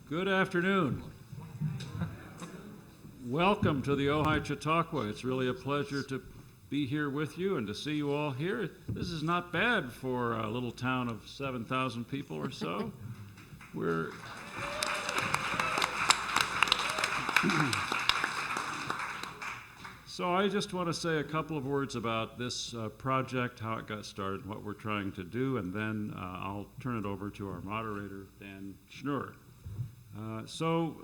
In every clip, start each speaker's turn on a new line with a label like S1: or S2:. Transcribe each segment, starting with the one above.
S1: Good afternoon. Welcome to the Ojai Chautauqua. It's really a pleasure to be here with you and to see you all here. This is not bad for a little town of 7,000 people or so. So I just want to say a couple of words about this project, how it got started, what we're trying to do, and then I'll turn it over to our moderator, Dan Schnur. So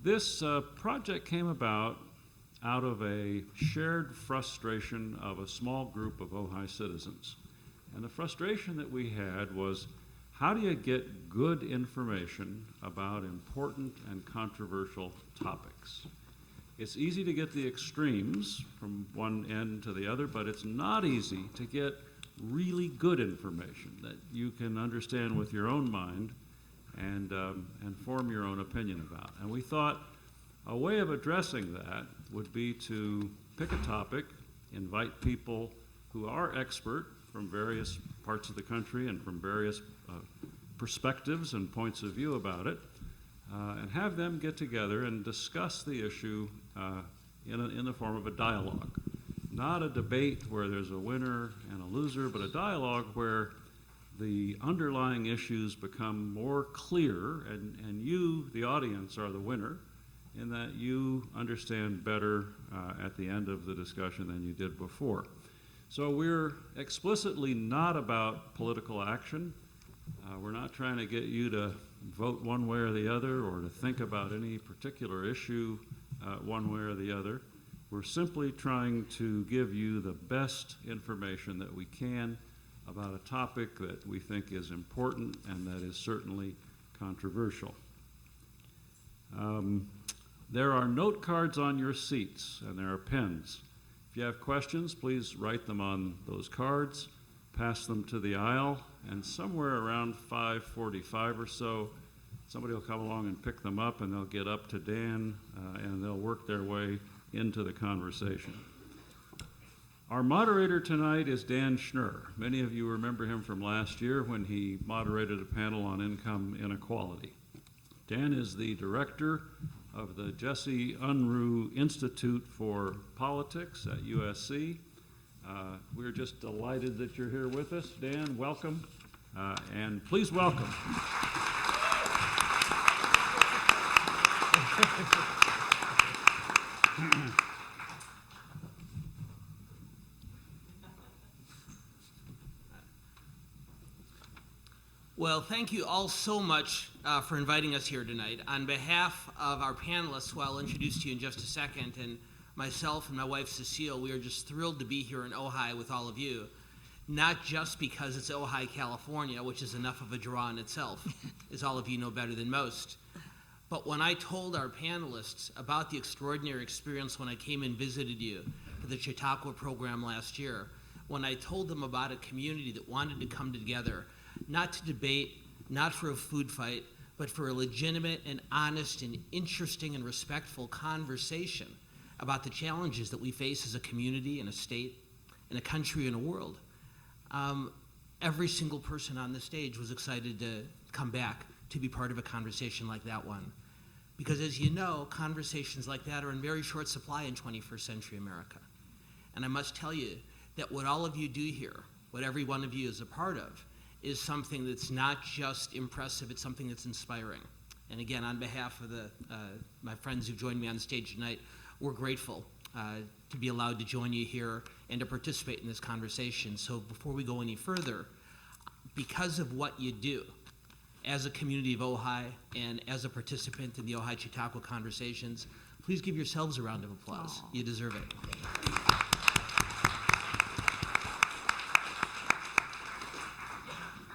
S1: this project came about out of a shared frustration of a small group of Ojai citizens. And the frustration that we had was, how do you get good information about important and controversial topics? It's easy to get the extremes from one end to the other, but it's not easy to get really good information that you can understand with your own mind and form your own opinion about. And we thought a way of addressing that would be to pick a topic, invite people who are expert from various parts of the country and from various perspectives and points of view about it, and have them get together and discuss the issue in the form of a dialogue. Not a debate where there's a winner and a loser, but a dialogue where the underlying issues become more clear, and you, the audience, are the winner, in that you understand better at the end of the discussion than you did before. So we're explicitly not about political action. We're not trying to get you to vote one way or the other or to think about any particular issue one way or the other. We're simply trying to give you the best information that we can about a topic that we think is important and that is certainly controversial. There are note cards on your seats, and there are pens. If you have questions, please write them on those cards, pass them to the aisle, and somewhere around 5:45 or so, somebody will come along and pick them up, and they'll get up to Dan, and they'll work their way into the conversation. Our moderator tonight is Dan Schnur. Many of you remember him from last year when he moderated a panel on income inequality. Dan is the director of the Jesse Unruh Institute for Politics at USC. We're just delighted that you're here with us. Dan, welcome, and please welcome.
S2: Well, thank you all so much for inviting us here tonight. On behalf of our panelists, who I'll introduce to you in just a second, and myself and my wife Cecile, we are just thrilled to be here in Ojai with all of you, not just because it's Ojai, California, which is enough of a draw in itself, as all of you know better than most. But when I told our panelists about the extraordinary experience when I came and visited you for the Chautauqua program last year, when I told them about a community that wanted to come together, not to debate, not for a food fight, but for a legitimate and honest and interesting and respectful conversation about the challenges that we face as a community and a state and a country and a world. Every single person on the stage was excited to come back to be part of a conversation like that one. Because as you know, conversations like that are in very short supply in 21st century America. And I must tell you that what all of you do here, what every one of you is a part of, is something that's not just impressive, it's something that's inspiring. And again, on behalf of my friends who've joined me on stage tonight, we're grateful to be allowed to join you here and to participate in this conversation. So before we go any further, because of what you do as a community of Ojai and as a participant in the Ojai Chautauqua conversations, please give yourselves a round of applause. Aww. You deserve it.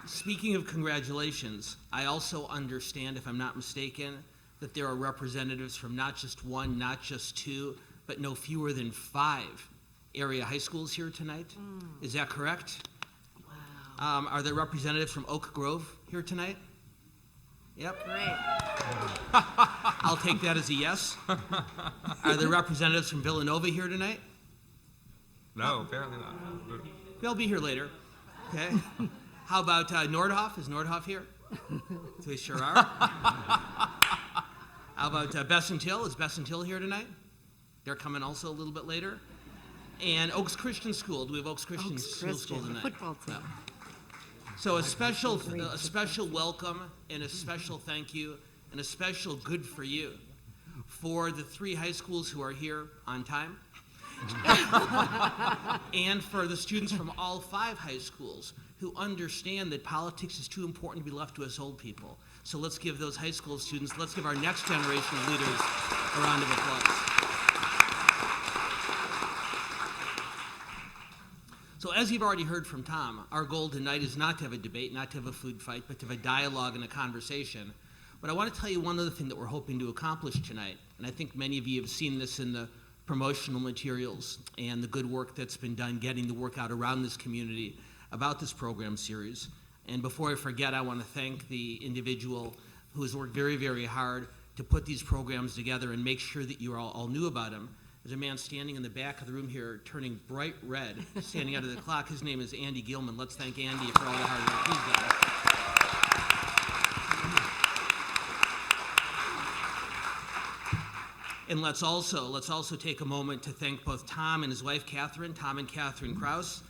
S2: Speaking of congratulations, I also understand, if I'm not mistaken, that there are representatives from not just one, not just two, but no fewer than 5 area high schools here tonight. Is that correct? Wow. Are there representatives from Oak Grove here tonight? Yep.
S3: Great.
S2: I'll take that as a yes. Are there representatives from Villanova here tonight?
S4: No, apparently not.
S2: They'll be here later. Okay. How about Nordhoff? Is Nordhoff here? They sure are. How about Besson Hill? Is Besson Hill here tonight? They're coming also a little bit later. And Oaks Christian School. Do we have Oaks Christian School tonight?
S3: Football team.
S2: Yeah. So a special welcome and a special thank you and a special good for you for the 3 high schools who are here on time and for the students from all 5 high schools who understand that politics is too important to be left to us old people. So let's give those high school students, let's give our next generation of leaders a round of applause. So as you've already heard from Tom, our goal tonight is not to have a debate, not to have a food fight, but to have a dialogue and a conversation. But I want to tell you one other thing that we're hoping to accomplish tonight, and I think many of you have seen this in the promotional materials and the good work that's been done getting the word out around this community about this program series. And before I forget, I want to thank the individual who has worked very, very hard to put these programs together and make sure that you all knew about them. There's a man standing in the back of the room here turning bright red, standing under the clock. His name is Andy Gilman. Let's thank Andy for all the hard work he's done. And let's also take a moment to thank both Tom and his wife, Catherine, Tom and Catherine Krause.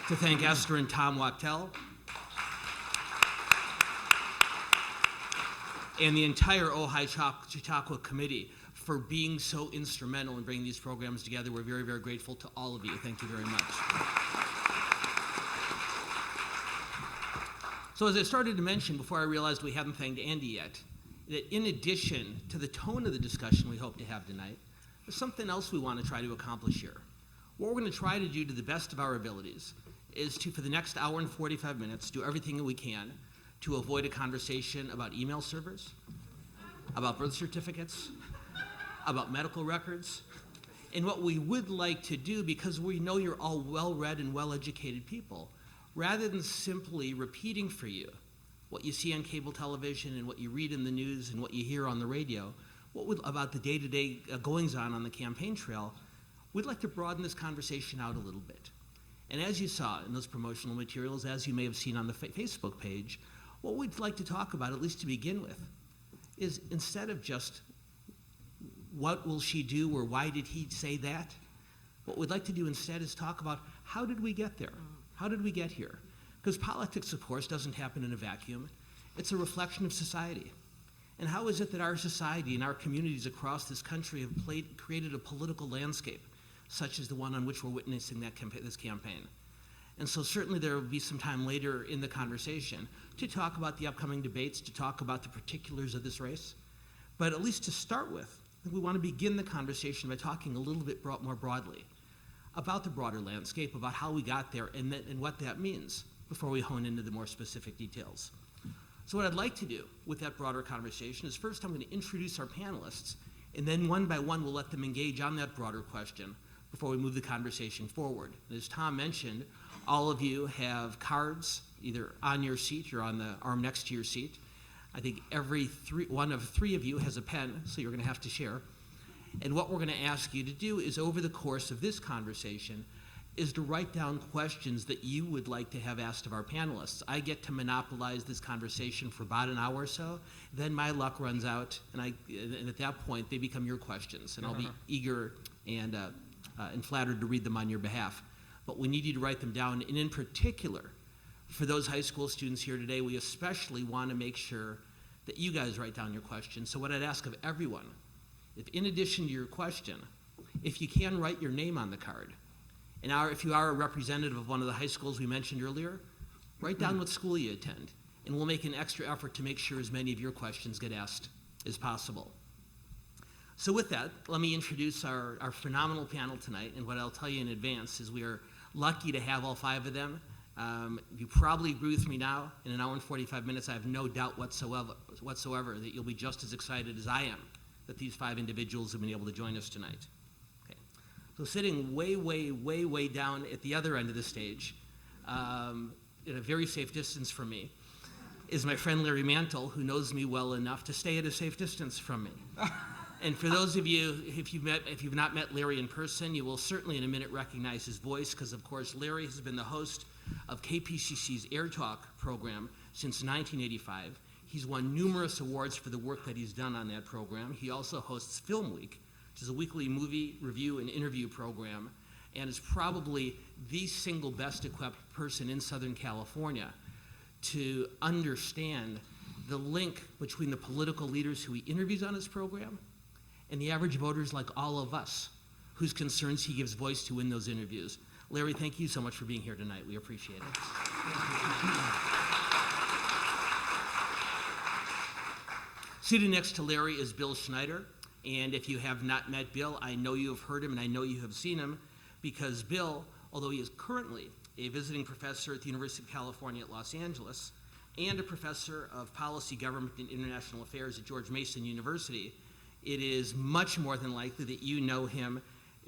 S2: To thank Esther and Tom Wachtel. And the entire Ojai Chautauqua committee for being so instrumental in bringing these programs together. We're very, very grateful to all of you. Thank you very much. So as I started to mention before I realized we hadn't thanked Andy yet, that in addition to the tone of the discussion we hope to have tonight, there's something else we want to try to accomplish here. What we're going to try to do to the best of our abilities is to, for the next hour and 45 minutes, do everything that we can to avoid a conversation about email servers, about birth certificates, about medical records. And what we would like to do, because we know you're all well-read and well-educated people, rather than simply repeating for you what you see on cable television and what you read in the news and what you hear on the radio, about the day-to-day goings-on on the campaign trail, we'd like to broaden this conversation out a little bit. And as you saw in those promotional materials, as you may have seen on the Facebook page, what we'd like to talk about, at least to begin with, is instead of just what will she do or why did he say that, what we'd like to do instead is talk about how did we get there? How did we get here? Because politics, of course, doesn't happen in a vacuum. It's a reflection of society. And how is it that our society and our communities across this country have created a political landscape such as the one on which we're witnessing this campaign? And so certainly there will be some time later in the conversation to talk about the upcoming debates, to talk about the particulars of this race. But at least to start with, I think we want to begin the conversation by talking a little bit more broadly about the broader landscape, about how we got there and what that means before we hone into the more specific details. So what I'd like to do with that broader conversation is first I'm going to introduce our panelists, and then one by one we'll let them engage on that broader question before we move the conversation forward. And as Tom mentioned, all of you have cards either on your seat or on the arm next to your seat. I think one of three of you has a pen, so you're going to have to share. And what we're going to ask you to do is over the course of this conversation is to write down questions that you would like to have asked of our panelists. I get to monopolize this conversation for about an hour or so. Then my luck runs out, and at that point, they become your questions. And I'll be eager and flattered to read them on your behalf. But we need you to write them down. And in particular, for those high school students here today, we especially want to make sure that you guys write down your questions. So what I'd ask of everyone, if in addition to your question, if you can write your name on the card, and if you are a representative of one of the high schools we mentioned earlier, write down what school you attend, and we'll make an extra effort to make sure as many of your questions get asked as possible. So with that, let me introduce our phenomenal panel tonight, and what I'll tell you in advance is we are lucky to have all 5 of them. You probably agree with me now. In an hour and 45 minutes, I have no doubt whatsoever that you'll be just as excited as I am that these 5 individuals have been able to join us tonight. Okay. So sitting way, way, way, way down at the other end of the stage, at a very safe distance from me, is my friend Larry Mantle, who knows me well enough to stay at a safe distance from me. And for those of you, if you've not met Larry in person, you will certainly in a minute recognize his voice, because of course Larry has been the host of KPCC's Air Talk program since 1985. He's won numerous awards for the work that he's done on that program. He also hosts Film Week, which is a weekly movie review and interview program, and is probably the single best equipped person in Southern California to understand the link between the political leaders who he interviews on his program and the average voters like all of us, whose concerns he gives voice to in those interviews. Larry, thank you so much for being here tonight. We appreciate it. Sitting next to Larry is Bill Schneider. And if you have not met Bill, I know you have heard him and I know you have seen him, because Bill, although he is currently a visiting professor at the University of California at Los Angeles and a professor of policy, government, and international affairs at George Mason University, it is much more than likely that you know him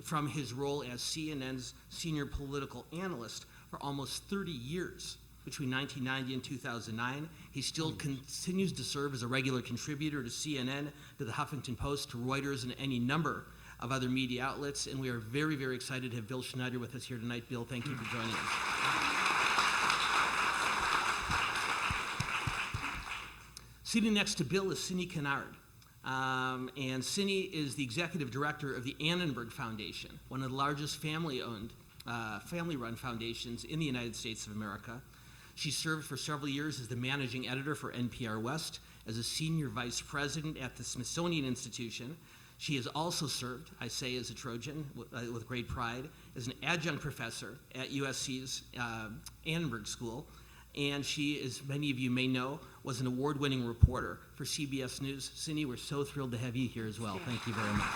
S2: from his role as CNN's senior political analyst for almost 30 years. Between 1990 and 2009, he still continues to serve as a regular contributor to CNN, to the Huffington Post, to Reuters, and any number of other media outlets. And we are very, very excited to have Bill Schneider with us here tonight. Bill, thank you for joining us. Sitting next to Bill is Cinny Kennard. And Cinny is the executive director of the Annenberg Foundation, one of the largest family-run foundations in the United States of America. She served for several years as the managing editor for NPR West, as a senior vice president at the Smithsonian Institution. She has also served, I say as a Trojan, with great pride, as an adjunct professor at USC's Annenberg School. And she, as many of you may know, was an award-winning reporter for CBS News. Cindy, we're so thrilled to have you here as well. Thank you very much.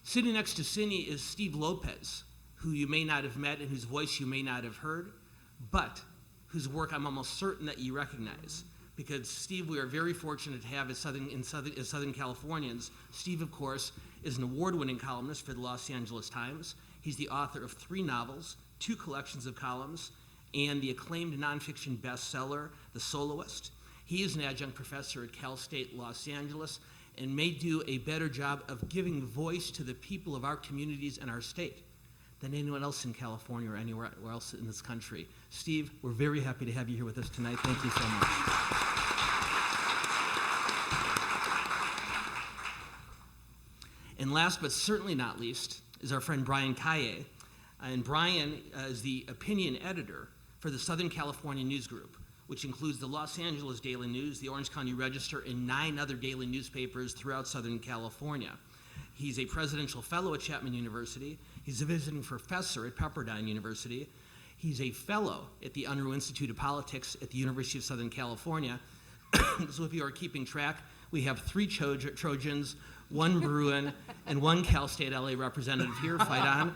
S2: Sitting next to Cindy is Steve Lopez, who you may not have met and whose voice you may not have heard, but whose work I'm almost certain that you recognize. Because Steve, we are very fortunate to have as Southern Californians. Steve, of course, is an award-winning columnist for the Los Angeles Times. He's the author of 3 novels, 2 collections of columns, and the acclaimed nonfiction bestseller, The Soloist. He is an adjunct professor at Cal State Los Angeles and may do a better job of giving voice to the people of our communities and our state than anyone else in California or anywhere else in this country. Steve, we're very happy to have you here with us tonight. Thank you so much. And last but certainly not least is our friend Brian Calle. And Brian is the opinion editor for the Southern California News Group, which includes the Los Angeles Daily News, the Orange County Register, and 9 other daily newspapers throughout Southern California. He's a presidential fellow at Chapman University. He's a visiting professor at Pepperdine University. He's a fellow at the Unruh Institute of Politics at the University of Southern California. So if you are keeping track, we have 3 Trojans, 1 Bruin, and 1 Cal State LA representative here. Fight on.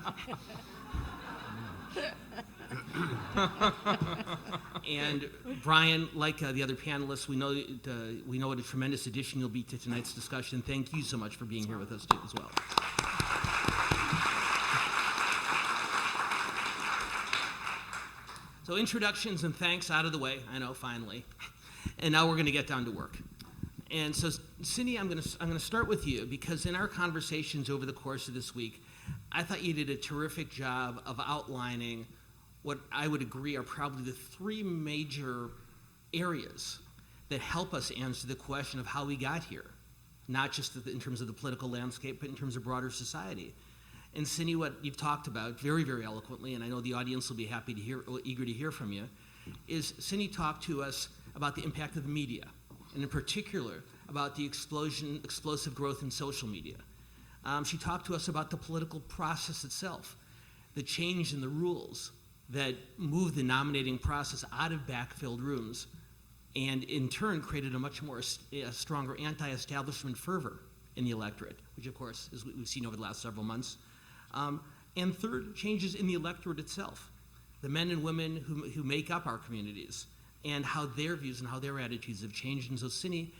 S2: And Brian, like the other panelists, we know what a tremendous addition you'll be to tonight's discussion. Thank you so much for being here with us too, as well. So introductions and thanks out of the way. I know, finally. And now we're going to get down to work. And so, Cindy, I'm going to start with you, because in our conversations over the course of this week, I thought you did a terrific job of outlining what I would agree are probably the 3 major areas that help us answer the question of how we got here, not just in terms of the political landscape, but in terms of broader society. And Cindy, what you've talked about very, very eloquently, and I know the audience will be eager to hear from you, is Cindy talked to us about the impact of the media, and in particular about the explosive growth in social media. She talked to us about the political process itself, the change in the rules that moved the nominating process out of backfilled rooms, and in turn created a much more stronger anti-establishment fervor in the electorate, which of course is what we've seen over the last several months. And third, changes in the electorate itself, the men and women who make up our communities, and how their views and how their attitudes have changed. And so, Cindy,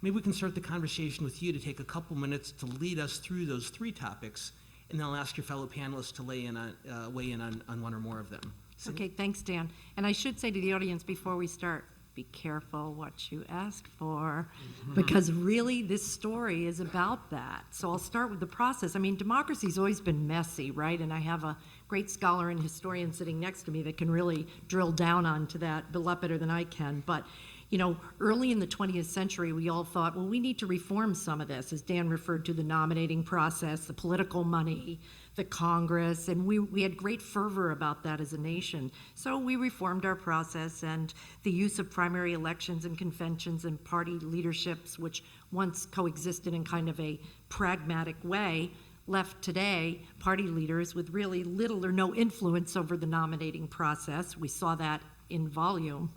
S2: maybe we can start the conversation with you to take a couple minutes to lead us through those 3 topics, and then I'll ask your fellow panelists to weigh in on 1 or more of them. Cindy?
S3: Okay, thanks, Dan. And I should say to the audience before we start, be careful what you ask for, because really this story is about that. So I'll start with the process. I mean, democracy's always been messy, right? And I have a great scholar and historian sitting next to me that can really drill down onto that a lot better than I can. But you know, early in the 20th century, we all thought, well, we need to reform some of this, as Dan referred to the nominating process, the political money, the Congress, and we had great fervor about that as a nation. So we reformed our process, and the use of primary elections and conventions and party leaderships, which once coexisted in kind of a pragmatic way, left today party leaders with really little or no influence over the nominating process. We saw that in volume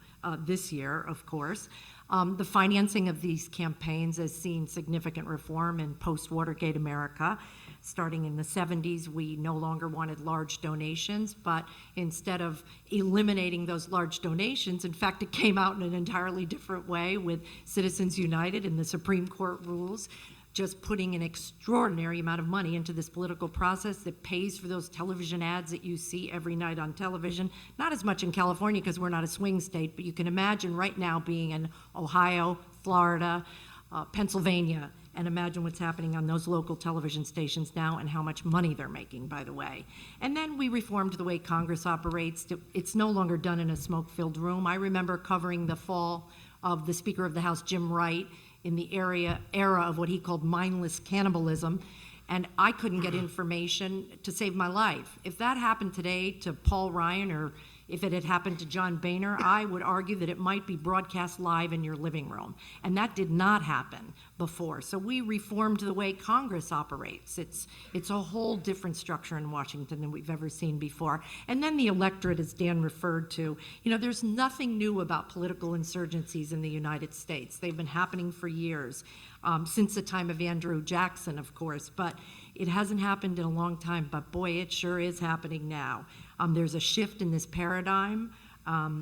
S3: this year, of course. The financing of these campaigns has seen significant reform in post-Watergate America. Starting in the 70s, we no longer wanted large donations, but instead of eliminating those large donations, in fact, it came out in an entirely different way with Citizens United and the Supreme Court rules, just putting an extraordinary amount of money into this political process that pays for those television ads that you see every night on television. Not as much in California because we're not a swing state, but you can imagine right now being in Ohio, Florida, Pennsylvania, and imagine what's happening on those local television stations now and how much money they're making, by the way. And then we reformed the way Congress operates. It's no longer done in a smoke-filled room. I remember covering the fall of the Speaker of the House, Jim Wright, in the era of what he called mindless cannibalism, and I couldn't get information to save my life. If that happened today to Paul Ryan, or if it had happened to John Boehner, I would argue that it might be broadcast live in your living room, and that did not happen before. So we reformed the way Congress operates. It's a whole different structure in Washington than we've ever seen before. And then the electorate, as Dan referred to, you know, there's nothing new about political insurgencies in the United States. They've been happening for years, since the time of Andrew Jackson, of course, but it hasn't happened in a long time, but boy, it sure is happening now. There's a shift in this paradigm.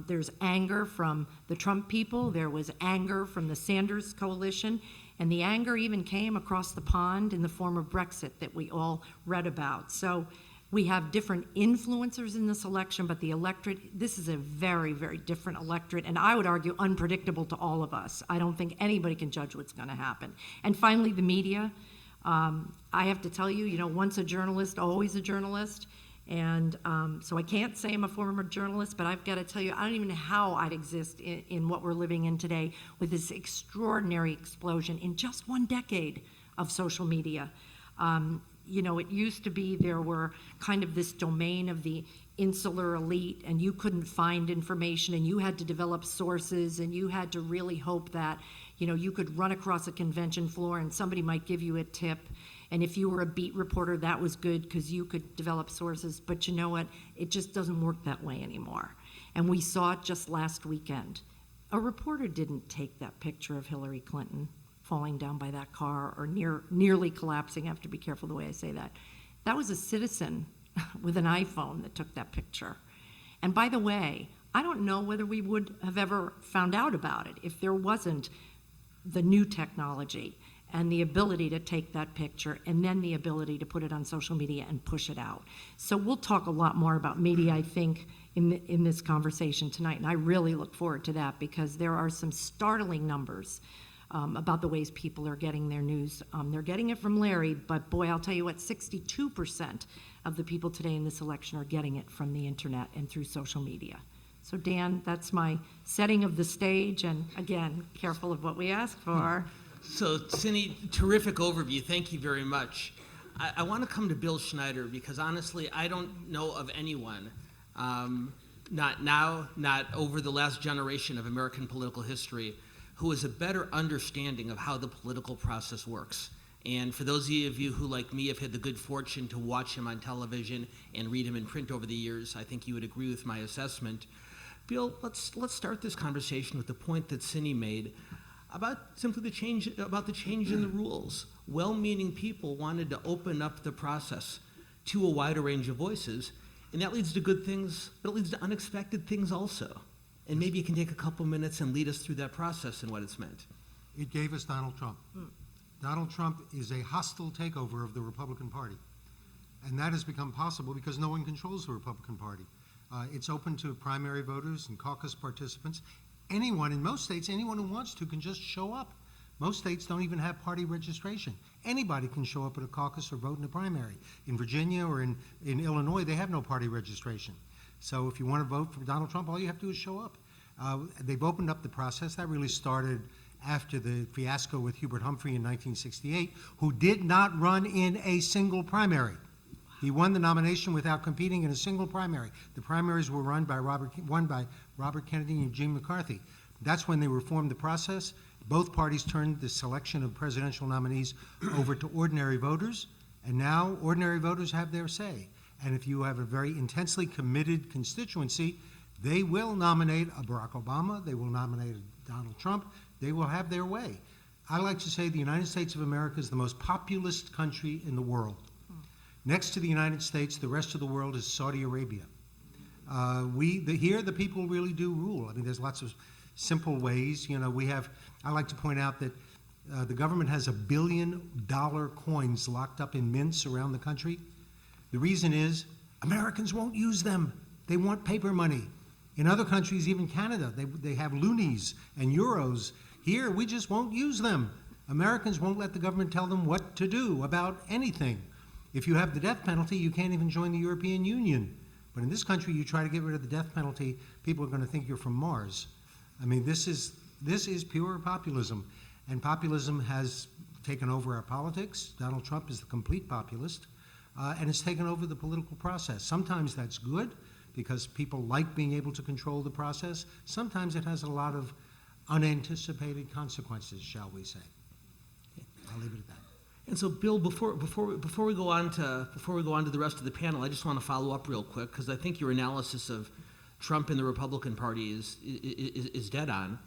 S3: There's anger from the Trump people. There was anger from the Sanders coalition. And the anger even came across the pond in the form of Brexit that we all read about. So we have different influencers in this election, but the electorate, this is a very, very different electorate, and I would argue unpredictable to all of us. I don't think anybody can judge what's going to happen. And finally, the media. I have to tell you, you know, once a journalist, always a journalist. And so I can't say I'm a former journalist, but I've got to tell you, I don't even know how I'd exist in what we're living in today with this extraordinary explosion in just one decade of social media. You know, it used to be there were kind of this domain of the insular elite, and you couldn't find information, and you had to develop sources, and you had to really hope that, you know, you could run across a convention floor and somebody might give you a tip. And if you were a beat reporter, that was good because you could develop sources. But you know what? It just doesn't work that way anymore. And we saw it just last weekend. A reporter didn't take that picture of Hillary Clinton falling down by that car or nearly collapsing. I have to be careful the way I say that. That was a citizen with an iPhone that took that picture. And by the way, I don't know whether we would have ever found out about it if there wasn't the new technology and the ability to take that picture and then the ability to put it on social media and push it out. So we'll talk a lot more about media, I think, in this conversation tonight, and I really look forward to that because there are some startling numbers about the ways people are getting their news. They're getting it from Larry, but boy, I'll tell you what, 62% of the people today in this election are getting it from the internet and through social media. So Dan, that's my setting of the stage, and again, careful of what we ask for.
S2: So, Cinny, terrific overview. Thank you very much. I want to come to Bill Schneider because honestly, I don't know of anyone, not now, not over the last generation of American political history, who has a better understanding of how the political process works. And for those of you who, like me, have had the good fortune to watch him on television and read him in print over the years, I think you would agree with my assessment. Bill, let's start this conversation with the point that Cinny made about simply the change in the rules. Well-meaning people wanted to open up the process to a wider range of voices, and that leads to good things, but it leads to unexpected things also. And maybe you can take a couple minutes and lead us through that process and what it's meant.
S5: It gave us Donald Trump. Donald Trump is a hostile takeover of the Republican Party. And that has become possible because no one controls the Republican Party. It's open to primary voters and caucus participants. anyone, in most states, anyone who wants to can just show up. Most states don't even have party registration. Anybody can show up at a caucus or vote in a primary. In Virginia or in Illinois, they have no party registration. So if you want to vote for Donald Trump, all you have to do is show up. They've opened up the process. That really started after the fiasco with Hubert Humphrey in 1968, who did not run in a single primary. He won the nomination without competing in a single primary. The primaries were won by Robert Kennedy and Eugene McCarthy. That's when they reformed the process. Both parties turned the selection of presidential nominees over to ordinary voters, and now ordinary voters have their say. And if you have a very intensely committed constituency, they will nominate a Barack Obama, they will nominate a Donald Trump, they will have their way. I like to say the United States of America is the most populist country in the world. Next to the United States, the rest of the world is Saudi Arabia. Here the people really do rule. I mean, there's lots of simple ways. You know, I like to point out that the government has $1 billion coins locked up in mints around the country. The reason is Americans won't use them. They want paper money. In other countries, even Canada, they have loonies and euros. Here, we just won't use them. Americans won't let the government tell them what to do about anything. If you have the death penalty, you can't even join the European Union. But in this country, you try to get rid of the death penalty, people are going to think you're from Mars. I mean, this is pure populism. And populism has taken over our politics. Donald Trump is the complete populist. And it's taken over the political process. Sometimes that's good because people like being able to control the process. Sometimes it has a lot of unanticipated consequences, shall we say. I'll leave it at that.
S2: And so, Bill, before we go on to the rest of the panel, I just want to follow up real quick because I think your analysis of Trump and the Republican Party is dead on.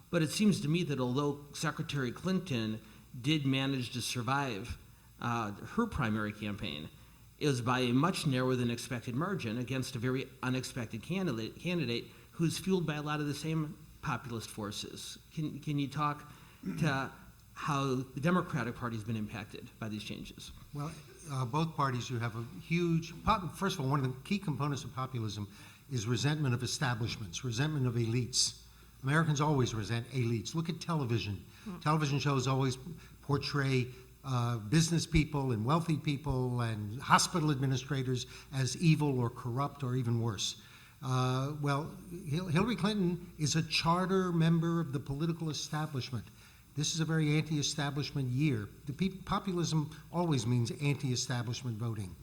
S2: But it seems to me that although Secretary Clinton did manage to survive her primary campaign, it was by a much narrower than expected margin against a very unexpected candidate who's fueled by a lot of the same populist forces. Can you talk to how the Democratic Party has been impacted by these changes?
S5: Well, both parties, you have a huge, first of all, one of the key components of populism is resentment of establishments, resentment of elites. Americans always resent elites. Look at television. Television shows always portray business people and wealthy people and hospital administrators as evil or corrupt or even worse. Well, Hillary Clinton is a charter member of the political establishment. This is a very anti-establishment year. Populism always means anti-establishment voting.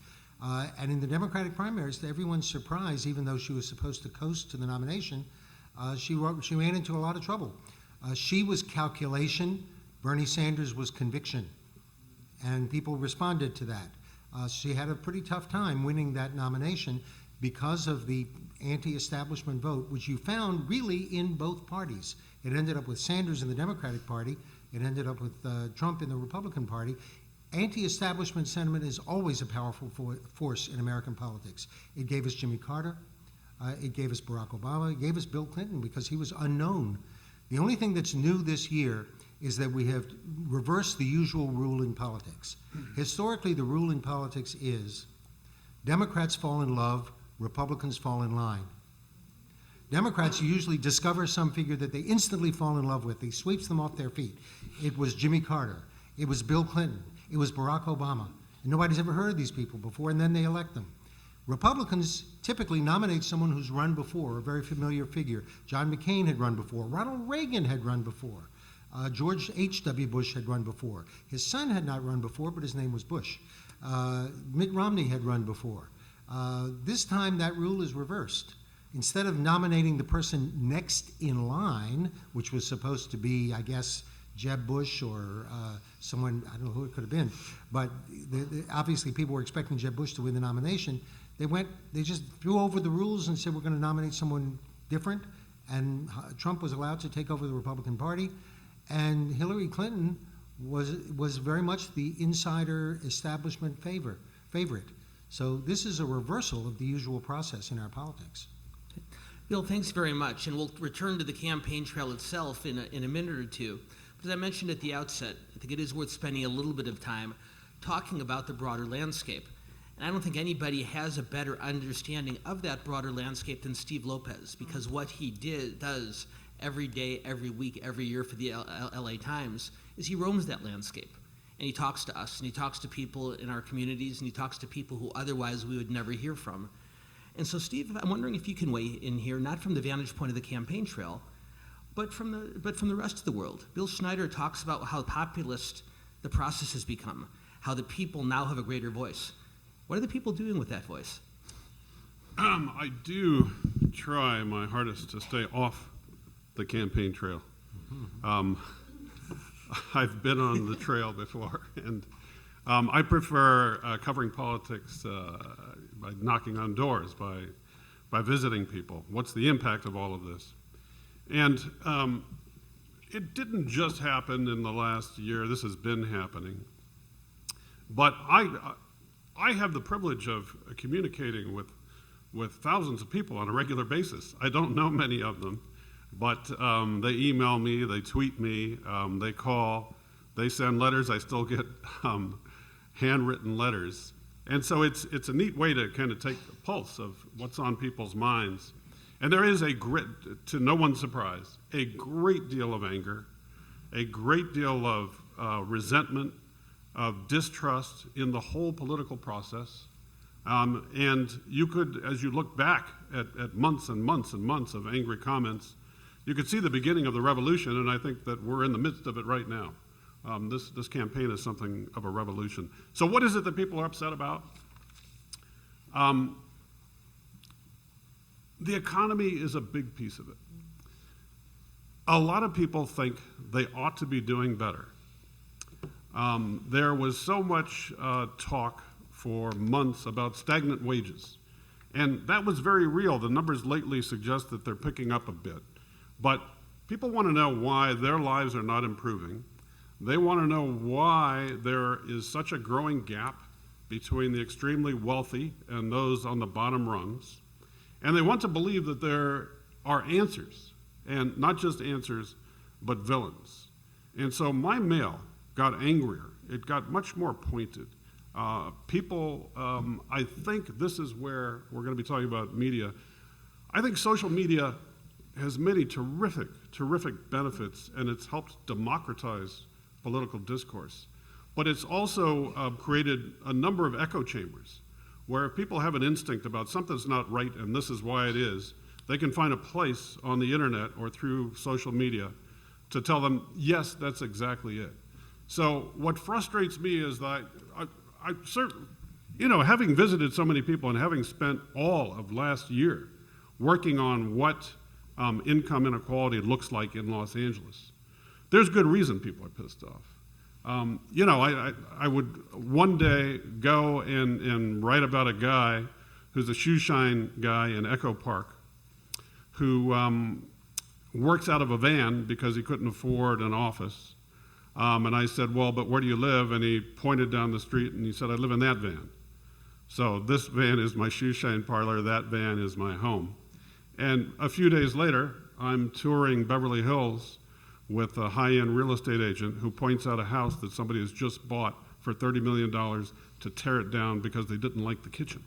S5: And in the Democratic primaries, to everyone's surprise, even though she was supposed to coast to the nomination, she ran into a lot of trouble. She was calculation, Bernie Sanders was conviction, and people responded to that. She had a pretty tough time winning that nomination because of the anti-establishment vote, which you found really in both parties. It ended up with Sanders in the Democratic Party. It ended up with Trump in the Republican Party. Anti-establishment sentiment is always a powerful force in American politics. It gave us Jimmy Carter. It gave us Barack Obama. It gave us Bill Clinton because he was unknown. The only thing that's new this year is that we have reversed the usual rule in politics. Historically, the rule in politics is Democrats fall in love, Republicans fall in line. Democrats usually discover some figure that they instantly fall in love with. They sweeps them off their feet. It was Jimmy Carter. It was Bill Clinton. It was Barack Obama. And nobody's ever heard of these people before, and then they elect them. Republicans typically nominate someone who's run before, a very familiar figure. John McCain had run before. Ronald Reagan had run before. George H.W. Bush had run before. His son had not run before, but his name was Bush. Mitt Romney had run before. This time that rule is reversed. Instead of nominating the person next in line, which was supposed to be, I guess, Jeb Bush or someone, I don't know who it could have been, but obviously people were expecting Jeb Bush to win the nomination. They just threw over the rules and said we're going to nominate someone different, and Trump was allowed to take over the Republican Party, and Hillary Clinton was very much the insider establishment favorite. So this is a reversal of the usual process in our politics.
S2: Bill, thanks very much, and we'll return to the campaign trail itself in a minute or two. But as I mentioned at the outset, I think it is worth spending a little bit of time talking about the broader landscape. And I don't think anybody has a better understanding of that broader landscape than Steve Lopez, because what he does every day, every week, every year for the LA Times is he roams that landscape. And he talks to us, and he talks to people in our communities, and he talks to people who otherwise we would never hear from. And so, Steve, I'm wondering if you can weigh in here, not from the vantage point of the campaign trail, but from the rest of the world. Bill Schneider talks about how populist the process has become, how the people now have a greater voice. What are the people doing with that voice?
S6: I do try my hardest to stay off the campaign trail. I've been on the trail before, and I prefer covering politics by knocking on doors, by visiting people. What's the impact of all of this? And it didn't just happen in the last year. This has been happening. But I have the privilege of communicating with thousands of people on a regular basis. I don't know many of them, but they email me, they tweet me, they call, they send letters. I still get handwritten letters. And so it's a neat way to kind of take the pulse of what's on people's minds. And there is to no one's surprise, a great deal of anger, a great deal of resentment, of distrust in the whole political process. And you could, as you look back at months and months and months of angry comments, you could see the beginning of the revolution, and I think that we're in the midst of it right now. This campaign is something of a revolution. So what is it that people are upset about? The economy is a big piece of it. A lot of people think they ought to be doing better. There was so much talk for months about stagnant wages, and that was very real. The numbers lately suggest that they're picking up a bit, but people want to know why their lives are not improving. They want to know why there is such a growing gap between the extremely wealthy and those on the bottom rungs, and they want to believe that there are answers, and not just answers, but villains. And so my mail got angrier. It got much more pointed. People, I think this is where we're going to be talking about media. I think social media has many terrific, terrific benefits, and it's helped democratize political discourse. But it's also created a number of echo chambers where if people have an instinct about something's not right and this is why it is, they can find a place on the internet or through social media to tell them, yes, that's exactly it. So what frustrates me is that I certainly, having visited so many people and having spent all of last year working on what income inequality looks like in Los Angeles, there's good reason people are pissed off. I would one day go and write about a guy who's a shoe shine guy in Echo Park who works out of a van because he couldn't afford an office. And I said, well, but where do you live? And he pointed down the street and he said, I live in that van. So this van is my shoe shine parlor, that van is my home. And a few days later, I'm touring Beverly Hills with a high-end real estate agent who points out a house that somebody has just bought for $30 million to tear it down because they didn't like the kitchen.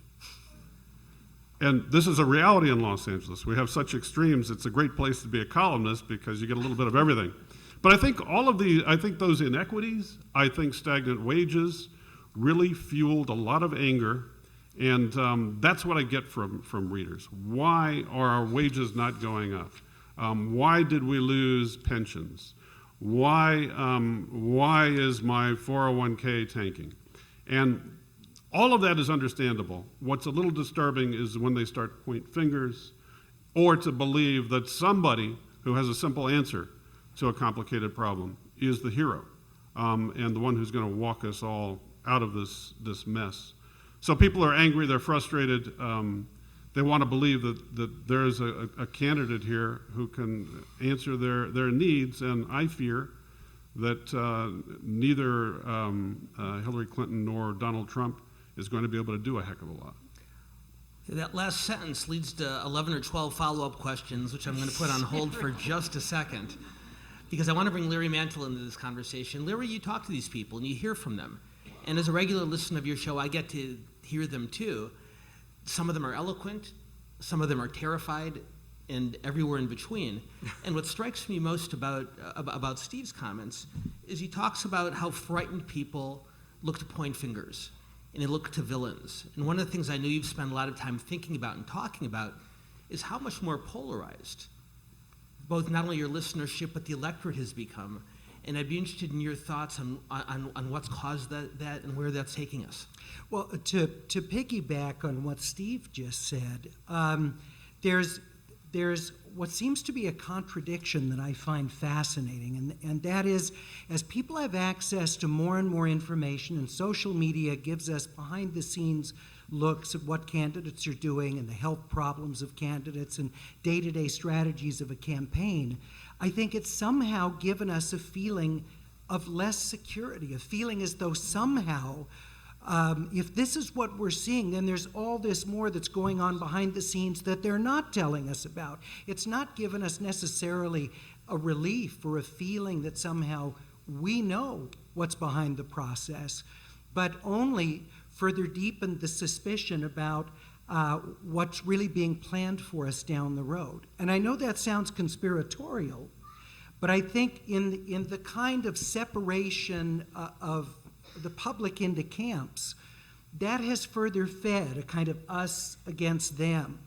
S6: And this is a reality in Los Angeles. We have such extremes. It's a great place to be a columnist because you get a little bit of everything. But I think those inequities, I think stagnant wages really fueled a lot of anger, and that's what I get from readers. Why are our wages not going up? Why did we lose pensions? Why is my 401k tanking? And all of that is understandable. What's a little disturbing is when they start to point fingers or to believe that somebody who has a simple answer to a complicated problem is the hero and the one who's going to walk us all out of this mess. So people are angry, they're frustrated. They want to believe that there's a candidate here who can answer their needs, and I fear that neither Hillary Clinton nor Donald Trump is going to be able to do a heck of a lot.
S2: That last sentence leads to 11 or 12 follow-up questions, which I'm going to put on hold for just a second, because I want to bring Larry Mantle into this conversation. Larry, you talk to these people and you hear from them. And as a regular listener of your show, I get to hear them too. Some of them are eloquent, some of them are terrified, and everywhere in between. And what strikes me most about Steve's comments is he talks about how frightened people look to point fingers and they look to villains. And one of the things I know you've spent a lot of time thinking about and talking about is how much more polarized both not only your listenership but the electorate has become. And I'd be interested in your thoughts on what's caused that and where that's taking us.
S7: Well, to piggyback on what Steve just said, there's what seems to be a contradiction that I find fascinating, and that is, as people have access to more and more information, and social media gives us behind-the-scenes looks at what candidates are doing and the health problems of candidates and day-to-day strategies of a campaign, I think it's somehow given us a feeling of less security, a feeling as though somehow if this is what we're seeing, then there's all this more that's going on behind the scenes that they're not telling us about. It's not given us necessarily a relief or a feeling that somehow we know what's behind the process, but only further deepened the suspicion about what's really being planned for us down the road. And I know that sounds conspiratorial, but I think in the kind of separation of the public into camps, that has further fed a kind of us against them,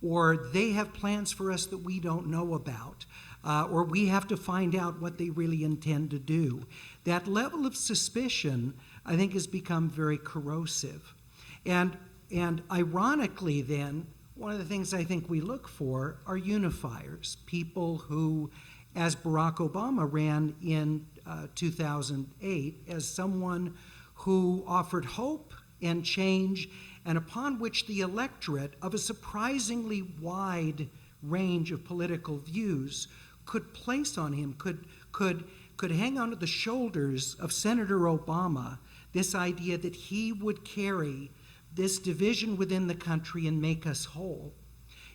S7: or they have plans for us that we don't know about, or we have to find out what they really intend to do. That level of suspicion, I think, has become very corrosive. And ironically then, one of the things I think we look for are unifiers, people who, as Barack Obama ran in 2008, as someone who offered hope and change, and upon which the electorate of a surprisingly wide range of political views could place on him, could hang onto the shoulders of Senator Obama this idea that he would carry this division within the country and make us whole.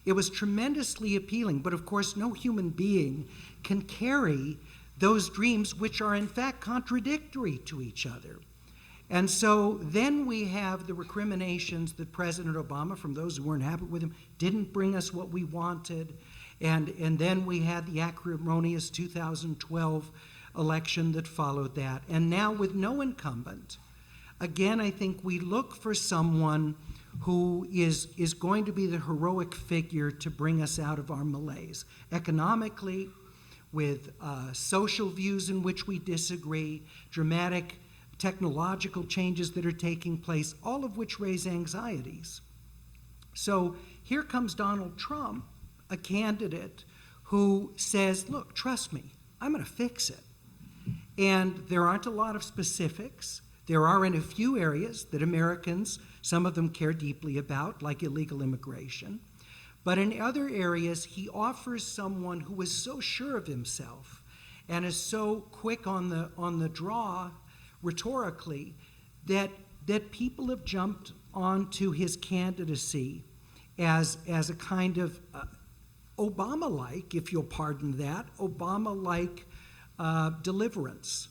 S7: It was tremendously appealing, but of course no human being can carry those dreams which are in fact contradictory to each other. And so then we have the recriminations that President Obama, from those who weren't happy with him, didn't bring us what we wanted. And then we had the acrimonious 2012 election that followed that. And now with no incumbent, again, I think we look for someone who is going to be the heroic figure to bring us out of our malaise. Economically, with social views in which we disagree, dramatic technological changes that are taking place, all of which raise anxieties. So here comes Donald Trump, a candidate who says, look, trust me, I'm going to fix it. And there aren't a lot of specifics. There are in a few areas that Americans, some of them care deeply about, like illegal immigration. But in other areas, he offers someone who is so sure of himself and is so quick on the draw rhetorically that people have jumped onto his candidacy as a kind of Obama-like, if you'll pardon that, Obama-like deliverance.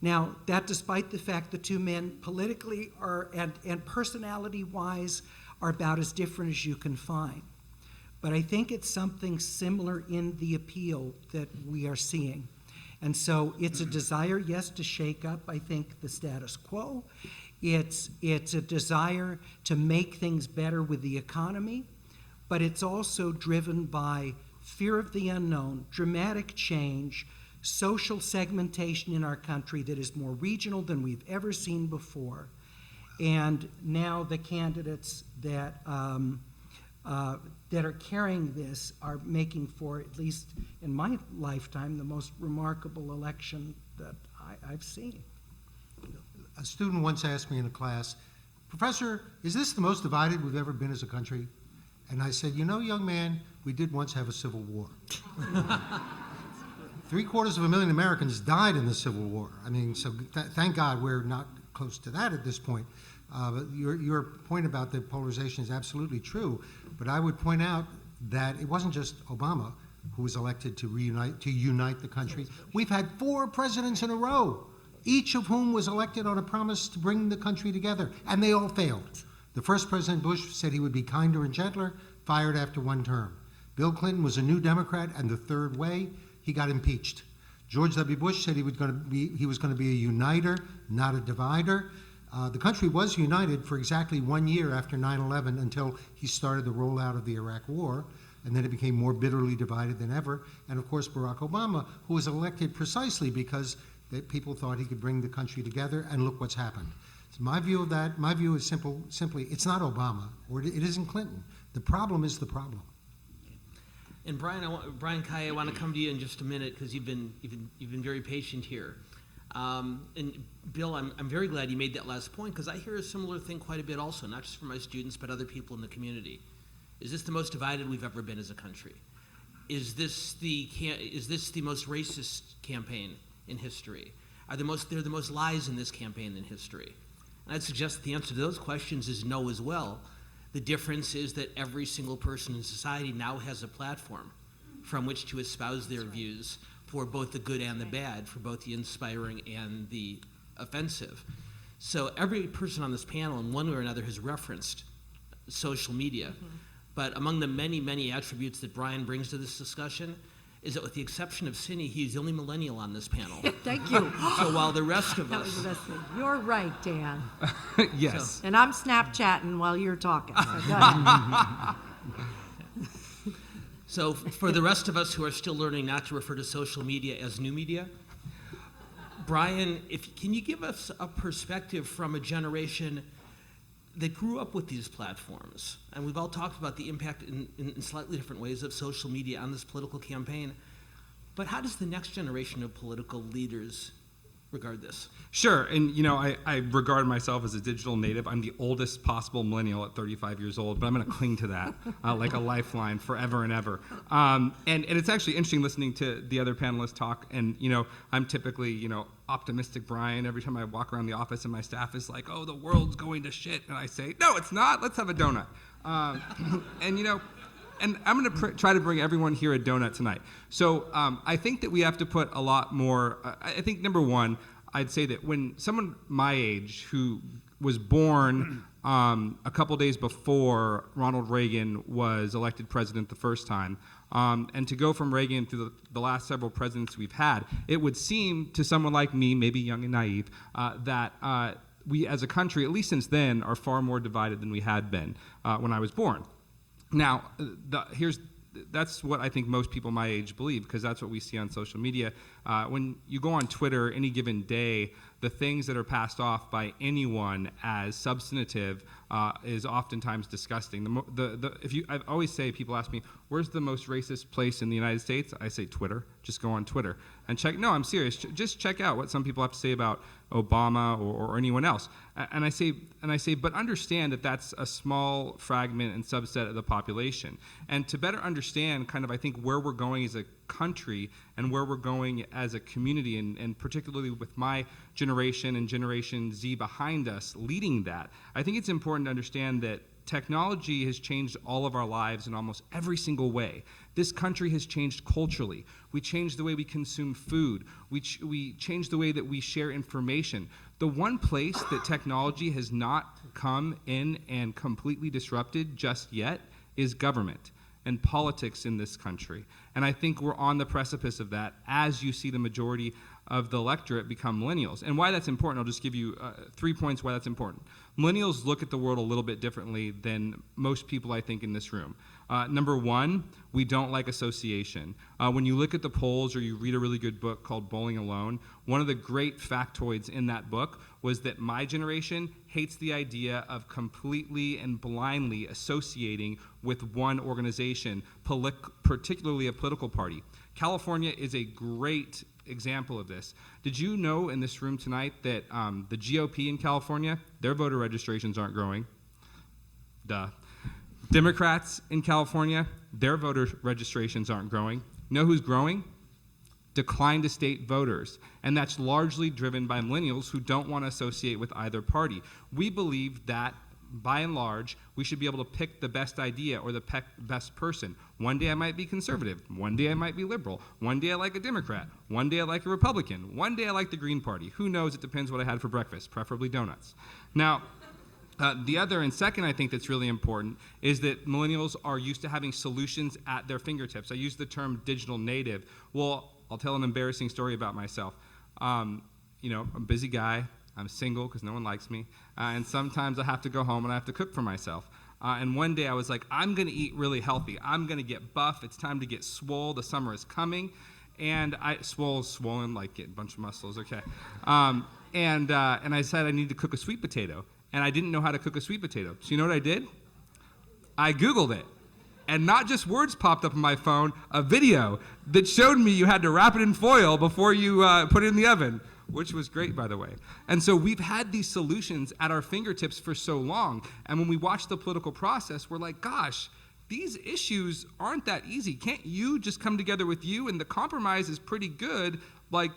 S7: Now, that despite the fact the two men politically and personality-wise are about as different as you can find. But I think it's something similar in the appeal that we are seeing. And so it's a desire, yes, to shake up, I think, the status quo. It's a desire to make things better with the economy, but it's also driven by fear of the unknown, dramatic change, social segmentation in our country that is more regional than we've ever seen before. And now the candidates that are carrying this are making for, at least in my lifetime, the most remarkable election that I've seen.
S5: A student once asked me in a class, Professor, is this the most divided we've ever been as a country? And I said, you know, young man, we did once have a civil war. 750,000 Americans died in the Civil War. I mean, so thank God we're not close to that at this point. But your point about the polarization is absolutely true. But I would point out that it wasn't just Obama who was elected to unite the country. We've had 4 presidents in a row, each of whom was elected on a promise to bring the country together, and they all failed. The first President Bush said he would be kinder and gentler, fired after one term. Bill Clinton was a new Democrat and the third way. He got impeached. George W. Bush said he was going to be a uniter, not a divider. The country was united for exactly 1 year after 9/11 until he started the rollout of the Iraq War, and then it became more bitterly divided than ever. And of course, Barack Obama, who was elected precisely because people thought he could bring the country together, and look what's happened. So my view of that, my view is simply, it's not Obama, or it isn't Clinton. The problem is the problem.
S2: And Brian Calle, I want to come to you in just a minute because you've been very patient here. And Bill, I'm very glad you made that last point because I hear a similar thing quite a bit also, not just from my students but other people in the community. Is this the most divided we've ever been as a country? Is this the most racist campaign in history? Are there the most lies in this campaign in history? And I'd suggest that the answer to those questions is no as well. The difference is that every single person in society now has a platform from which to espouse their views for both the good and the bad, for both the inspiring and the offensive. So every person on this panel in one way or another has referenced social media. But among the many, many attributes that Brian brings to this discussion is that with the exception of Cinny, he's the only millennial on this panel.
S3: Thank you.
S2: So while the rest of
S3: That was
S2: us,
S3: the best thing. You're right, Dan.
S4: Yes.
S3: And I'm Snapchatting while you're talking. So go ahead.
S2: so for the rest of us who are still learning not to refer to social media as new media, Brian, can you give us a perspective from a generation that grew up with these platforms? And we've all talked about the impact in slightly different ways of social media on this political campaign. But how does the next generation of political leaders regard this?
S4: Sure, and I regard myself as a digital native. I'm the oldest possible millennial at 35 years old, but I'm going to cling to that like a lifeline forever and ever. And it's actually interesting listening to the other panelists talk, and I'm typically optimistic Brian every time I walk around the office and my staff is like, oh, the world's going to shit, and I say, no, it's not, let's have a donut. And I'm going to try to bring everyone here a donut tonight. So I think that we have to put a lot more, I think number one, I'd say that when someone my age who was born a couple days before Ronald Reagan was elected president the first time, and to go from Reagan through the last several presidents we've had, it would seem to someone like me, maybe young and naive, that we as a country, at least since then, are far more divided than we had been when I was born. Now, that's what I think most people my age believe, because that's what we see on social media. When you go on Twitter any given day, the things that are passed off by anyone as substantive is oftentimes disgusting. I always say, people ask me, where's the most racist place in the United States? I say Twitter. Just go on Twitter and check. No, I'm serious. Just check out what some people have to say about Obama or anyone else. And I say, but understand that that's a small fragment and subset of the population. And to better understand kind of, I think, where we're going as a country and where we're going as a community, and particularly with my generation and Generation Z behind us leading that, I think it's important to understand that technology has changed all of our lives in almost every single way. This country has changed culturally. We changed the way we consume food. We changed the way that we share information. The one place that technology has not come in and completely disrupted just yet is government and politics in this country. And I think we're on the precipice of that as you see the majority of the electorate become millennials. And why that's important, I'll just give you 3 points why that's important. Millennials look at the world a little bit differently than most people, I think, in this room. Number one, we don't like association. When you look at the polls or you read a really good book called Bowling Alone, one of the great factoids in that book was that my generation hates the idea of completely and blindly associating with one organization, particularly a political party. California is a great example of this. Did you know in this room tonight that the GOP in California, their voter registrations aren't growing? Duh. Democrats in California, their voter registrations aren't growing. Know who's growing? Decline to state voters. And that's largely driven by millennials who don't want to associate with either party. We believe that, by and large, we should be able to pick the best idea or the best person. One day I might be conservative. One day I might be liberal. One day I like a Democrat. One day I like a Republican. One day I like the Green Party. Who knows? It depends what I had for breakfast, preferably donuts. Now, The other and second, I think that's really important is that millennials are used to having solutions at their fingertips. I use the term digital native. Well, I'll tell an embarrassing story about myself. I'm a busy guy. I'm single because no one likes me. And sometimes I have to go home and I have to cook for myself. And one day I was like, I'm going to eat really healthy. I'm going to get buff. It's time to get swole. The summer is coming. And swollen, like get a bunch of muscles, okay. And I said I need to cook a sweet potato. And I didn't know how to cook a sweet potato. So you know what I did? I Googled it. And not just words popped up on my phone, a video that showed me you had to wrap it in foil before you put it in the oven, which was great, by the way. And so we've had these solutions at our fingertips for so long. And when we watch the political process, we're like, gosh, these issues aren't that easy. Can't you just come together with you? And the compromise is pretty good, like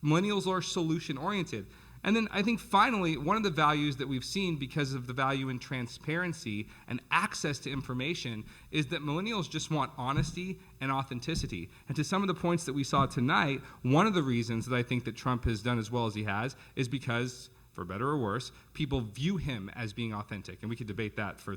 S4: millennials are solution-oriented. And then I think finally, one of the values that we've seen because of the value in transparency and access to information is that millennials just want honesty and authenticity. And to some of the points that we saw tonight, one of the reasons that I think that Trump has done as well as he has is because, for better or worse, people view him as being authentic. And we could debate that for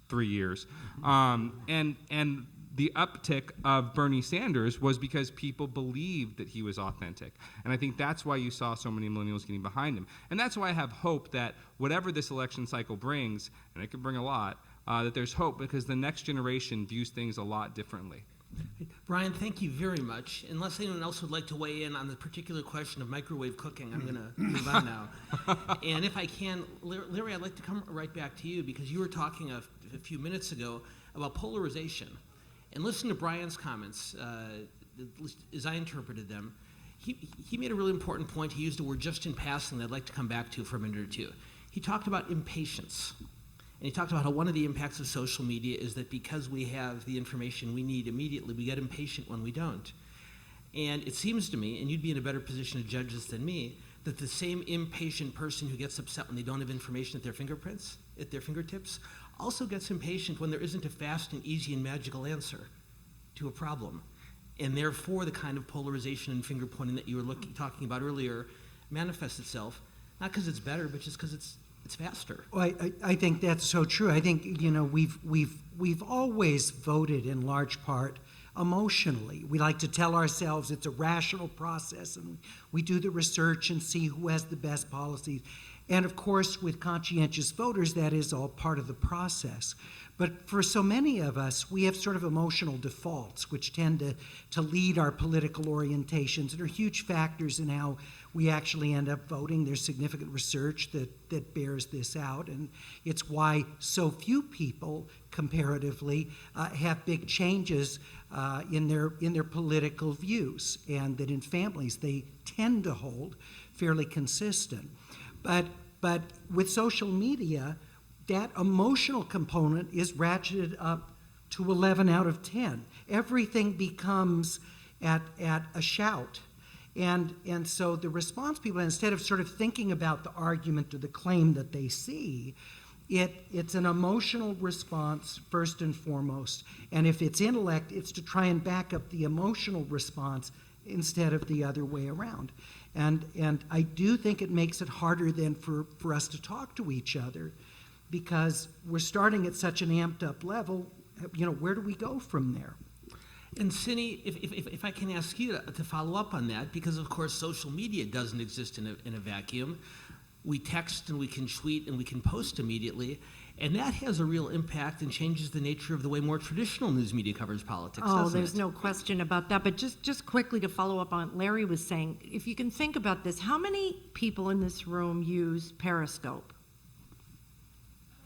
S4: 3 years. And the uptick of Bernie Sanders was because people believed that he was authentic. And I think that's why you saw so many millennials getting behind him. And that's why I have hope that whatever this election cycle brings, and it could bring a lot, that there's hope because the next generation views things a lot differently.
S2: Brian, thank you very much. Unless anyone else would like to weigh in on the particular question of microwave cooking, I'm going to move on now. And if I can, Larry, I'd like to come right back to you because you were talking a few minutes ago about polarization. And listen to Brian's comments, as I interpreted them. He made a really important point. He used a word just in passing that I'd like to come back to for a minute or two. He talked about impatience. And he talked about how one of the impacts of social media is that because we have the information we need immediately, we get impatient when we don't. And it seems to me, and you'd be in a better position to judge this than me, that the same impatient person who gets upset when they don't have information at their fingertips, also gets impatient when there isn't a fast and easy and magical answer to a problem. And therefore, the kind of polarization and finger pointing that you were talking about earlier manifests itself, not because it's better, but just because it's faster.
S7: Well, I think that's so true. I think we've always voted in large part emotionally. We like to tell ourselves it's a rational process, and we do the research and see who has the best policies. And of course, with conscientious voters, that is all part of the process. But for so many of us, we have sort of emotional defaults, which tend to lead our political orientations and are huge factors in how we actually end up voting. There's significant research that bears this out, and it's why so few people, comparatively, have big changes in their political views, and that in families they tend to hold fairly consistent. But with social media, that emotional component is ratcheted up to 11 out of 10. Everything becomes at a shout. And so the response people, instead of sort of thinking about the argument or the claim that they see, it's an emotional response first and foremost. And if it's intellect, it's to try and back up the emotional response instead of the other way around. And I do think it makes it harder then for us to talk to each other because we're starting at such an amped up level. Where do we go from there?
S2: And Cinny, if I can ask you to follow up on that, because of course social media doesn't exist in a vacuum. We text and we can tweet and we can post immediately, and that has a real impact and changes the nature of the way more traditional news media covers politics, doesn't
S3: there's
S2: it?
S3: no question about that. But just quickly to follow up on what Larry was saying, if you can think about this, how many people in this room use Periscope?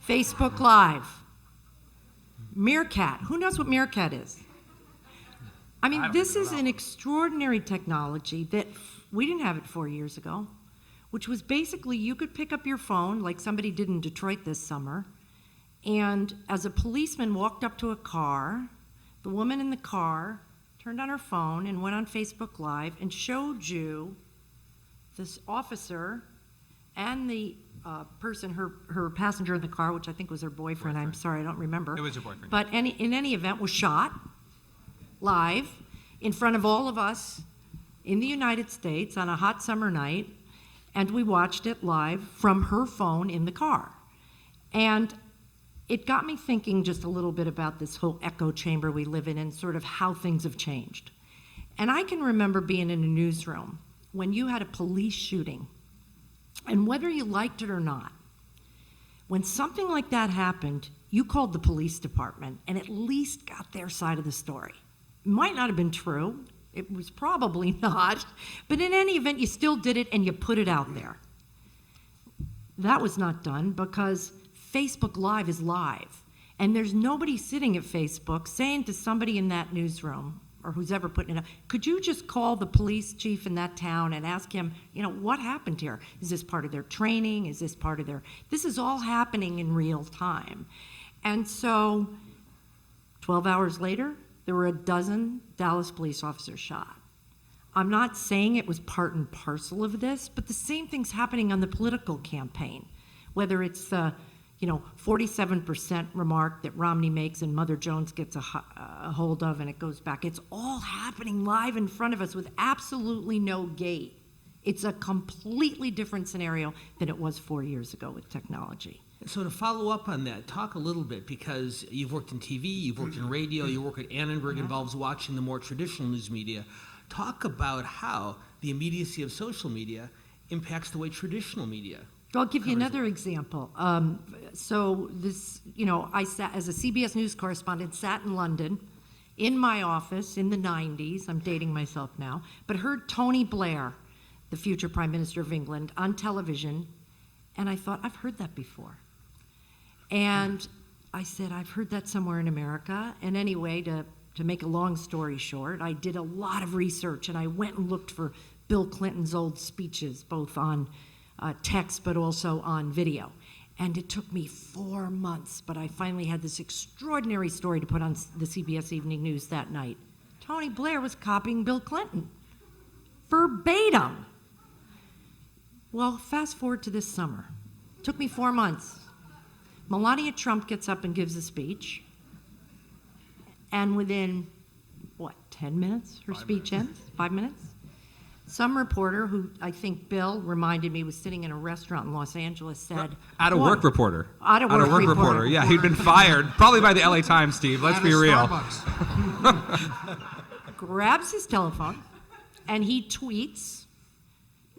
S3: Facebook Live? Meerkat? Who knows what Meerkat is? I mean, this is an extraordinary technology that we didn't have it 4 years ago, which was basically you could pick up your phone like somebody did in Detroit this summer, and as a policeman walked up to a car, the woman in the car turned on her phone and went on Facebook Live and showed you this officer and the person, her passenger in the car, which I think was her boyfriend. I'm sorry, I don't remember.
S4: It was her boyfriend.
S3: But in any event, was shot live in front of all of us in the United States on a hot summer night, and we watched it live from her phone in the car. And it got me thinking just a little bit about this whole echo chamber we live in and sort of how things have changed. And I can remember being in a newsroom when you had a police shooting, and whether you liked it or not, when something like that happened, you called the police department and at least got their side of the story. It might not have been true, it was probably not, but in any event, you still did it and you put it out there. That was not done because Facebook Live is live, and there's nobody sitting at Facebook saying to somebody in that newsroom, or who's ever putting it up, could you just call the police chief in that town and ask him, what happened here? Is this part of their training? Is this part of this is all happening in real time. And so 12 hours later, there were a dozen Dallas police officers shot. I'm not saying it was part and parcel of this, but the same thing's happening on the political campaign, whether it's the 47% remark that Romney makes and Mother Jones gets a hold of and it goes back. It's all happening live in front of us with absolutely no gate. It's a completely different scenario than it was 4 years ago with technology.
S2: So to follow up on that, talk a little bit, because you've worked in TV, you've worked in radio, your work at Annenberg involves watching the more traditional news media. Talk about how the immediacy of social media impacts the way traditional media.
S3: I'll give you another example. So this, I sat as a CBS News correspondent, sat in London in my office in the 90s, I'm dating myself now, but heard Tony Blair, the future Prime Minister of England, on television, and I thought, I've heard that before. And I said, I've heard that somewhere in America. And anyway, to make a long story short, I did a lot of research, and I went and looked for Bill Clinton's old speeches, both on text but also on video. And it took me 4 months, but I finally had this extraordinary story to put on the CBS Evening News that night. Tony Blair was copying Bill Clinton, verbatim. Well, fast forward to this summer. It took me 4 months. Melania Trump gets up and gives a speech, and within, 10 minutes her speech ends? 5 minutes? Some reporter, who I think Bill reminded me was sitting in a restaurant in Los Angeles, said...
S4: Out of work reporter.
S3: Out of work reporter.
S4: Yeah, he'd been fired, probably by the LA Times, Steve. Let's be real.
S3: Grabs his telephone, and he tweets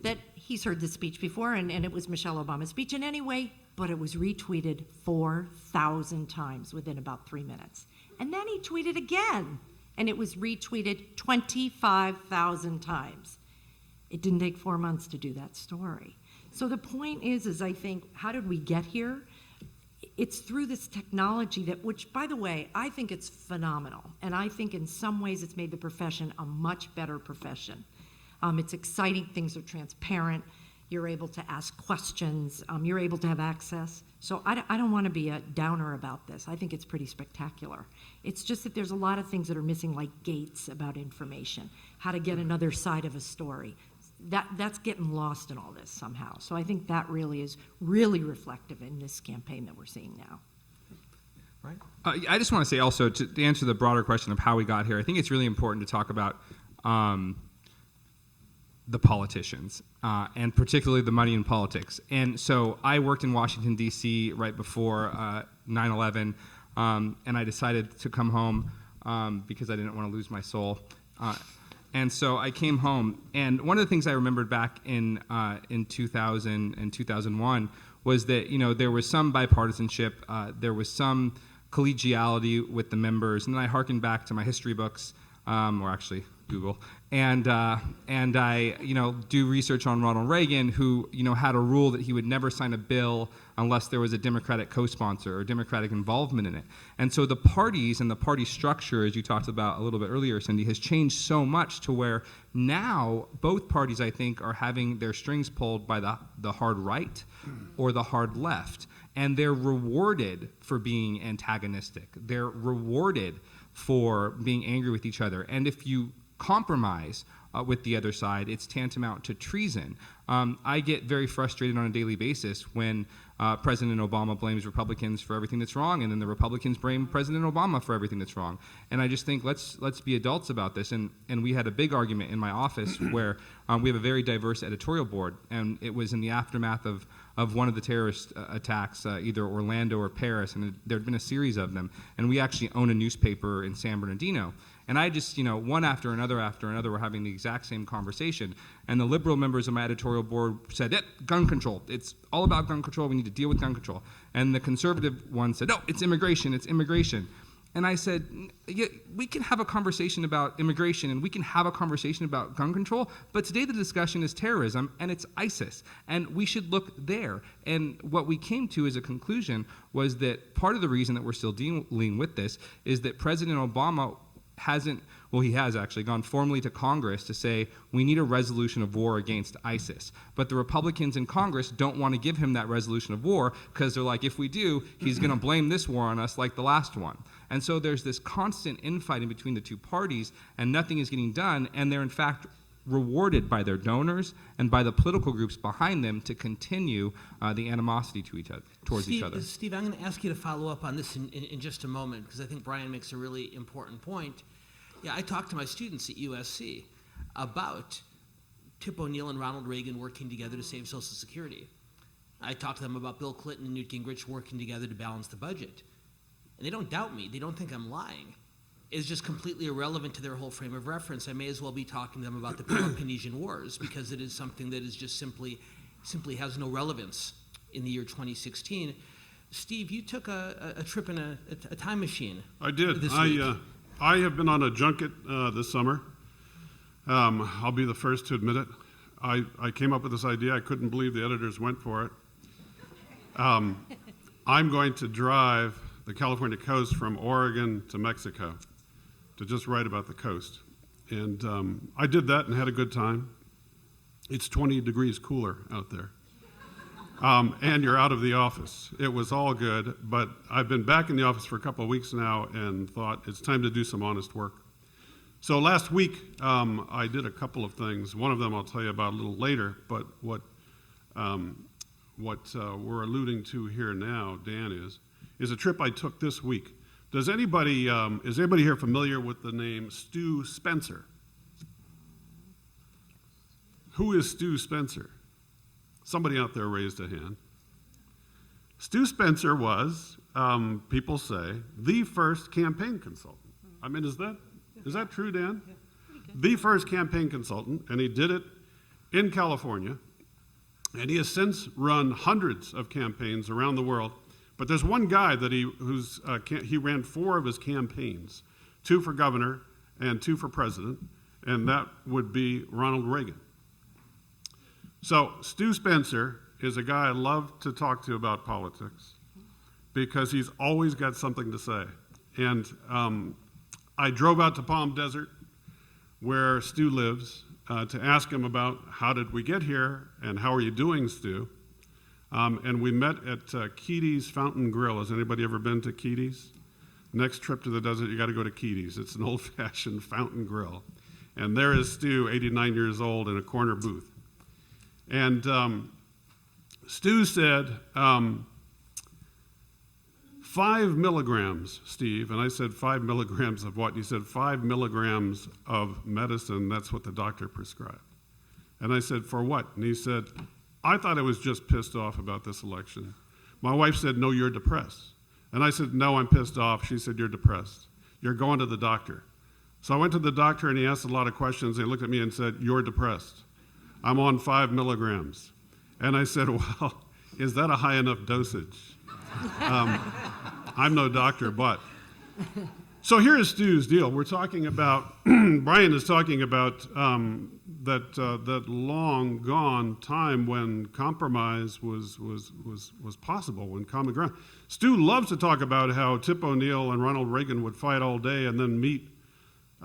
S3: that he's heard this speech before, and it was Michelle Obama's speech. And anyway, but it was retweeted 4,000 times within about 3 minutes. And then he tweeted again, and it was retweeted 25,000 times. It didn't take 4 months to do that story. So the point is I think, how did we get here? It's through this technology which, by the way, I think it's phenomenal. And I think in some ways it's made the profession a much better profession. It's exciting, things are transparent, you're able to ask questions, you're able to have access. So I don't want to be a downer about this. I think it's pretty spectacular. It's just that there's a lot of things that are missing, like gates about information, how to get another side of a story. That's getting lost in all this somehow. So I think that really is really reflective in this campaign that we're seeing now.
S4: Right. I just want to say also, to answer the broader question of how we got here, I think it's really important to talk about the politicians, and particularly the money in politics. And so I worked in Washington, D.C. right before 9/11, and I decided to come home because I didn't want to lose my soul. And so I came home, and one of the things I remembered back in 2000 and 2001 was that there was some bipartisanship, there was some collegiality with the members, and then I hearkened back to my history books, or actually Google, and I do research on Ronald Reagan, who had a rule that he would never sign a bill unless there was a Democratic co-sponsor or Democratic involvement in it. And so the parties and the party structure, as you talked about a little bit earlier, Cindy, has changed so much to where now both parties, I think, are having their strings pulled by the hard right or the hard left, and they're rewarded for being antagonistic. They're rewarded for being angry with each other. And if you compromise with the other side, it's tantamount to treason. I get very frustrated on a daily basis when President Obama blames Republicans for everything that's wrong, and then the Republicans blame President Obama for everything that's wrong. And I just think let's be adults about this. And we had a big argument in my office where we have a very diverse editorial board, and it was in the aftermath of one of the terrorist attacks, either Orlando or Paris, and there had been a series of them. And we actually own a newspaper in San Bernardino. And I just, one after another were having the exact same conversation. And the liberal members of my editorial board said, gun control. It's all about gun control. We need to deal with gun control. And the conservative one said, no, it's immigration. It's immigration. And I said, yeah, we can have a conversation about immigration and we can have a conversation about gun control, but today the discussion is terrorism and it's ISIS, and we should look there. And what we came to as a conclusion was that part of the reason that we're still dealing with this is that President Obama he has actually gone formally to Congress to say we need a resolution of war against ISIS. But the Republicans in Congress don't want to give him that resolution of war because they're like, if we do, he's going to blame this war on us like the last one. And so there's this constant infighting between the two parties, and nothing is getting done, and they're in fact rewarded by their donors and by the political groups behind them to continue the animosity to towards each other.
S2: Steve, I'm going to ask you to follow up on this in just a moment, because I think Brian makes a really important point. Yeah, I talked to my students at USC about Tip O'Neill and Ronald Reagan working together to save Social Security. I talked to them about Bill Clinton and Newt Gingrich working together to balance the budget. And they don't doubt me. They don't think I'm lying. It's just completely irrelevant to their whole frame of reference. I may as well be talking to them about the Peloponnesian Wars, because it is something that is just simply has no relevance in the year 2016. Steve, you took a trip in a time machine.
S6: I did.
S2: This week.
S6: I have been on a junket this summer. I'll be the first to admit it. I came up with this idea. I couldn't believe the editors went for it. I'm going to drive the California coast from Oregon to Mexico to just write about the coast. And I did that and had a good time. It's 20 degrees cooler out there. And you're out of the office. It was all good, but I've been back in the office for a couple of weeks now and thought it's time to do some honest work. So last week, I did a couple of things. One of them I'll tell you about a little later, but what we're alluding to here now, Dan, is a trip I took this week. Is anybody here familiar with the name Stu Spencer? Who is Stu Spencer? Somebody out there raised a hand. Stu Spencer was, people say, the first campaign consultant. I mean, is that true, Dan?
S3: Yeah, pretty good.
S6: The first campaign consultant, and he did it in California, and he has since run hundreds of campaigns around the world. But there's one guy that he ran 4 of his campaigns, 2 for governor and 2 for president, and that would be Ronald Reagan. So Stu Spencer is a guy I love to talk to about politics because he's always got something to say. And I drove out to Palm Desert, where Stu lives, to ask him about how did we get here and how are you doing, Stu? And we met at Keaty's Fountain Grill. Has anybody ever been to Keaty's? Next trip to the desert, you got to go to Keaty's. It's an old-fashioned fountain grill. And there is Stu, 89 years old, in a corner booth. And Stu said, 5 milligrams, Steve. And I said, 5 milligrams of what? And he said, 5 milligrams of medicine. That's what the doctor prescribed. And I said, for what? And he said, I thought I was just pissed off about this election. My wife said, no, you're depressed. And I said, no, I'm pissed off. She said, you're depressed. You're going to the doctor. So I went to the doctor, and he asked a lot of questions. He looked at me and said, you're depressed. I'm on 5 milligrams. And I said, well, is that a high enough dosage? I'm no doctor, but. So here is Stu's deal. We're talking about, Brian is talking about that long gone time when compromise was possible, when common ground. Stu loves to talk about how Tip O'Neill and Ronald Reagan would fight all day and then meet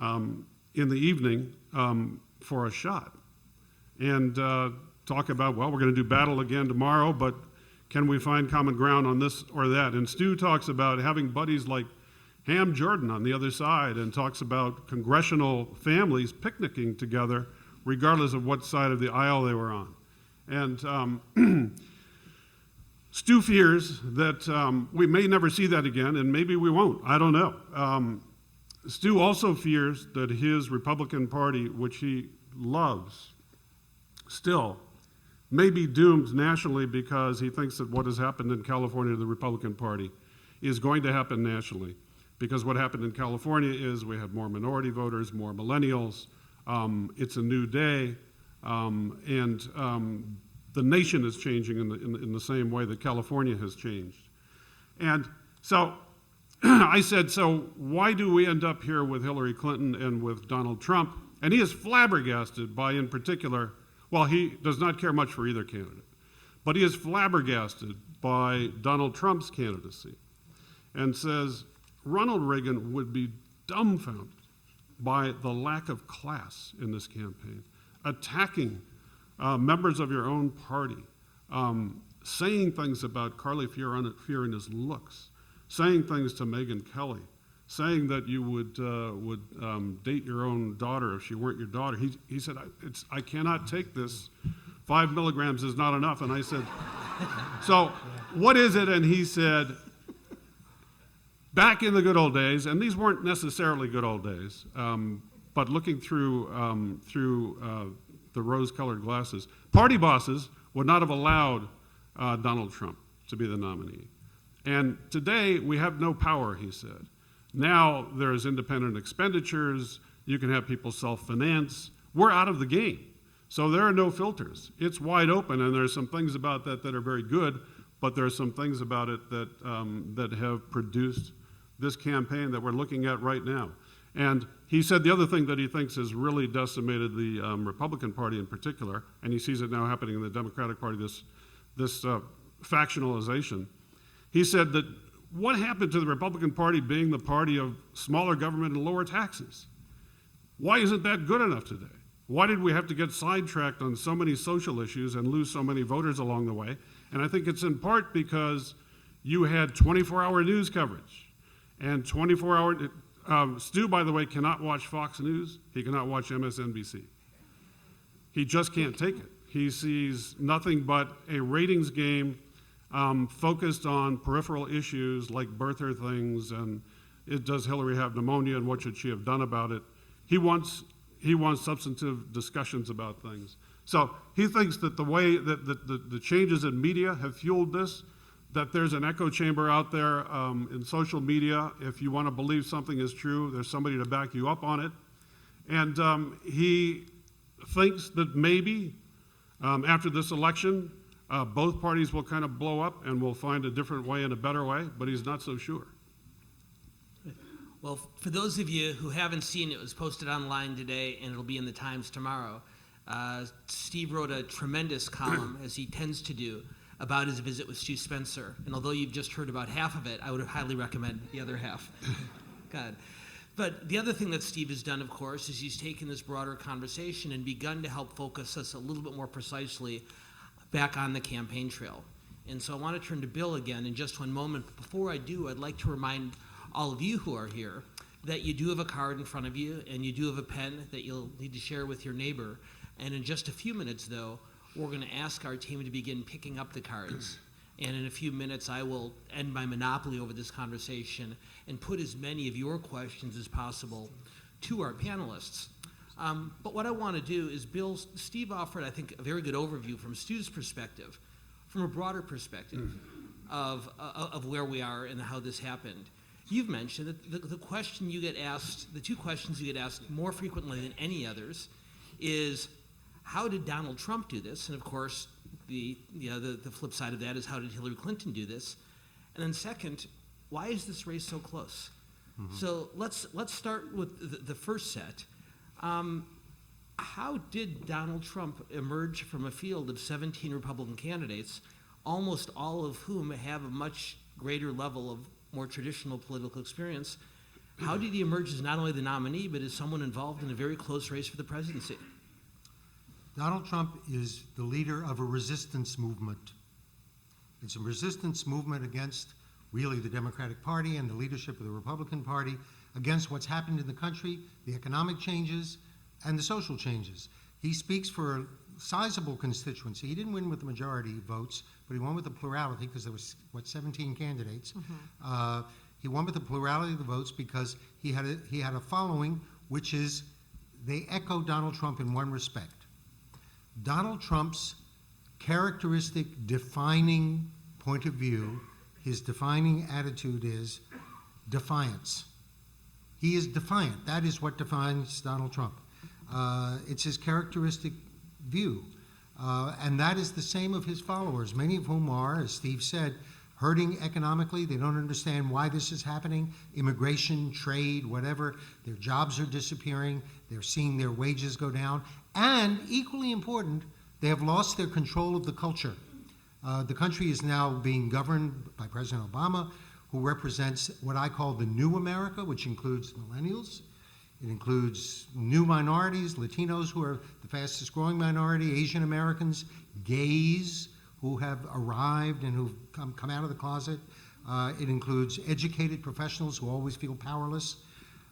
S6: in the evening for a shot. And talk about, well, we're going to do battle again tomorrow, but can we find common ground on this or that? And Stu talks about having buddies like Ham Jordan on the other side, and talks about congressional families picnicking together regardless of what side of the aisle they were on. And Stu fears that we may never see that again, and maybe we won't. I don't know. Stu also fears that his Republican Party, which he loves, still may be doomed nationally because he thinks that what has happened in California to the Republican Party is going to happen nationally. Because what happened in California is we have more minority voters, more millennials. It's a new day, and the nation is changing in the same way that California has changed. And so I said, so why do we end up here with Hillary Clinton and with Donald Trump? And he is flabbergasted by, in particular, well, he does not care much for either candidate, but he is flabbergasted by Donald Trump's candidacy and says Ronald Reagan would be dumbfounded by the lack of class in this campaign, attacking members of your own party, saying things about Carly Fiorina's looks, saying things to Megyn Kelly, saying that you would date your own daughter if she weren't your daughter. He said, I cannot take this. 5 milligrams is not enough. And I said, so what is it? And he said, back in the good old days, and these weren't necessarily good old days, but looking through the rose-colored glasses, party bosses would not have allowed Donald Trump to be the nominee. And today, we have no power, he said. Now there's independent expenditures. You can have people self-finance. We're out of the game. So there are no filters. It's wide open, and there's some things about that that are very good, but there are some things about it that, that have produced this campaign that we're looking at right now. And he said the other thing that he thinks has really decimated the Republican Party in particular, and he sees it now happening in the Democratic Party, this factionalization. He said that what happened to the Republican Party being the party of smaller government and lower taxes? Why isn't that good enough today? Why did we have to get sidetracked on so many social issues and lose so many voters along the way? And I think it's in part because you had 24-hour news coverage. And 24-hour, Stu, by the way, cannot watch Fox News. He cannot watch MSNBC. He just can't take it. He sees nothing but a ratings game focused on peripheral issues like birther things and does Hillary have pneumonia and what should she have done about it. He wants substantive discussions about things. So he thinks that the way that the changes in media have fueled this, that there's an echo chamber out there in social media. If you want to believe something is true, there's somebody to back you up on it. And he thinks that maybe after this election, both parties will kind of blow up and we'll find a different way and a better way, but he's not so sure.
S2: Well, for those of you who haven't seen it, it was posted online today and it'll be in the Times tomorrow. Steve wrote a tremendous column, as he tends to do, about his visit with Stu Spencer. And although you've just heard about half of it, I would highly recommend the other half. God. But the other thing that Steve has done, of course, is he's taken this broader conversation and begun to help focus us a little bit more precisely back on the campaign trail. And so I want to turn to Bill again in just one moment. But before I do, I'd like to remind all of you who are here that you do have a card in front of you and you do have a pen that you'll need to share with your neighbor. And in just a few minutes, though, we're going to ask our team to begin picking up the cards. And in a few minutes, I will end my monopoly over this conversation and put as many of your questions as possible to our panelists. But what I want to do is, Steve offered, I think, a very good overview from Stu's perspective, from a broader perspective of where we are and how this happened. You've mentioned that the question you get asked, the two questions you get asked more frequently than any others, is how did Donald Trump do this? And of course, the flip side of that is how did Hillary Clinton do this? And then second, why is this race so close? Mm-hmm. So let's start with the first set. How did Donald Trump emerge from a field of 17 Republican candidates, almost all of whom have a much greater level of more traditional political experience? How did he emerge as not only the nominee, but as someone involved in a very close race for the presidency?
S5: Donald Trump is the leader of a resistance movement. It's a resistance movement against really the Democratic Party and the leadership of the Republican Party, against what's happened in the country, the economic changes, and the social changes. He speaks for sizable constituency. He didn't win with the majority votes, but he won with the plurality because there was, 17 candidates. He won with the plurality of the votes because he had a following, which is they echo Donald Trump in one respect. Donald Trump's characteristic defining point of view, his defining attitude is defiance. He is defiant. That is what defines Donald Trump. It's his characteristic view. And that is the same of his followers, many of whom are, as Steve said, hurting economically. They don't understand why this is happening. Immigration, trade, whatever. Their jobs are disappearing. They're seeing their wages go down. And equally important, they have lost their control of the culture. The country is now being governed by President Obama, who represents what I call the new America, which includes millennials. It includes new minorities, Latinos, who are the fastest growing minority, Asian Americans, gays who have arrived and who've come out of the closet. It includes educated professionals who always feel powerless,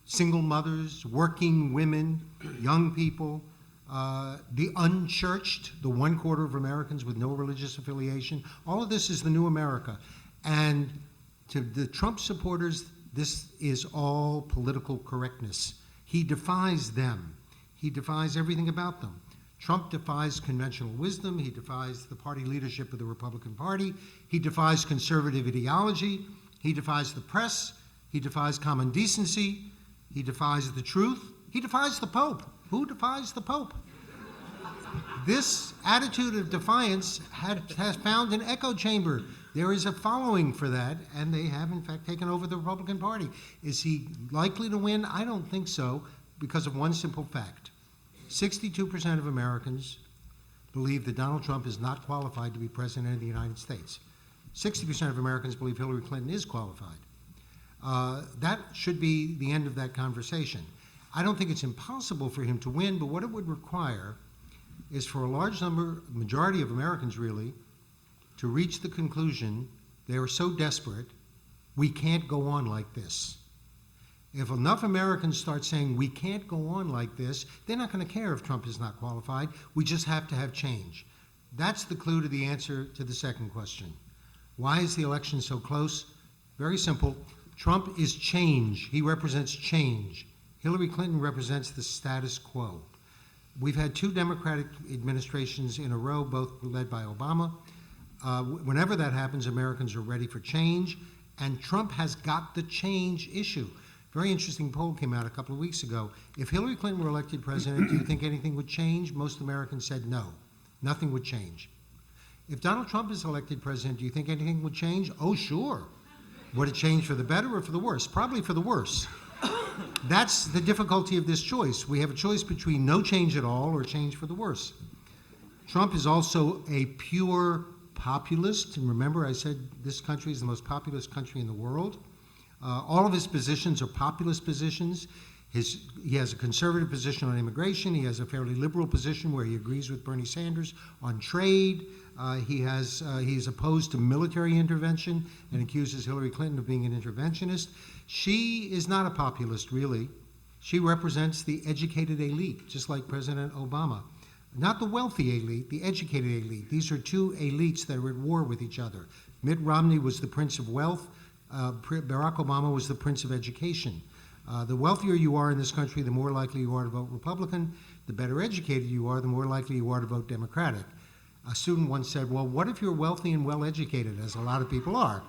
S5: single mothers, working women, young people, the unchurched, the 1/4 of Americans with no religious affiliation. All of this is the new America. And to the Trump supporters, this is all political correctness. He defies them. He defies everything about them. Trump defies conventional wisdom. He defies the party leadership of the Republican Party. He defies conservative ideology. He defies the press. He defies common decency. He defies the truth. He defies the Pope. Who defies the Pope? This attitude of defiance has found an echo chamber. There is a following for that, and they have, in fact, taken over the Republican Party. Is he likely to win? I don't think so, because of one simple fact. 62% of Americans believe that Donald Trump is not qualified to be president of the United States. 60% of Americans believe Hillary Clinton is qualified. That should be the end of that conversation. I don't think it's impossible for him to win, but what it would require is for a large majority of Americans really, to reach the conclusion they are so desperate, we can't go on like this. If enough Americans start saying we can't go on like this, they're not going to care if Trump is not qualified. We just have to have change. That's the clue to the answer to the second question. Why is the election so close? Very simple. Trump is change. He represents change. Hillary Clinton represents the status quo. We've had 2 Democratic administrations in a row, both led by Obama. Whenever that happens, Americans are ready for change, and Trump has got the change issue. Very interesting poll came out a couple of weeks ago. If Hillary Clinton were elected president, do you think anything would change? Most Americans said no. Nothing would change. If Donald Trump is elected president, do you think anything would change? Oh, sure. Would it change for the better or for the worse? Probably for the worse. That's the difficulty of this choice. We have a choice between no change at all or change for the worse. Trump is also a pure populist, and remember I said this country is the most populous country in the world. All of his positions are populist positions. He has a conservative position on immigration. He has a fairly liberal position where he agrees with Bernie Sanders on trade. He is opposed to military intervention and accuses Hillary Clinton of being an interventionist. She is not a populist, really. She represents the educated elite, just like President Obama. Not the wealthy elite, the educated elite. These are 2 elites that are at war with each other. Mitt Romney was the prince of wealth. Barack Obama was the prince of education. The wealthier you are in this country, the more likely you are to vote Republican. The better educated you are, the more likely you are to vote Democratic. A student once said, well, what if you're wealthy and well-educated, as a lot of people are?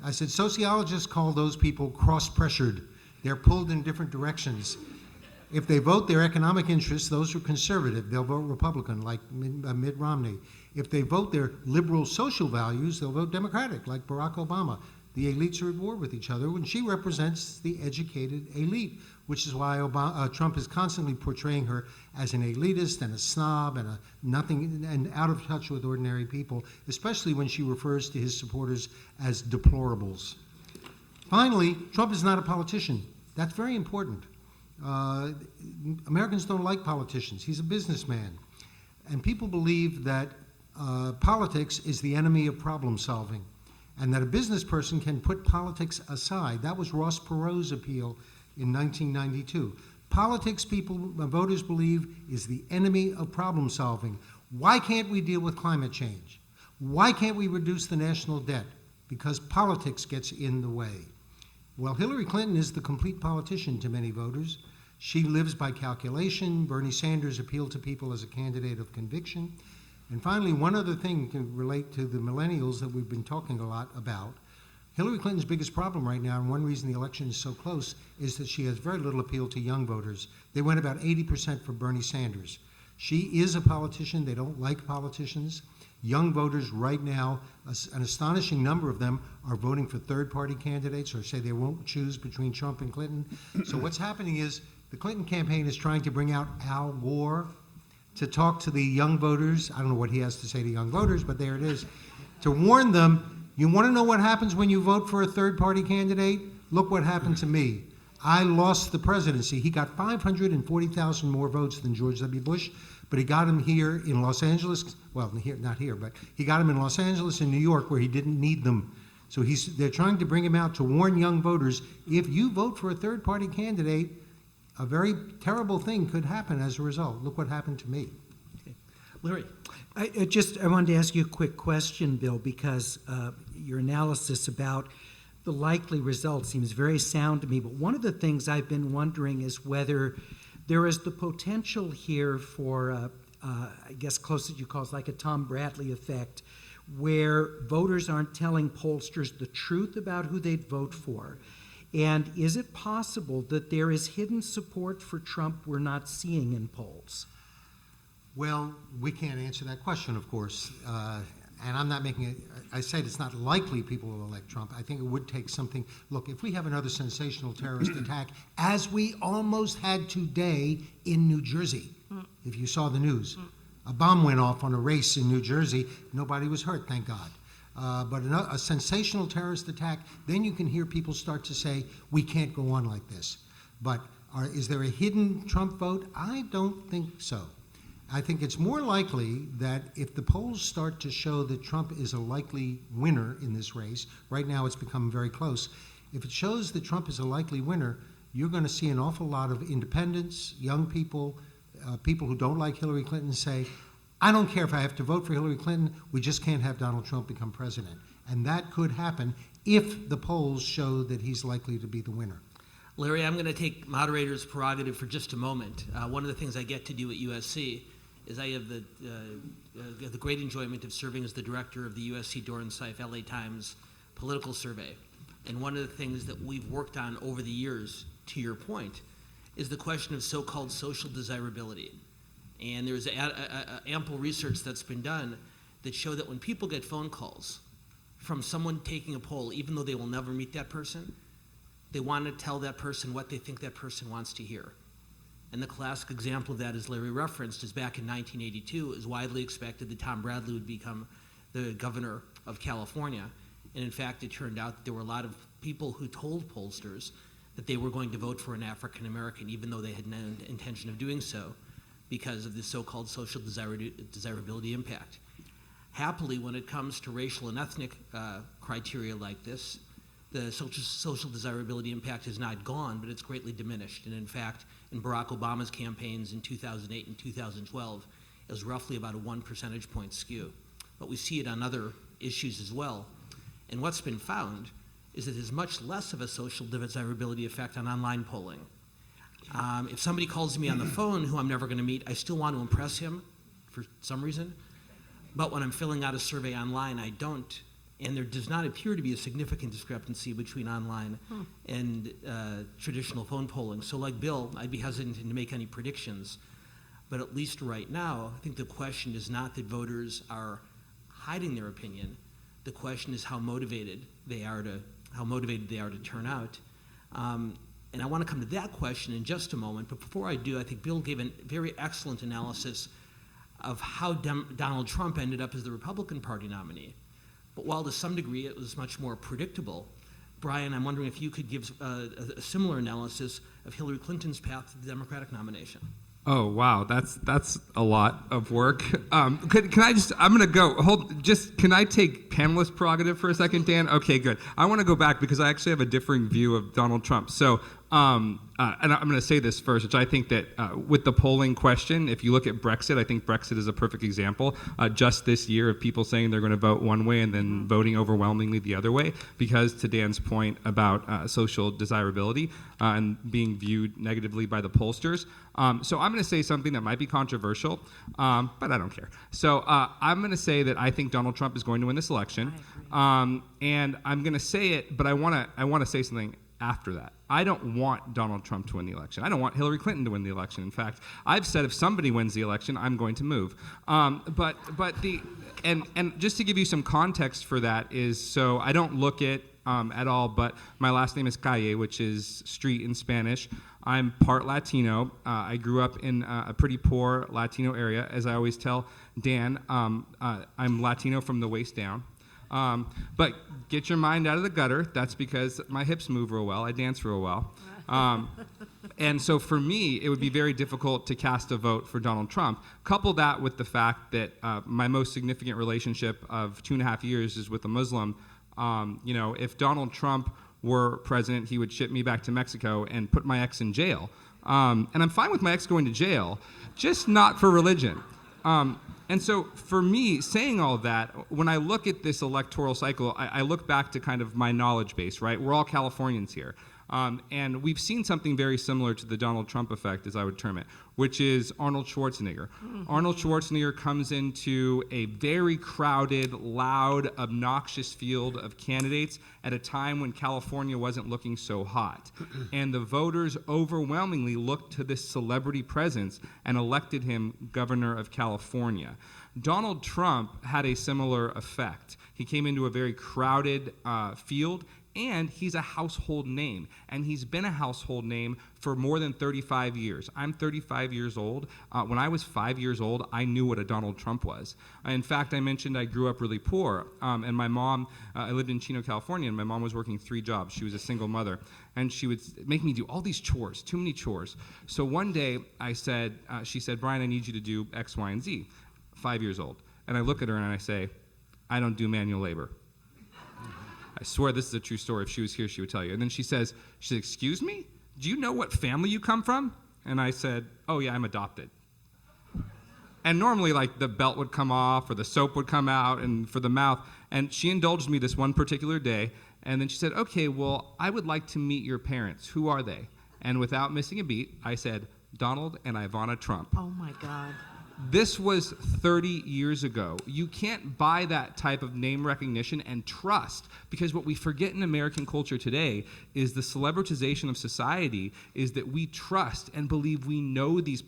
S5: I said, sociologists call those people cross-pressured. They're pulled in different directions. If they vote their economic interests, those are conservative. They'll vote Republican, like Mitt Romney. If they vote their liberal social values, they'll vote Democratic, like Barack Obama. The elites are at war with each other, and she represents the educated elite, which is why Trump is constantly portraying her as an elitist and a snob and and out of touch with ordinary people, especially when she refers to his supporters as deplorables. Finally, Trump is not a politician. That's very important. Americans don't like politicians. He's a businessman. And people believe that politics is the enemy of problem solving, and that a business person can put politics aside. That was Ross Perot's appeal in 1992. Politics, voters believe, is the enemy of problem solving. Why can't we deal with climate change? Why can't we reduce the national debt? Because politics gets in the way. Well, Hillary Clinton is the complete politician to many voters. She lives by calculation. Bernie Sanders appealed to people as a candidate of conviction. And finally, one other thing to relate to the millennials that we've been talking a lot about. Hillary Clinton's biggest problem right now, and one reason the election is so close, is that she has very little appeal to young voters. They went about 80% for Bernie Sanders. She is a politician. They don't like politicians. Young voters right now, an astonishing number of them are voting for third-party candidates or say they won't choose between Trump and Clinton. So what's happening is the Clinton campaign is trying to bring out Al Gore to talk to the young voters. I don't know what he has to say to young voters, but there it is. To warn them, you want to know what happens when you vote for a third-party candidate? Look what happened to me. I lost the presidency. He got 540,000 more votes than George W. Bush, but he got him here in Los Angeles. Well, not here, but he got him in Los Angeles and New York where he didn't need them. So they're trying to bring him out to warn young voters, if you vote for a third-party candidate, a very terrible thing could happen as a result. Look what happened to me.
S7: Okay. Larry. I wanted to ask you a quick question, Bill, because your analysis about the likely result seems very sound to me. But one of the things I've been wondering is whether there is the potential here for, I guess, close as you call it, like a Tom Bradley effect, where voters aren't telling pollsters the truth about who they'd vote for. And is it possible that there is hidden support for Trump we're not seeing in polls?
S5: Well, we can't answer that question, of course. And I'm not making it, I said it's not likely people will elect Trump. I think it would take something. Look, if we have another sensational terrorist attack, as we almost had today in New Jersey, if you saw the news, a bomb went off on a race in New Jersey. Nobody was hurt, thank God. But a sensational terrorist attack, then you can hear people start to say, we can't go on like this. But is there a hidden Trump vote? I don't think so. I think it's more likely that if the polls start to show that Trump is a likely winner in this race, right now it's become very close, if it shows that Trump is a likely winner, you're going to see an awful lot of independents, young people, people who don't like Hillary Clinton say, I don't care if I have to vote for Hillary Clinton, we just can't have Donald Trump become president. And that could happen if the polls show that he's likely to be the winner.
S2: Larry, I'm going to take moderator's prerogative for just a moment. One of the things I get to do at USC is I have the great enjoyment of serving as the director of the USC Dorn Seif LA Times political survey. And one of the things that we've worked on over the years, to your point, is the question of so-called social desirability. And there's ample research that's been done that show that when people get phone calls from someone taking a poll, even though they will never meet that person, they want to tell that person what they think that person wants to hear. And the classic example of that, as Larry referenced, is back in 1982, it was widely expected that Tom Bradley would become the governor of California. And in fact, it turned out that there were a lot of people who told pollsters that they were going to vote for an African American, even though they had no intention of doing so, because of the so-called social desirability impact. Happily, when it comes to racial and ethnic criteria like this, the social desirability impact is not gone, but it's greatly diminished. And in fact, in Barack Obama's campaigns in 2008 and 2012, it was roughly about a 1 percentage point skew. But we see it on other issues as well. And what's been found is that there's much less of a social desirability effect on online polling. If somebody calls me on the phone who I'm never going to meet, I still want to impress him for some reason. But when I'm filling out a survey online, I don't. And there does not appear to be a significant discrepancy between online and traditional phone polling. So like Bill, I'd be hesitant to make any predictions. But at least right now, I think the question is not that voters are hiding their opinion. The question is how motivated they are to turn out. And I want to come to that question in just a moment. But before I do, I think Bill gave a very excellent analysis of how Donald Trump ended up as the Republican Party nominee. But while to some degree it was much more predictable, Brian, I'm wondering if you could give a similar analysis of Hillary Clinton's path to the Democratic nomination.
S4: Oh, wow, that's a lot of work. I'm gonna go, can I take panelist prerogative for a second, Dan? Okay, good. I wanna go back because I actually have a differing view of Donald Trump. So and I'm going to say this first, which I think that with the polling question, if you look at Brexit, I think Brexit is a perfect example. Just this year of people saying they're going to vote one way and then voting overwhelmingly the other way, because to Dan's point about social desirability and being viewed negatively by the pollsters. So I'm going to say something that might be controversial, but I don't care. So I'm going to say that I think Donald Trump is going to win this election, and I'm going to say it, but I want to say something after that. I don't want Donald Trump to win the election. I don't want Hillary Clinton to win the election. In fact, I've said if somebody wins the election, I'm going to move. But just to give you some context for that is, so I don't look it at all, but my last name is Calle, which is street in Spanish. I'm part Latino. I grew up in a pretty poor Latino area. As I always tell Dan, I'm Latino from the waist down. But get your mind out of the gutter. That's because my hips move real well. I dance real well. And so for me, it would be very difficult to cast a vote for Donald Trump. Couple that with the fact that my most significant relationship of 2.5 years is with a Muslim. If Donald Trump were president, he would ship me back to Mexico and put my ex in jail. And I'm fine with my ex going to jail, just not for religion. And so for me, saying all that, when I look at this electoral cycle, I look back to kind of my knowledge base, right? We're all Californians here. And we've seen something very similar to the Donald Trump effect, as I would term it, which is Arnold Schwarzenegger. Arnold Schwarzenegger comes into a very crowded, loud, obnoxious field of candidates at a time when California wasn't looking so hot. And the voters overwhelmingly looked to this celebrity presence and elected him governor of California. Donald Trump had a similar effect. He came into a very crowded field, and he's a household name, and he's been a household name for more than 35 years. I'm 35 years old. When I was 5 years old, I knew what a Donald Trump was. In fact, I mentioned I grew up really poor, and my mom, I lived in Chino, California, and my mom was working 3 jobs. She was a single mother, and she would make me do all these chores, too many chores. So one day, she said, Brian, I need you to do X, Y, and Z. 5 years old. And I look at her and I say, I don't do manual labor. I swear this is a true story. If she was here, she would tell you. And then she said, excuse me? Do you know what family you come from? And I said, oh yeah, I'm adopted. And normally like the belt would come off or the soap would come out and for the mouth. And she indulged me this one particular day. And then she said, okay, well, I would like to meet your parents. Who are they? And without missing a beat, I said, Donald and Ivana Trump.
S3: Oh my God.
S4: This was 30 years ago. You can't buy that type of name recognition and trust, because what we forget in American culture today is the celebritization of society is that we trust and believe we know these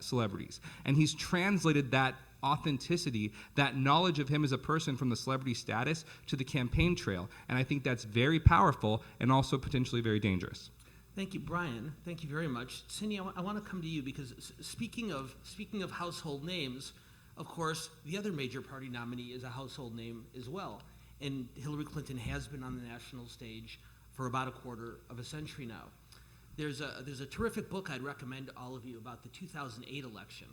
S4: celebrities. And he's translated that authenticity, that knowledge of him as a person from the celebrity status to the campaign trail. And I think that's very powerful and also potentially very dangerous.
S2: Thank you, Brian. Thank you very much. Cindy, I want to come to you because speaking of household names, of course, the other major party nominee is a household name as well. And Hillary Clinton has been on the national stage for about a quarter of a century now. There's a terrific book I'd recommend to all of you about the 2008 election.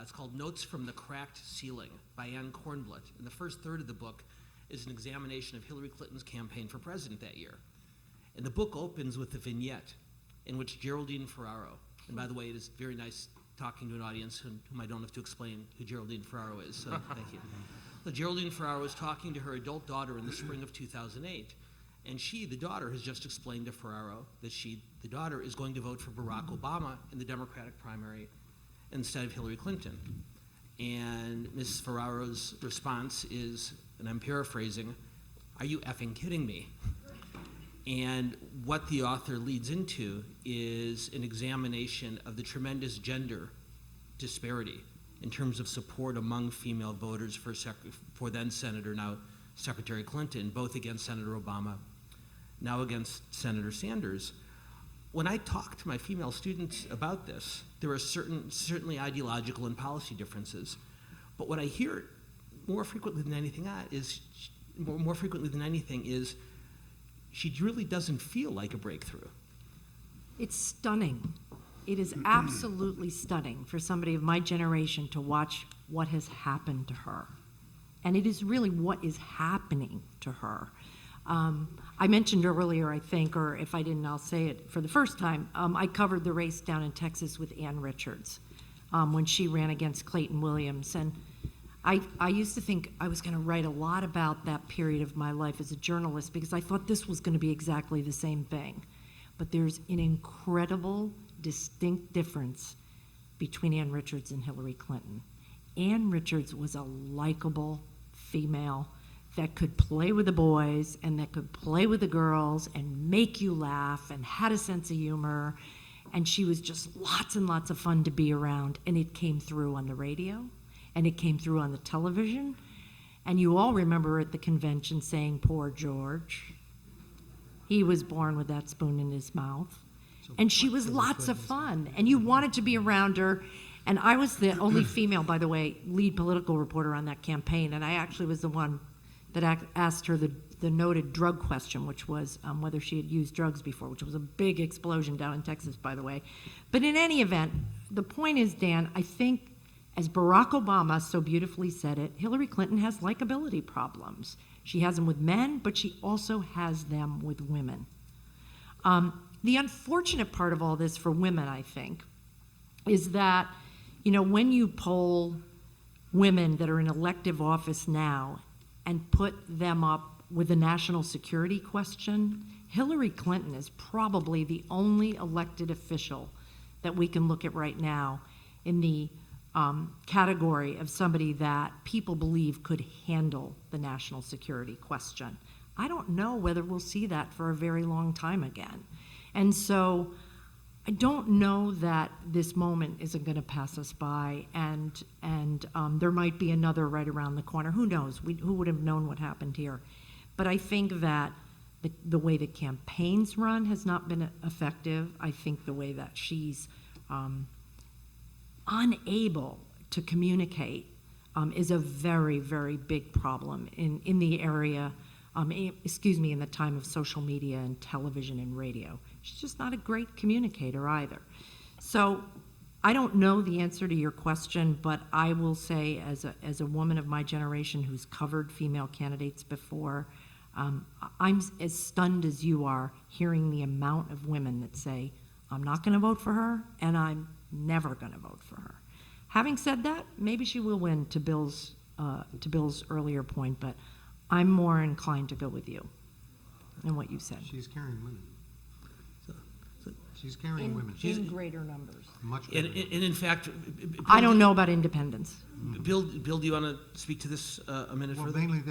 S2: It's called Notes from the Cracked Ceiling by Ann Kornbluth. And the first third of the book is an examination of Hillary Clinton's campaign for president that year. And the book opens with a vignette in which Geraldine Ferraro, and by the way, it is very nice talking to an audience whom I don't have to explain who Geraldine Ferraro is, so thank you. So Geraldine Ferraro is talking to her adult daughter in the spring of 2008, and she, the daughter, has just explained to Ferraro that the daughter, is going to vote for Barack Obama in the Democratic primary instead of Hillary Clinton. And Mrs. Ferraro's response is, and I'm paraphrasing, "Are you effing kidding me?" And what the author leads into is an examination of the tremendous gender disparity in terms of support among female voters for then Senator, now Secretary Clinton, both against Senator Obama, now against Senator Sanders. When I talk to my female students about this, there are certainly ideological and policy differences. But what I hear more frequently than anything is she really doesn't feel like a breakthrough.
S3: It's stunning. It is absolutely stunning for somebody of my generation to watch what has happened to her. And it is really what is happening to her. I mentioned earlier, I think, or if I didn't, I'll say it for the first time, I covered the race down in Texas with Ann Richards when she ran against Clayton Williams. And I used to think I was going to write a lot about that period of my life as a journalist because I thought this was going to be exactly the same thing. But there's an incredible, distinct difference between Ann Richards and Hillary Clinton. Ann Richards was a likable female that could play with the boys and that could play with the girls and make you laugh and had a sense of humor. And she was just lots and lots of fun to be around. And it came through on the radio and it came through on the television. And you all remember her at the convention saying, "Poor George. He was born with that spoon in his mouth." And she was lots of fun. And you wanted to be around her. And I was the only female, by the way, lead political reporter on that campaign. And I actually was the one that asked her the noted drug question, which was whether she had used drugs before, which was a big explosion down in Texas, by the way. But in any event, the point is, Dan, I think, as Barack Obama so beautifully said it, Hillary Clinton has likability problems. She has them with men, but she also has them with women. The unfortunate part of all this for women, I think, is that, you know, when you poll women that are in elective office now and put them up with a national security question, Hillary Clinton is probably the only elected official that we can look at right now in the category of somebody that people believe could handle the national security question. I don't know whether we'll see that for a very long time again. And so I don't know that this moment isn't going to pass us by, and there might be another right around the corner. Who knows? Who would have known what happened here? But I think that the way the campaigns run has not been effective. I think the way that she's unable to communicate is a very, very big problem in the area, in the time of social media and television and radio. She's just not a great communicator either. So I don't know the answer to your question, but I will say as a woman of my generation who's covered female candidates before, I'm as stunned as you are hearing the amount of women that say, "I'm not going to vote for her, and I'm never going to vote for her." Having said that, maybe she will win, to Bill's earlier point, but I'm more inclined to go with you and what you said.
S5: She's carrying women. She's carrying women.
S3: In greater numbers.
S5: Much
S2: And
S5: greater.
S2: in fact,
S3: I don't know about independence.
S2: Bill, do you want to speak to this a minute
S5: Well,
S2: further?
S5: mainly,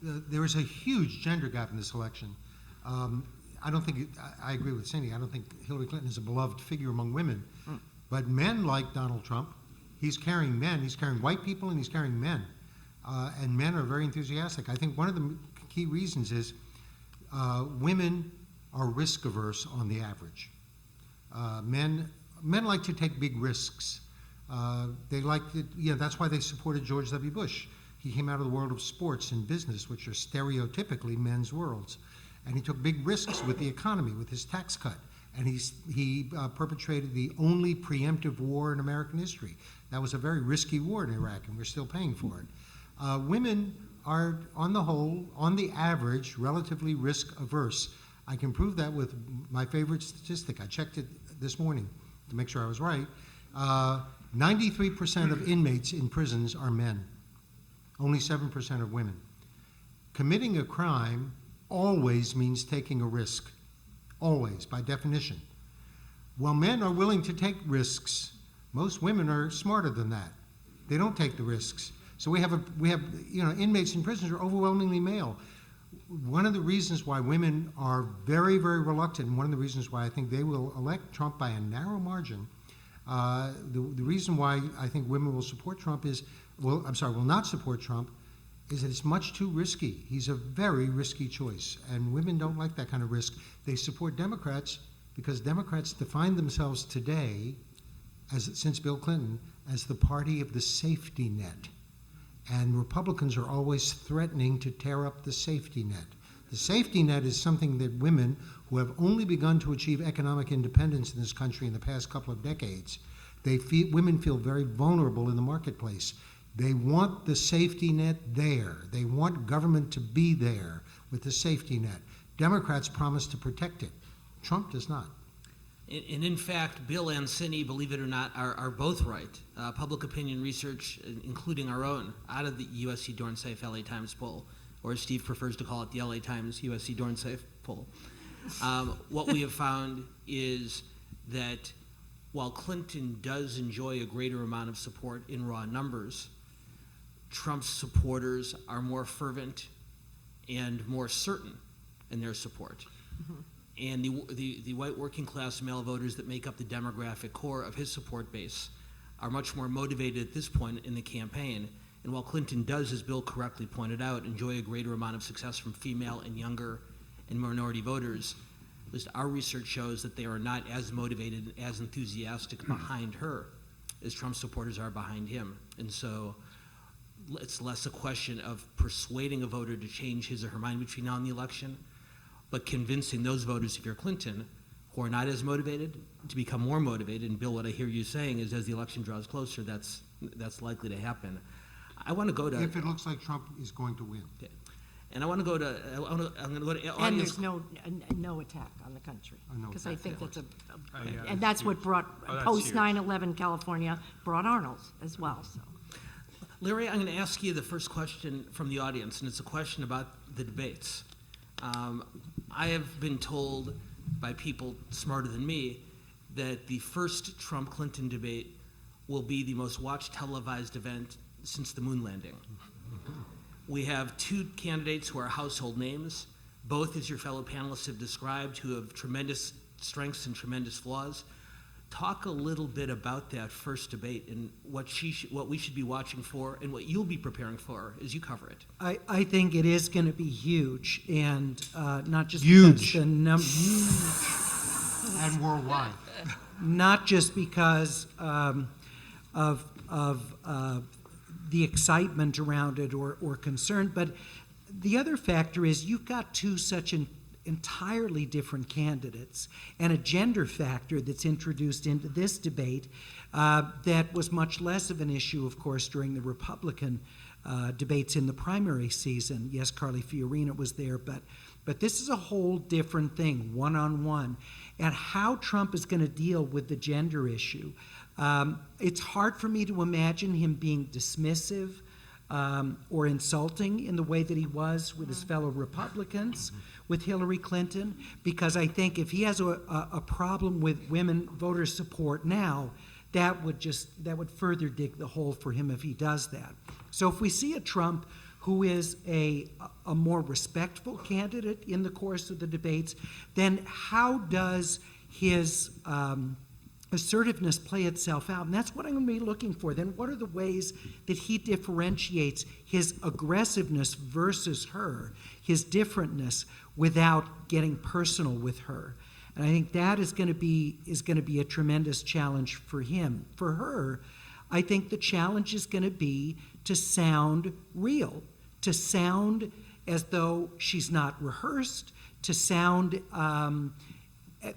S5: there is a huge gender gap in this election. I don't think, I agree with Cindy, I don't think Hillary Clinton is a beloved figure among women. But men like Donald Trump, he's carrying men, he's carrying white people and he's carrying men. And men are very enthusiastic. I think one of the key reasons is women are risk averse on the average. Men like to take big risks. They like to, that's why they supported George W. Bush. He came out of the world of sports and business, which are stereotypically men's worlds. And he took big risks with the economy, with his tax cut. And he perpetrated the only preemptive war in American history. That was a very risky war in Iraq, and we're still paying for it. Women are, on the whole, on the average, relatively risk averse. I can prove that with my favorite statistic. I checked it this morning to make sure I was right. 93% of inmates in prisons are men. Only 7% are women. Committing a crime always means taking a risk. Always, by definition. While men are willing to take risks, most women are smarter than that. They don't take the risks. So we have inmates in prisons are overwhelmingly male. One of the reasons why women are very, very reluctant, and one of the reasons why I think they will elect Trump by a narrow margin, the reason why I think women will support Trump will not support Trump, is that it's much too risky. He's a very risky choice, and women don't like that kind of risk. They support Democrats because Democrats define themselves today, since Bill Clinton, as the party of the safety net. And Republicans are always threatening to tear up the safety net. The safety net is something that women who have only begun to achieve economic independence in this country in the past couple of decades, women feel very vulnerable in the marketplace. They want the safety net there. They want government to be there with a safety net. Democrats promise to protect it. Trump does not.
S2: And in fact, Bill and Cinny, believe it or not, are both right. Public opinion research, including our own, out of the USC Dornsafe LA Times poll, or as Steve prefers to call it, the LA Times USC Dornsafe poll. What we have found is that while Clinton does enjoy a greater amount of support in raw numbers, Trump's supporters are more fervent and more certain in their support. And the white working class male voters that make up the demographic core of his support base are much more motivated at this point in the campaign. And while Clinton does, as Bill correctly pointed out, enjoy a greater amount of success from female and younger and minority voters, at least our research shows that they are not as motivated, as enthusiastic behind her as Trump supporters are behind him. And so it's less a question of persuading a voter to change his or her mind between now and the election, but convincing those voters, if you're Clinton, who are not as motivated, to become more motivated. And Bill, what I hear you saying is as the election draws closer, that's likely to happen. I want to go to...
S5: If it looks like Trump is going to win.
S2: Okay. And I want to go to... I'm going to go to
S3: And
S2: audience...
S3: there's no attack on the country.
S5: no
S3: Because I think that's
S4: yeah,
S3: and that's what brought,
S4: that's
S3: post
S4: huge.
S3: 9/11 California brought Arnold's as well, so.
S2: Larry, I'm going to ask you the first question from the audience, and it's a question about the debates. I have been told by people smarter than me that the first Trump-Clinton debate will be the most watched televised event since the moon landing. We have two candidates who are household names, both, as your fellow panelists have described, who have tremendous strengths and tremendous flaws. Talk a little bit about that first debate and what we should be watching for and what you'll be preparing for as you cover it.
S7: I think it is going to be huge, and not just
S4: Huge.
S7: because
S5: And worldwide.
S7: not just because of the excitement around it or concern, but the other factor is you've got two such entirely different candidates and a gender factor that's introduced into this debate that was much less of an issue, of course, during the Republican debates in the primary season. Yes, Carly Fiorina was there, but this is a whole different thing, one-on-one. And how Trump is going to deal with the gender issue. It's hard for me to imagine him being dismissive or insulting in the way that he was with his fellow Republicans, with Hillary Clinton, because I think if he has a problem with women voter support now, that would further dig the hole for him if he does that. So if we see a Trump who is a more respectful candidate in the course of the debates, then how does his assertiveness play itself out? And that's what I'm going to be looking for. Then what are the ways that he differentiates his aggressiveness versus her, his differentness, without getting personal with her? And I think that is going to be a tremendous challenge for him. For her, I think the challenge is going to be to sound real, to sound as though she's not rehearsed, to sound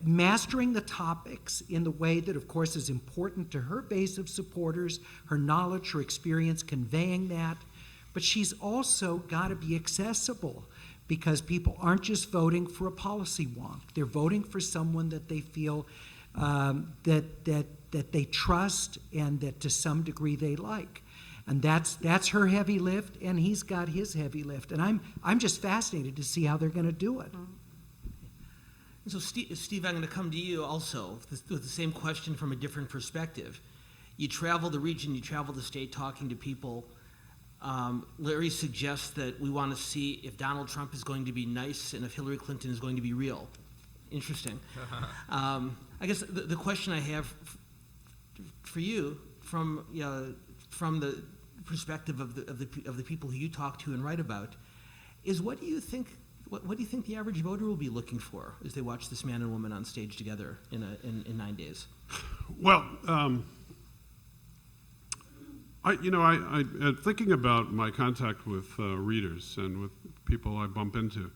S7: mastering the topics in the way that, of course, is important to her base of supporters, her knowledge, her experience, conveying that. But she's also got to be accessible, because people aren't just voting for a policy wonk. They're voting for someone that they feel that they trust and that to some degree they like. And that's her heavy lift, and he's got his heavy lift. And I'm just fascinated to see how they're going to do it.
S2: So Steve, I'm going to come to you also with the same question from a different perspective. You travel the region, you travel the state talking to people. Larry suggests that we want to see if Donald Trump is going to be nice and if Hillary Clinton is going to be real. Interesting. I guess the question I have for you from the perspective of the people who you talk to and write about is what do you think the average voter will be looking for as they watch this man and woman on stage together in 9 days?
S6: Well, thinking about my contact with readers and with people I bump into,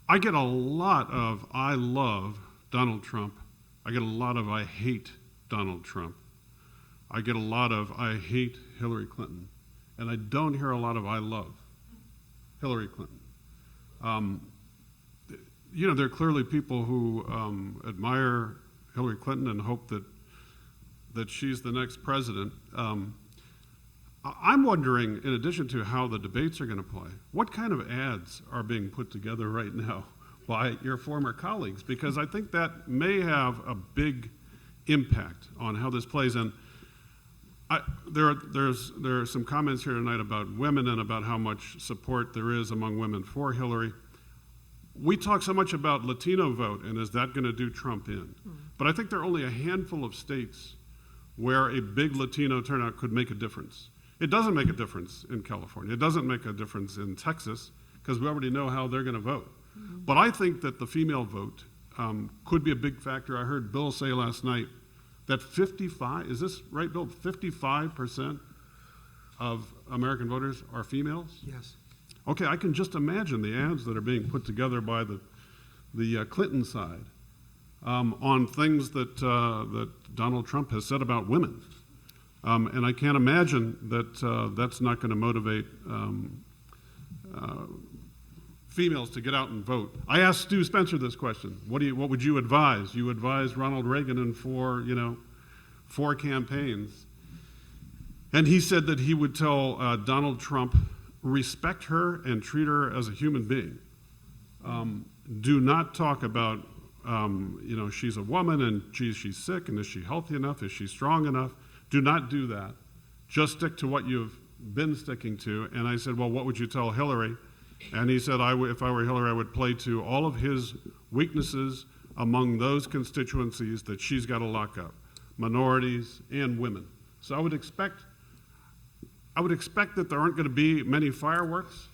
S6: I get a lot of I love Donald Trump. I get a lot of I hate Donald Trump. I get a lot of I hate Hillary Clinton. And I don't hear a lot of I love Hillary Clinton. there are clearly people who admire Hillary Clinton and hope that she's the next president. I'm wondering, in addition to how the debates are going to play, what kind of ads are being put together right now by your former colleagues? Because I think that may have a big impact on how this plays. And there are some comments here tonight about women and about how much support there is among women for Hillary. We talk so much about Latino vote, and is that going to do Trump in? But I think there are only a handful of states where a big Latino turnout could make a difference. It doesn't make a difference in California. It doesn't make a difference in Texas, because we already know how they're going to vote. But I think that the female vote could be a big factor. I heard Bill say last night that 55, is this right, Bill? 55% of American voters are females?
S5: Yes.
S6: Okay, I can just imagine the ads that are being put together by the Clinton side on things that Donald Trump has said about women. And I can't imagine that that's not going to motivate females to get out and vote. I asked Stu Spencer this question. What would you advise? You advised Ronald Reagan in four campaigns. And he said that he would tell Donald Trump, respect her and treat her as a human being. Do not talk about, she's a woman and she's sick, and is she healthy enough? Is she strong enough? Do not do that. Just stick to what you've been sticking to. And I said, well, what would you tell Hillary? And he said, if I were Hillary, I would play to all of his weaknesses among those constituencies that she's got to lock up, minorities and women. So I would expect that there aren't going to be many fireworks,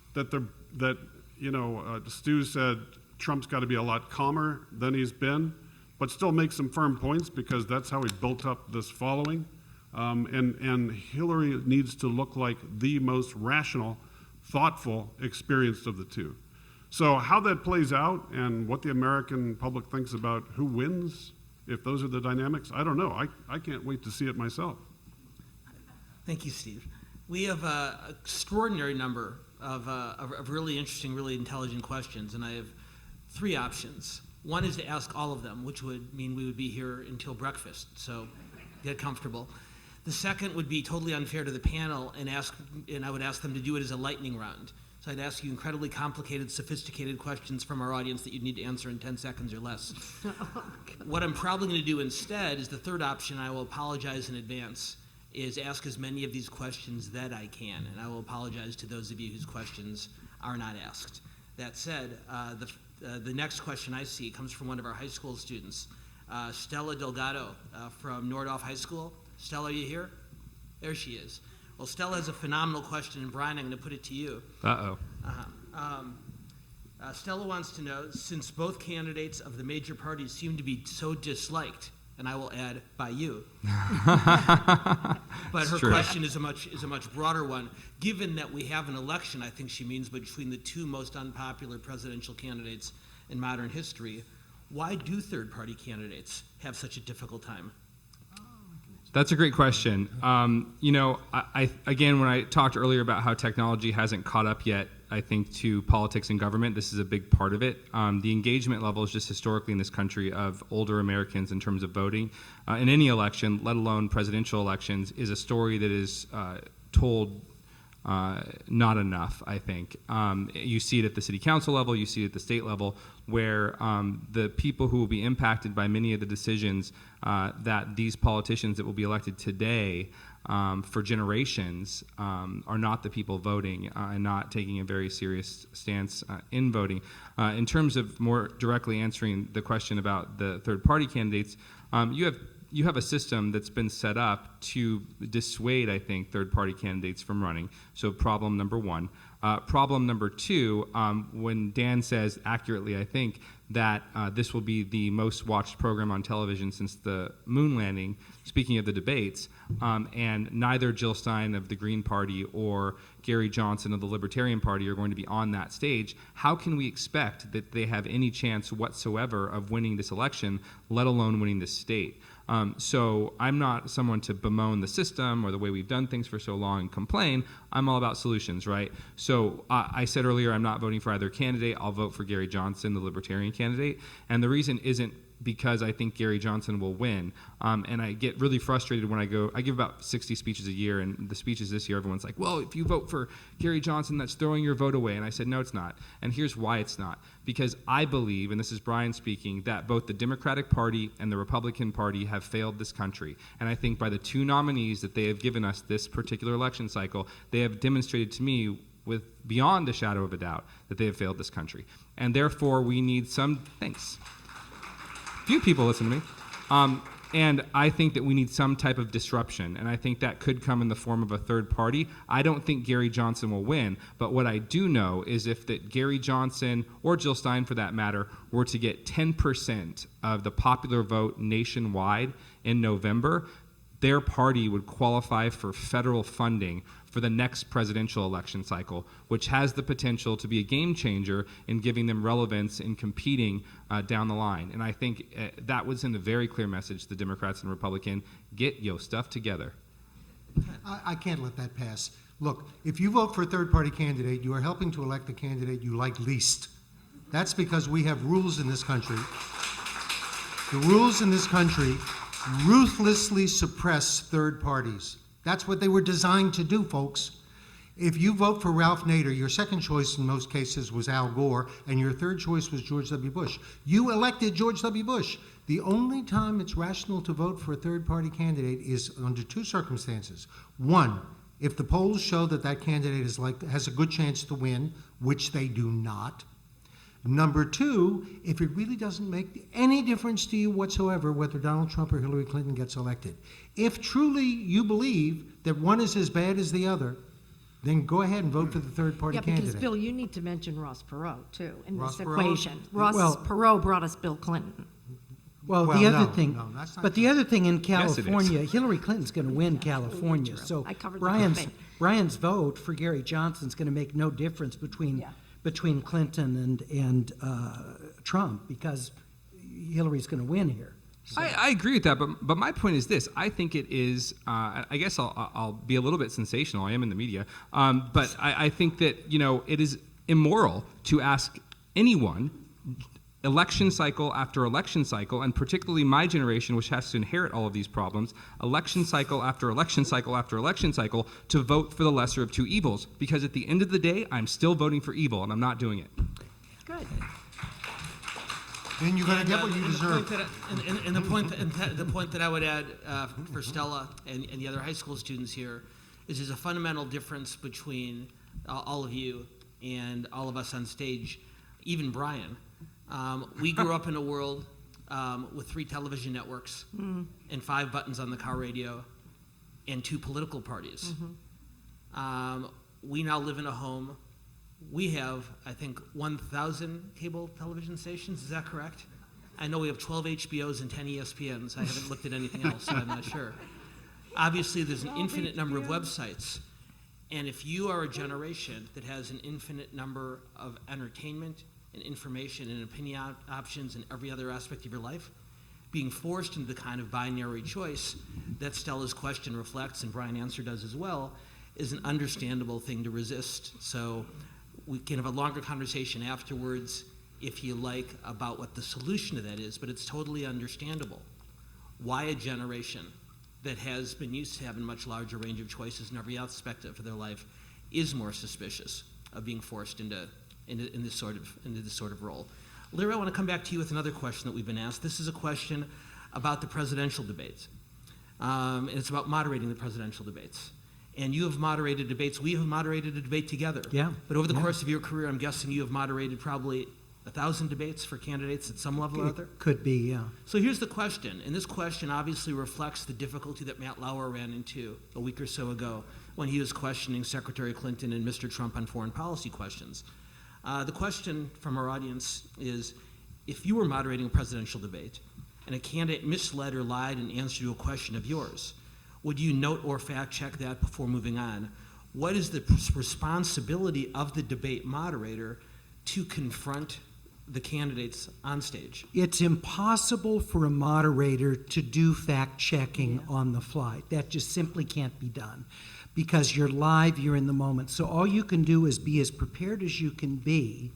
S6: Stu said Trump's got to be a lot calmer than he's been, but still make some firm points, because that's how he built up this following. And Hillary needs to look like the most rational, thoughtful, experienced of the two. So how that plays out and what the American public thinks about who wins, if those are the dynamics, I don't know. I can't wait to see it myself.
S2: Thank you, Steve. We have an extraordinary number of really interesting, really intelligent questions, and I have three options. One is to ask all of them, which would mean we would be here until breakfast, so get comfortable. The second would be totally unfair to the panel, and I would ask them to do it as a lightning round. So I'd ask you incredibly complicated, sophisticated questions from our audience that you'd need to answer in 10 seconds or less. What I'm probably going to do instead is the third option. I will apologize in advance, is ask as many of these questions that I can, and I will apologize to those of you whose questions are not asked. That said, the next question I see comes from one of our high school students, Stella Delgado from Nordhoff High School. Stella, are you here? There she is. Well, Stella has a phenomenal question, and Brian, I'm going to put it to you. Stella wants to know, since both candidates of the major parties seem to be so disliked, and I will add, by you. But her question is a much broader one. Given that we have an election, I think she means between the two most unpopular presidential candidates in modern history, why do third-party candidates have such a difficult time?
S4: That's a great question. Again, when I talked earlier about how technology hasn't caught up yet, I think, to politics and government, this is a big part of it. The engagement levels just historically in this country of older Americans in terms of voting in any election, let alone presidential elections, is a story that is told not enough, I think. You see it at the city council level, you see it at the state level, where the people who will be impacted by many of the decisions that these politicians that will be elected today for generations are not the people voting and not taking a very serious stance in voting. In terms of more directly answering the question about the third-party candidates, you have a system that's been set up to dissuade, I think, third-party candidates from running. So problem number one. Problem number two, when Dan says accurately, I think, that this will be the most watched program on television since the moon landing, speaking of the debates, and neither Jill Stein of the Green Party or Gary Johnson of the Libertarian Party are going to be on that stage, how can we expect that they have any chance whatsoever of winning this election, let alone winning this state? So I'm not someone to bemoan the system or the way we've done things for so long and complain. I'm all about solutions, right? So I said earlier I'm not voting for either candidate. I'll vote for Gary Johnson, the Libertarian candidate. And the reason isn't because I think Gary Johnson will win. And I get really frustrated when I give about 60 speeches a year, and the speeches this year, everyone's like, well, if you vote for Gary Johnson, that's throwing your vote away. And I said, no, it's not. And here's why it's not. Because I believe, and this is Brian speaking, that both the Democratic Party and the Republican Party have failed this country. And I think by the two nominees that they have given us this particular election cycle, they have demonstrated to me with beyond a shadow of a doubt that they have failed this country. And therefore, we need some, thanks. Few people listen to me. And I think that we need some type of disruption, and I think that could come in the form of a third party. I don't think Gary Johnson will win, but what I do know is if that Gary Johnson, or Jill Stein for that matter, were to get 10% of the popular vote nationwide in November, their party would qualify for federal funding for the next presidential election cycle, which has the potential to be a game changer in giving them relevance in competing down the line. And I think that would send a very clear message to the Democrats and Republicans: get your stuff together.
S5: I can't let that pass. Look, if you vote for a third-party candidate, you are helping to elect the candidate you like least. That's because we have rules in this country. The rules in this country ruthlessly suppress third parties. That's what they were designed to do, folks. If you vote for Ralph Nader, your second choice in most cases was Al Gore, and your third choice was George W. Bush. You elected George W. Bush. The only time it's rational to vote for a third-party candidate is under two circumstances. One, if the polls show that that candidate has a good chance to win, which they do not. Number two, if it really doesn't make any difference to you whatsoever whether Donald Trump or Hillary Clinton gets elected. If truly you believe that one is as bad as the other, then go ahead and vote for the third-party
S3: Yeah,
S5: candidate.
S3: because, Bill, you need to mention Ross Perot, too, in
S5: Ross
S3: this
S5: Perot?
S3: equation. Ross
S7: Well-
S3: Perot brought us Bill Clinton.
S7: Well,
S5: Well,
S7: the other
S5: no,
S7: thing,
S5: no, that's not
S7: but the
S5: true.
S7: other thing in
S4: Yes, it is.
S7: California, Hillary Clinton's going to win California.
S3: true.
S7: So
S3: I covered the
S7: Brian's
S3: campaign.
S7: Brian's vote for Gary Johnson's going to make no difference between
S3: Yeah.
S7: Clinton and Trump, because Hillary's going to win here.
S4: I agree with that, but my point is this. I think it is, I guess I'll be a little bit sensational. I am in the media. But I think that, it is immoral to ask anyone, election cycle after election cycle, and particularly my generation, which has to inherit all of these problems, election cycle after election cycle after election cycle, to vote for the lesser of two evils. Because at the end of the day, I'm still voting for evil, and I'm not doing it.
S3: Good.
S5: Then you're going to get what you deserve.
S2: The point that I would add for Stella and the other high school students here is there's a fundamental difference between all of you and all of us on stage, even Brian. We grew up in a world with 3 television networks and 5 buttons on the car radio and 2 political parties. We now live in a home. We have, I think, 1,000 cable television stations. Is that correct? I know we have 12 HBOs and 10 ESPNs. I haven't looked at anything else, so I'm not sure. Obviously, there's an infinite number of websites. And if you are a generation that has an infinite number of entertainment and information and opinion options in every other aspect of your life, being forced into the kind of binary choice that Stella's question reflects, and Brian Answer does as well, is an understandable thing to resist. So we can have a longer conversation afterwards, if you like, about what the solution to that is, but it's totally understandable why a generation that has been used to having a much larger range of choices in every aspect of their life is more suspicious of being forced into this sort of role. Larry, I want to come back to you with another question that we've been asked. This is a question about the presidential debates, and it's about moderating the presidential debates. And you have moderated debates. We have moderated a debate together.
S7: Yeah.
S2: But over the course of your career, I'm guessing you have moderated probably 1,000 debates for candidates at some level or other.
S7: Could be, yeah.
S2: So here's the question, and this question obviously reflects the difficulty that Matt Lauer ran into a week or so ago when he was questioning Secretary Clinton and Mr. Trump on foreign policy questions. The question from our audience is, if you were moderating a presidential debate and a candidate misled or lied in answer to a question of yours, would you note or fact check that before moving on? What is the responsibility of the debate moderator to confront the candidates on stage?
S7: It's impossible for a moderator to do fact-checking on the fly. That just simply can't be done because you're live, you're in the moment. So all you can do is be as prepared as you can be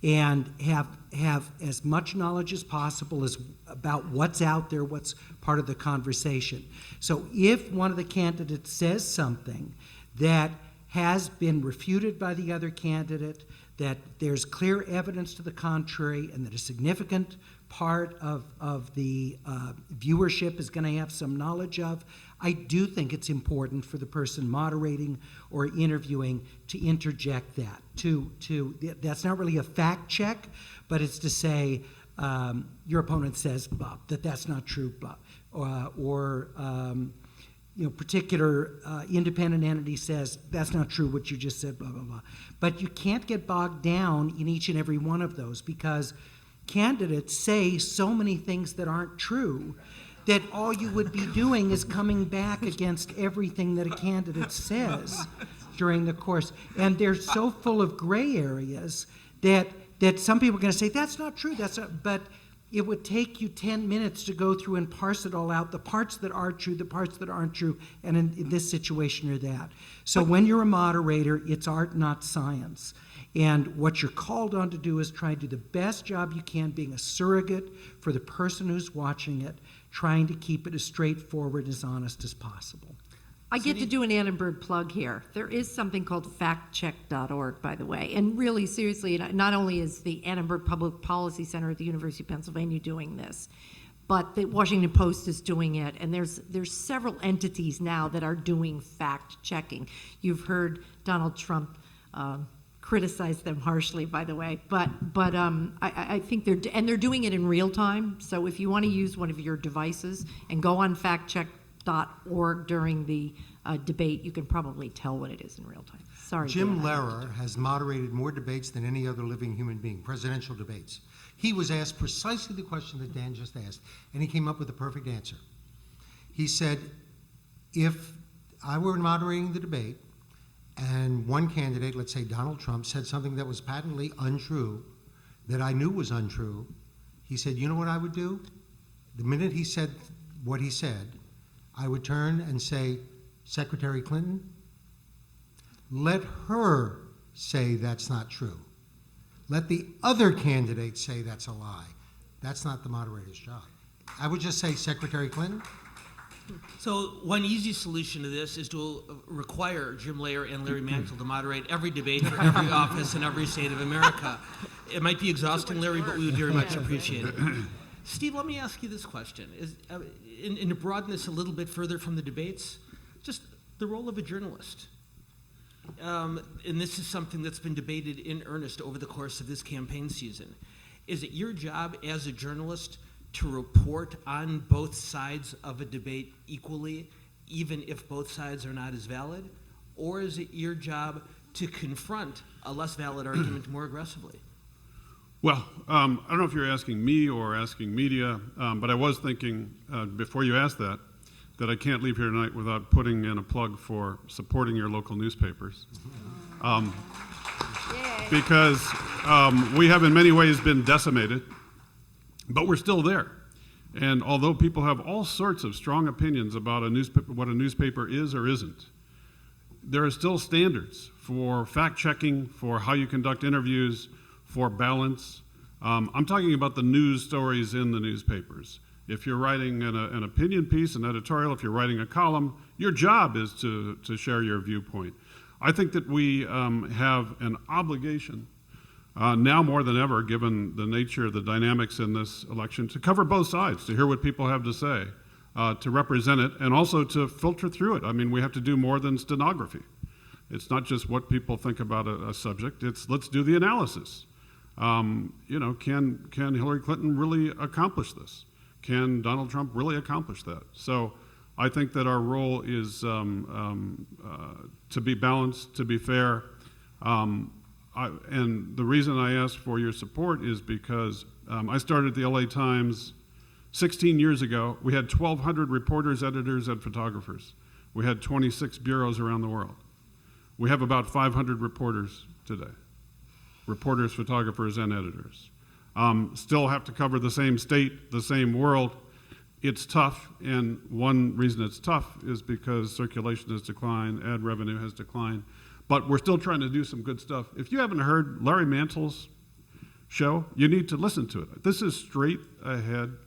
S7: and have as much knowledge as possible about what's out there, what's part of the conversation. So if one of the candidates says something that has been refuted by the other candidate, that there's clear evidence to the contrary, and that a significant part of the viewership is going to have some knowledge of, I do think it's important for the person moderating or interviewing to interject that. That's not really a fact check, but it's to say, your opponent says blah, that's not true, blah, particular independent entity says, that's not true what you just said, blah, blah, blah. But you can't get bogged down in each and every one of those because candidates say so many things that aren't true that all you would be doing is coming back against everything that a candidate says during the course. And they're so full of gray areas that some people are going to say, that's not true, but it would take you 10 minutes to go through and parse it all out, the parts that are true, the parts that aren't true, and in this situation or that. So when you're a moderator, it's art, not science. And what you're called on to do is try to do the best job you can being a surrogate for the person who's watching it, trying to keep it as straightforward, as honest as possible.
S3: I get to do an Annenberg plug here. There is something called factcheck.org, by the way. And really, seriously, not only is the Annenberg Public Policy Center at the University of Pennsylvania doing this, but the Washington Post is doing it. And there's several entities now that are doing fact-checking. You've heard Donald Trump criticize them harshly, by the way. But I think they're doing it in real time. So if you want to use one of your devices and go on factcheck.org during the debate, you can probably tell what it is in real time. Sorry,
S5: Jim
S3: Dan.
S5: Lehrer has moderated more debates than any other living human being, presidential debates. He was asked precisely the question that Dan just asked, and he came up with the perfect answer. He said, if I were moderating the debate and one candidate, let's say Donald Trump, said something that was patently untrue, that I knew was untrue, he said, you know what I would do? The minute he said what he said, I would turn and say, Secretary Clinton, let her say that's not true. Let the other candidate say that's a lie. That's not the moderator's job. I would just say, Secretary Clinton.
S2: So one easy solution to this is to require Jim Lehrer and Larry Mantle to moderate every debate for every office in every state of America. It might be exhausting, Larry, but we would very much appreciate it. Steve, let me ask you this question. And to broaden this a little bit further from the debates, just the role of a journalist. And this is something that's been debated in earnest over the course of this campaign season. Is it your job as a journalist to report on both sides of a debate equally, even if both sides are not as valid? Or is it your job to confront a less valid argument more aggressively?
S6: Well, I don't know if you're asking me or asking media, but I was thinking before you asked that I can't leave here tonight without putting in a plug for supporting your local newspapers. Because we have in many ways been decimated, but we're still there. And although people have all sorts of strong opinions about a newspaper, what a newspaper is or isn't, there are still standards for fact-checking, for how you conduct interviews, for balance. I'm talking about the news stories in the newspapers. If you're writing an opinion piece, an editorial, if you're writing a column, your job is to share your viewpoint. I think that we have an obligation, now more than ever, given the nature of the dynamics in this election, to cover both sides, to hear what people have to say, to represent it, and also to filter through it. I mean, we have to do more than stenography. It's not just what people think about a subject, it's let's do the analysis. Can Hillary Clinton really accomplish this? Can Donald Trump really accomplish that? So I think that our role is to be balanced, to be fair. And the reason I ask for your support is because I started the LA Times 16 years ago. We had 1,200 reporters, editors, and photographers. We had 26 bureaus around the world. We have about 500 reporters today. Reporters, photographers, and editors. still have to cover the same state, the same world. It's tough, and one reason it's tough is because circulation has declined, ad revenue has declined, but we're still trying to do some good stuff. If you haven't heard Larry Mantle's show, you need to listen to it. This is straight ahead,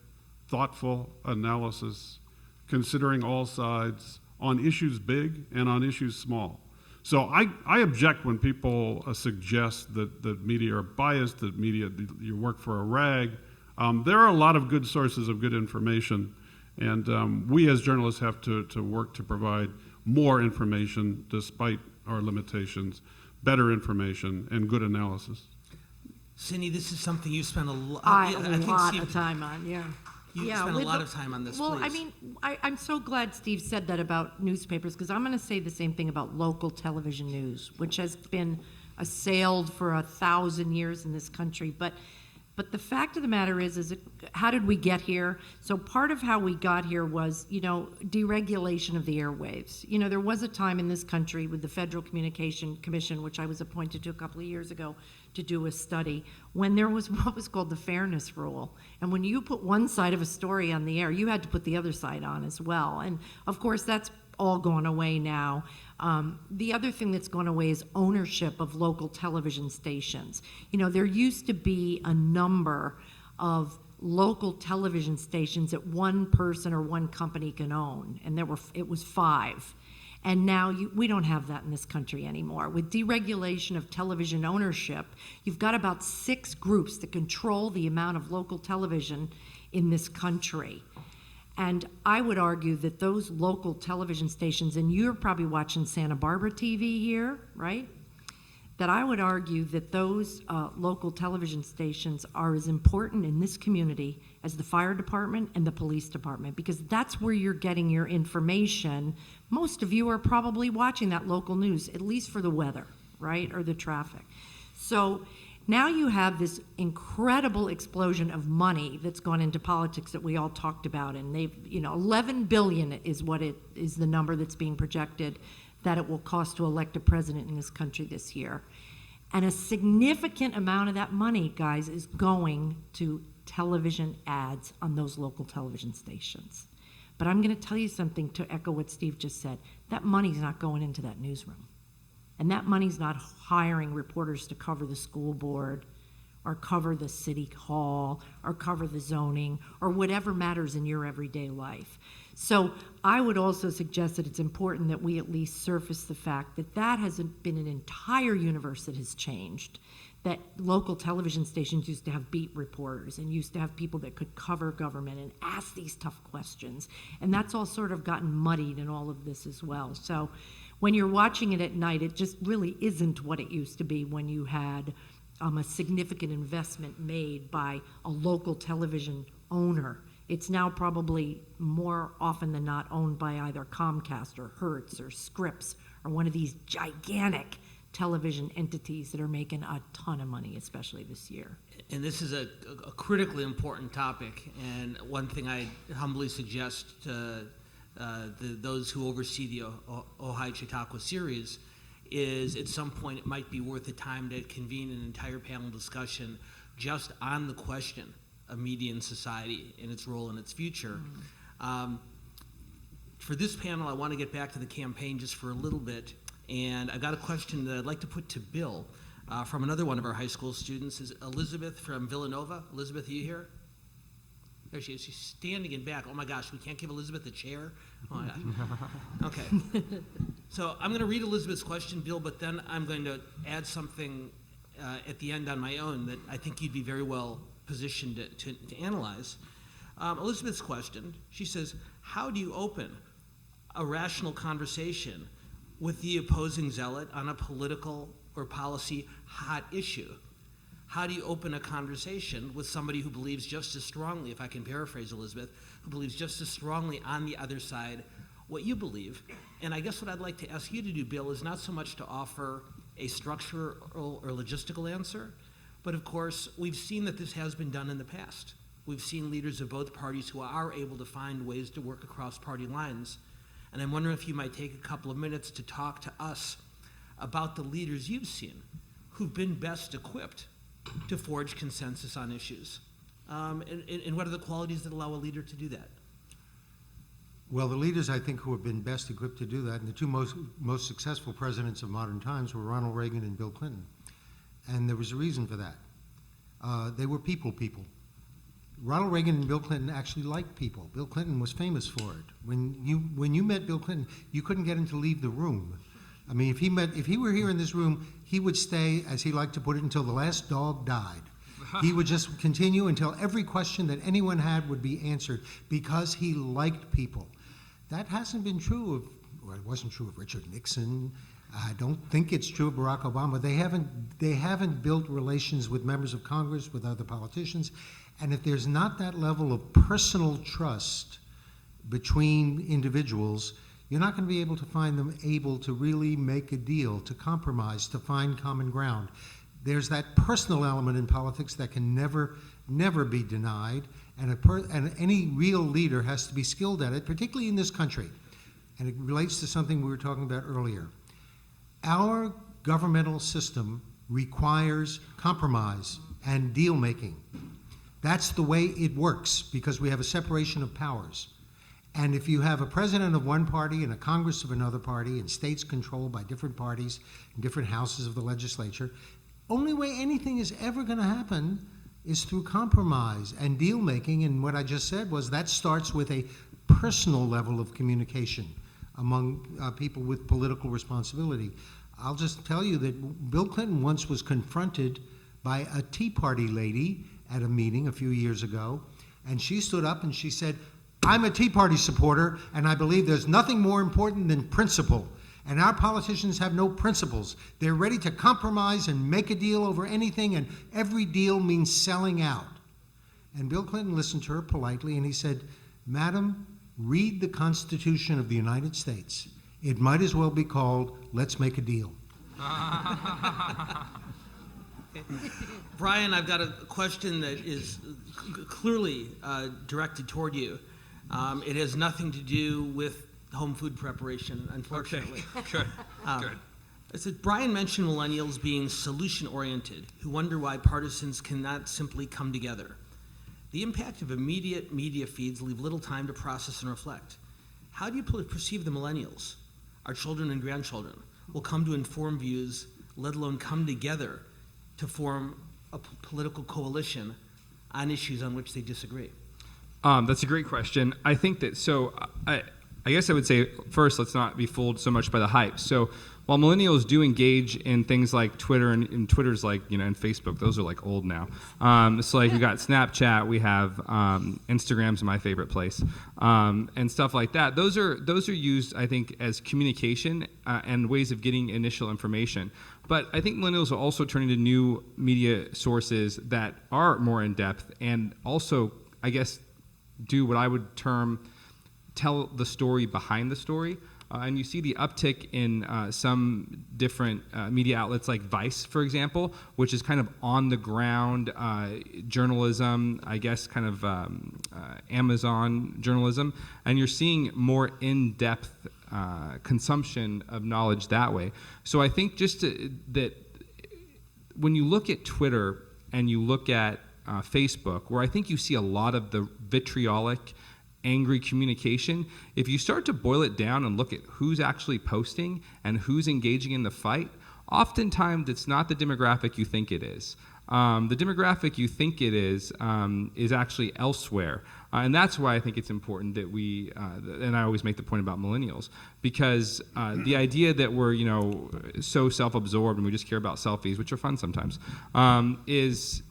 S6: thoughtful analysis, considering all sides on issues big and on issues small. So I object when people suggest that media are biased, that media, you work for a rag. There are a lot of good sources of good information, and we as journalists have to work to provide more information despite our limitations, better information, and good analysis.
S2: Cindy, this is something you spent a lot
S3: of time on, yeah.
S2: You
S3: Yeah,
S2: spent a
S3: with
S2: lot
S3: the-
S2: of time on this,
S3: Well,
S2: please.
S3: I mean, I'm so glad Steve said that about newspapers, because I'm going to say the same thing about local television news, which has been assailed for 1,000 years in this country. But the fact of the matter is how did we get here? So part of how we got here was, deregulation of the airwaves. There was a time in this country with the Federal Communication Commission, which I was appointed to a couple of years ago to do a study, when there was what was called the fairness rule. And when you put one side of a story on the air, you had to put the other side on as well. And of course, that's all gone away now. The other thing that's gone away is ownership of local television stations. There used to be a number of local television stations that one person or one company can own, and it was 5. And now we don't have that in this country anymore. With deregulation of television ownership, you've got about 6 groups that control the amount of local television in this country. And I would argue that those local television stations, and you're probably watching Santa Barbara TV here, right? That I would argue that those local television stations are as important in this community as the fire department and the police department, because that's where you're getting your information. Most of you are probably watching that local news, at least for the weather, right, or the traffic. So now you have this incredible explosion of money that's gone into politics that we all talked about, and they've, $11 billion is what it is, the number that's being projected that it will cost to elect a president in this country this year. And a significant amount of that money, guys, is going to television ads on those local television stations. But I'm going to tell you something to echo what Steve just said. That money's not going into that newsroom. And that money's not hiring reporters to cover the school board or cover the city hall or cover the zoning or whatever matters in your everyday life. So I would also suggest that it's important that we at least surface the fact that has been an entire universe that has changed, that local television stations used to have beat reporters and used to have people that could cover government and ask these tough questions. And that's all sort of gotten muddied in all of this as well. So when you're watching it at night, it just really isn't what it used to be when you had a significant investment made by a local television owner. It's now probably more often than not owned by either Comcast or Hertz or Scripps or one of these gigantic television entities that are making a ton of money, especially this year.
S2: And this is a critically important topic, and one thing I humbly suggest to those who oversee the Ojai Chautauqua series is at some point it might be worth the time to convene an entire panel discussion just on the question of media in society and its role and its future. For this panel, I want to get back to the campaign just for a little bit, and I've got a question that I'd like to put to Bill from another one of our high school students, is Elizabeth from Villanova. Elizabeth, are you here? There she is. She's standing in back. Oh my gosh, we can't give Elizabeth a chair? Oh my gosh. Okay. So I'm going to read Elizabeth's question, Bill, but then I'm going to add something at the end on my own that I think you'd be very well positioned to analyze. Elizabeth's question, she says, how do you open a rational conversation with the opposing zealot on a political or policy hot issue? How do you open a conversation with somebody who believes just as strongly, if I can paraphrase Elizabeth, who believes just as strongly on the other side what you believe? And I guess what I'd like to ask you to do, Bill, is not so much to offer a structural or logistical answer, but of course, we've seen that this has been done in the past. We've seen leaders of both parties who are able to find ways to work across party lines. And I'm wondering if you might take a couple of minutes to talk to us about the leaders you've seen who've been best equipped to forge consensus on issues? And what are the qualities that allow a leader to do that?
S5: Well, the leaders, I think, who have been best equipped to do that, and the two most successful presidents of modern times were Ronald Reagan and Bill Clinton. And there was a reason for that. They were people. Ronald Reagan and Bill Clinton actually liked people. Bill Clinton was famous for it. When you met Bill Clinton, you couldn't get him to leave the room. I mean, if he were here in this room, he would stay, as he liked to put it, until the last dog died. He would just continue until every question that anyone had would be answered because he liked people. That hasn't been true of, or it wasn't true of Richard Nixon. I don't think it's true of Barack Obama. They haven't built relations with members of Congress, with other politicians. And if there's not that level of personal trust between individuals, you're not going to be able to find them able to really make a deal, to compromise, to find common ground. There's that personal element in politics that can never be denied, and any real leader has to be skilled at it, particularly in this country. And it relates to something we were talking about earlier. Our governmental system requires compromise and deal-making. That's the way it works, because we have a separation of powers. And if you have a president of one party and a Congress of another party and states controlled by different parties and different houses of the legislature, only way anything is ever going to happen is through compromise and deal-making. And what I just said was that starts with a personal level of communication among people with political responsibility. I'll just tell you that Bill Clinton once was confronted by a Tea Party lady at a meeting a few years ago, and she stood up and she said, "I'm a Tea Party supporter, and I believe there's nothing more important than principle. And our politicians have no principles. They're ready to compromise and make a deal over anything, and every deal means selling out." And Bill Clinton listened to her politely, and he said, "Madam, read the Constitution of the United States. It might as well be called, 'Let's make a deal.'"
S2: Brian, I've got a question that is clearly directed toward you. It has nothing to do with home food preparation, unfortunately.
S4: Okay, good.
S2: I said, Brian mentioned millennials being solution-oriented, who wonder why partisans cannot simply come together. The impact of immediate media feeds leave little time to process and reflect. How do you perceive the millennials, our children and grandchildren, will come to inform views, let alone come together to form a political coalition on issues on which they disagree?
S4: That's a great question. I think that, I guess I would say, first, let's not be fooled so much by the hype. So while millennials do engage in things like Twitter, and Twitter's like, and Facebook, those are like old now. So like we got Snapchat, we have Instagram's my favorite place, and stuff like that. Those are used, I think, as communication and ways of getting initial information. But I think millennials are also turning to new media sources that are more in depth and also, I guess, do what I would term tell the story behind the story. And you see the uptick in some different media outlets like Vice, for example, which is kind of on-the-ground journalism, I guess kind of Amazon journalism. And you're seeing more in-depth consumption of knowledge that way. So I think that when you look at Twitter and you look at Facebook, where I think you see a lot of the vitriolic, angry communication, if you start to boil it down and look at who's actually posting and who's engaging in the fight, oftentimes it's not the demographic you think it is. The demographic you think it is actually elsewhere. And that's why I think it's important that we, and I always make the point about millennials, because the idea that we're, so self-absorbed and we just care about selfies, which are fun sometimes, is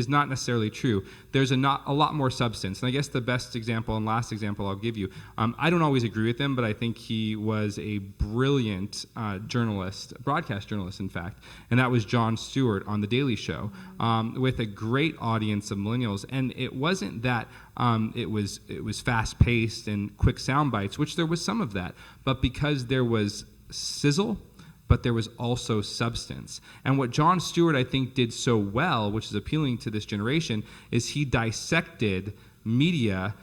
S4: not necessarily true. There's a lot more substance. And I guess the best example and last example I'll give you, I don't always agree with him, but I think he was a brilliant journalist, broadcast journalist, in fact, and that was Jon Stewart on The Daily Show, with a great audience of millennials. And it wasn't that it was fast-paced and quick sound bites, which there was some of that, but because there was sizzle, but there was also substance. And what Jon Stewart, I think, did so well, which is appealing to this generation, is he dissected media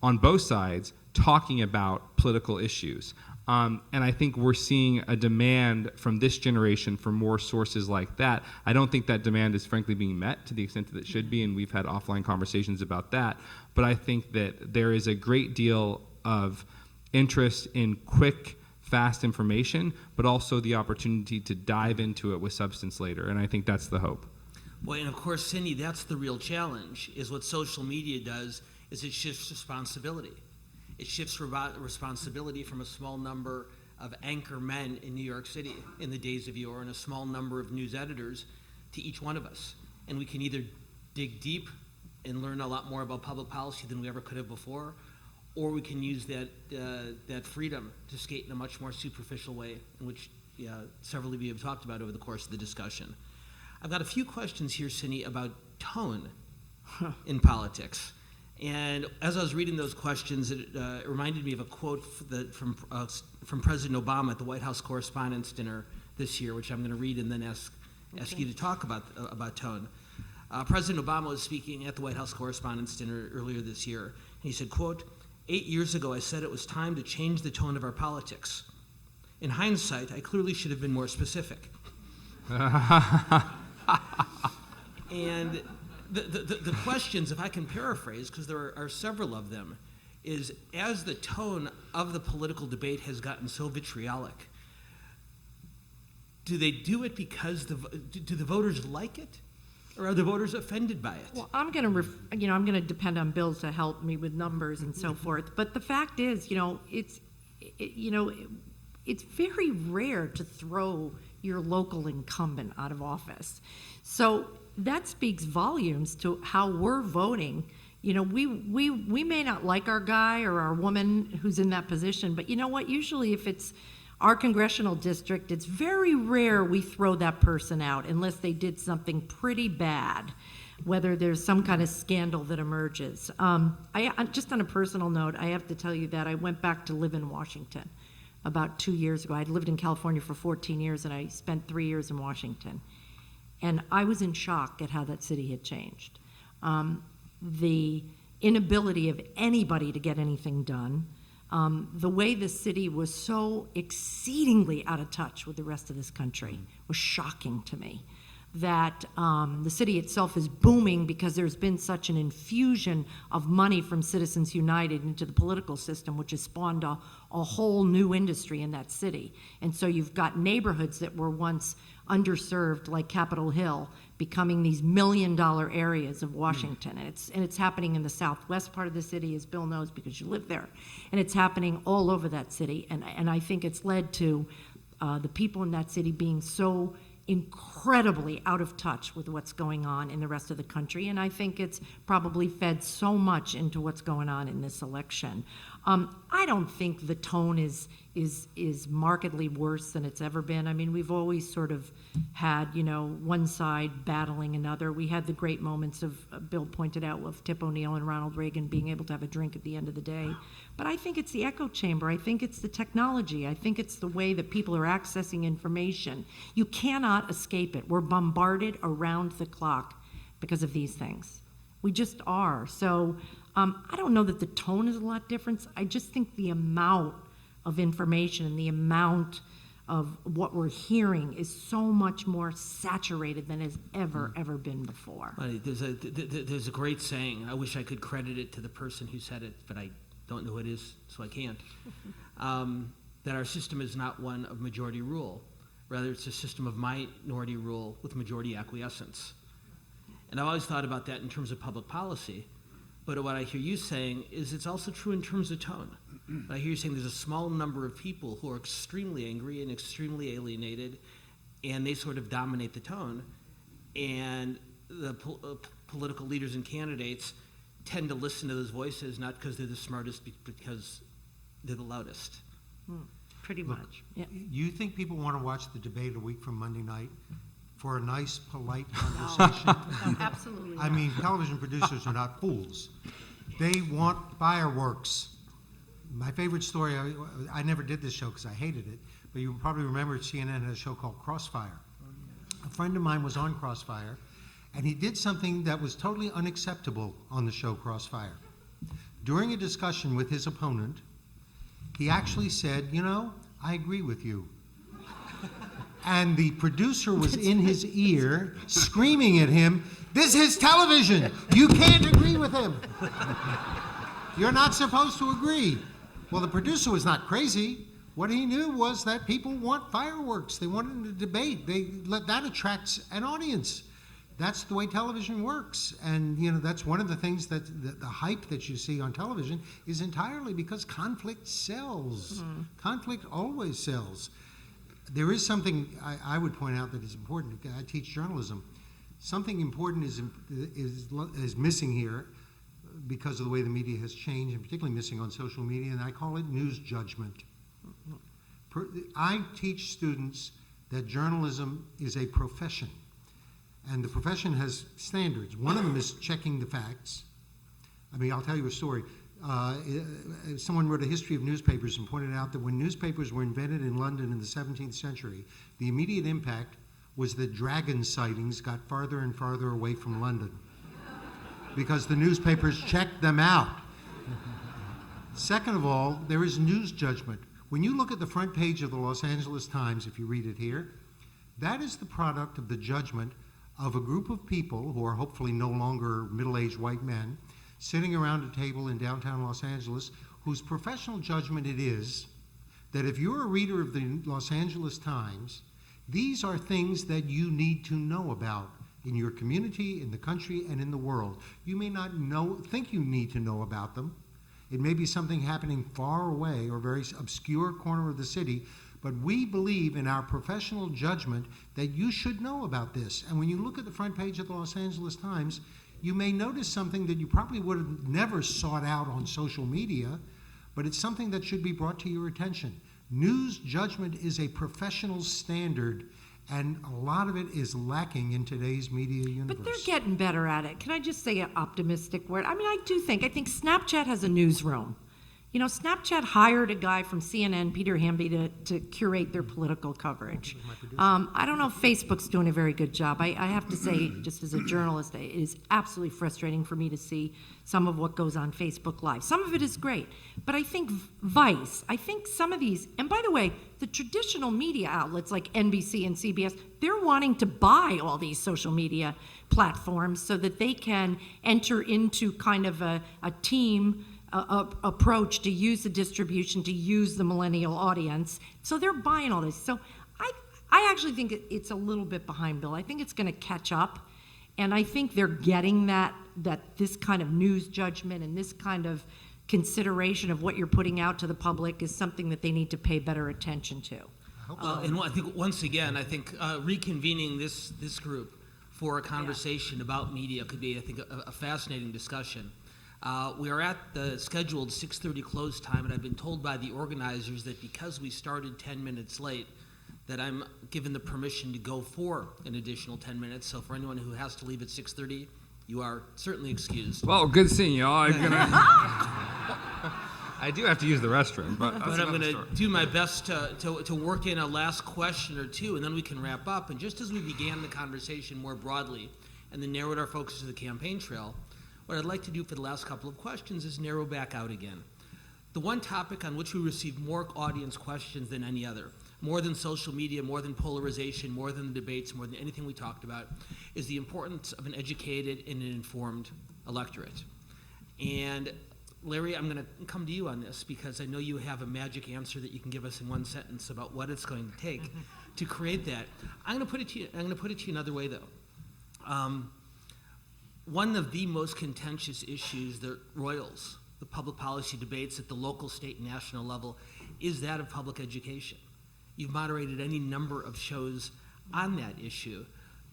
S4: on both sides talking about political issues. And I think we're seeing a demand from this generation for more sources like that. I don't think that demand is frankly being met to the extent that it should be, and we've had offline conversations about that. But I think that there is a great deal of interest in quick, fast information, but also the opportunity to dive into it with substance later. And I think that's the hope.
S2: Well, and of course, Cindy, that's the real challenge, is what social media does is it shifts responsibility. It shifts responsibility from a small number of anchor men in New York City in the days of yore and a small number of news editors to each one of us. And we can either dig deep and learn a lot more about public policy than we ever could have before, or we can use that freedom to skate in a much more superficial way, in which several of you have talked about over the course of the discussion. I've got a few questions here, Cindy, about tone in politics. And as I was reading those questions, it reminded me of a quote from President Obama at the White House Correspondents' Dinner this year, which I'm going to read and then ask you to talk about tone. President Obama was speaking at the White House Correspondents' Dinner earlier this year, and he said, quote, 8 years ago I said it was time to change the tone of our politics. In hindsight, I clearly should have been more specific. And the questions, if I can paraphrase, because there are several of them, is as the tone of the political debate has gotten so vitriolic, do they do it because do the voters like it, or are the voters offended by it?
S3: Well, I'm going to depend on Bill to help me with numbers and so forth. But the fact is, it's very rare to throw your local incumbent out of office. So that speaks volumes to how we're voting. We may not like our guy or our woman who's in that position, but you know what? Usually if it's our congressional district, it's very rare we throw that person out unless they did something pretty bad, whether there's some kind of scandal that emerges. Just on a personal note, I have to tell you that I went back to live in Washington about 2 years ago. I'd lived in California for 14 years, and I spent 3 years in Washington. And I was in shock at how that city had changed. The inability of anybody to get anything done, the way the city was so exceedingly out of touch with the rest of this country was shocking to me. That the city itself is booming because there's been such an infusion of money from Citizens United into the political system, which has spawned a whole new industry in that city. And so you've got neighborhoods that were once underserved, like Capitol Hill, becoming these $1 million areas of Washington. And it's happening in the southwest part of the city, as Bill knows, because you live there. And it's happening all over that city. And I think it's led to the people in that city being so incredibly out of touch with what's going on in the rest of the country, and I think it's probably fed so much into what's going on in this election. I don't think the tone is markedly worse than it's ever been. I mean, we've always sort of had, one side battling another. We had the great moments of, Bill pointed out, of Tip O'Neill and Ronald Reagan being able to have a drink at the end of the day. But I think it's the echo chamber. I think it's the technology. I think it's the way that people are accessing information. You cannot escape it. We're bombarded around the clock because of these things. We just are. So I don't know that the tone is a lot different. I just think the amount of information and the amount of what we're hearing is so much more saturated than has ever been before.
S2: There's a great saying. I wish I could credit it to the person who said it, but I don't know who it is, so I can't. That our system is not one of majority rule. Rather, it's a system of minority rule with majority acquiescence. And I've always thought about that in terms of public policy. But what I hear you saying is it's also true in terms of tone. I hear you saying there's a small number of people who are extremely angry and extremely alienated, and they sort of dominate the tone. And the political leaders and candidates tend to listen to those voices, not because they're the smartest, but because they're the loudest.
S3: Pretty much. Yeah.
S5: You think people want to watch the debate a week from Monday night for a nice, polite conversation?
S3: No, absolutely
S5: I
S3: not.
S5: mean, television producers are not fools. They want fireworks. My favorite story, I never did this show because I hated it, but you probably remember CNN had a show called Crossfire. A friend of mine was on Crossfire, and he did something that was totally unacceptable on the show Crossfire. During a discussion with his opponent, He actually said, you know, I agree with you. And the producer was in his ear screaming at him, this is television. You can't agree with him. You're not supposed to agree. Well, the producer was not crazy. What he knew was that people want fireworks. They want a debate. That attracts an audience. That's the way television works. And, you know, that's one of the things that the hype that you see on television is entirely because conflict sells. Mm-hmm. Conflict always sells. There is something I would point out that is important. I teach journalism. Something important is missing here because of the way the media has changed, and particularly missing on social media, and I call it news judgment. I teach students that journalism is a profession, and the profession has standards. One of them is checking the facts. I mean, I'll tell you a story. Someone wrote a history of newspapers and pointed out that when newspapers were invented in London in the 17th century, the immediate impact was that dragon sightings got farther and farther away from London because the newspapers checked them out. Second of all, there is news judgment. When you look at the front page of the Los Angeles Times, if you read it here, that is the product of the judgment of a group of people who are hopefully no longer middle-aged white men sitting around a table in downtown Los Angeles, whose professional judgment it is that if you're a reader of the Los Angeles Times, these are things that you need to know about in your community, in the country, and in the world. You may not think you need to know about them. It may be something happening far away or very obscure corner of the city, but we believe in our professional judgment that you should know about this. And when you look at the front page of the Los Angeles Times, you may notice something that you probably would have never sought out on social media, but it's something that should be brought to your attention. News judgment is a professional standard, and a lot of it is lacking in today's media universe.
S3: But they're getting better at it. Can I just say an optimistic word? I mean, I think Snapchat has a newsroom. You know, Snapchat hired a guy from CNN, Peter Hamby, to curate their political coverage. I don't know if Facebook's doing a very good job. I have to say, just as a journalist, it is absolutely frustrating for me to see some of what goes on Facebook Live. Some of it is great, but I think Vice, I think some of these, and by the way, the traditional media outlets like NBC and CBS, they're wanting to buy all these social media platforms so that they can enter into kind of a team approach to use the distribution, to use the millennial audience. So they're buying all this. So I actually think it's a little bit behind, Bill. I think it's going to catch up. And I think they're getting that this kind of news judgment and this kind of consideration of what you're putting out to the public is something that they need to pay better attention to.
S2: And I think once again, reconvening this group for a conversation about media could be, I think, a fascinating discussion. We are at the scheduled 6:30 close time, and I've been told by the organizers that because we started 10 minutes late, that I'm given the permission to go for an additional 10 minutes. So for anyone who has to leave at 6:30, you are certainly excused.
S4: Well, good seeing you all. I do have to use the restroom, but
S2: I'm going to do my best to work in a last question or two, and then we can wrap up. And just as we began the conversation more broadly and then narrowed our focus to the campaign trail, what I'd like to do for the last couple of questions is narrow back out again. The one topic on which we received more audience questions than any other, more than social media, more than polarization, more than the debates, more than anything we talked about, is the importance of an educated and an informed electorate. And Larry, I'm going to come to you on this because I know you have a magic answer that you can give us in one sentence about what it's going to take to create that. I'm going to put it to you another way, though. One of the most contentious issues that roils the public policy debates at the local, state, and national level is that of public education. You've moderated any number of shows on that issue.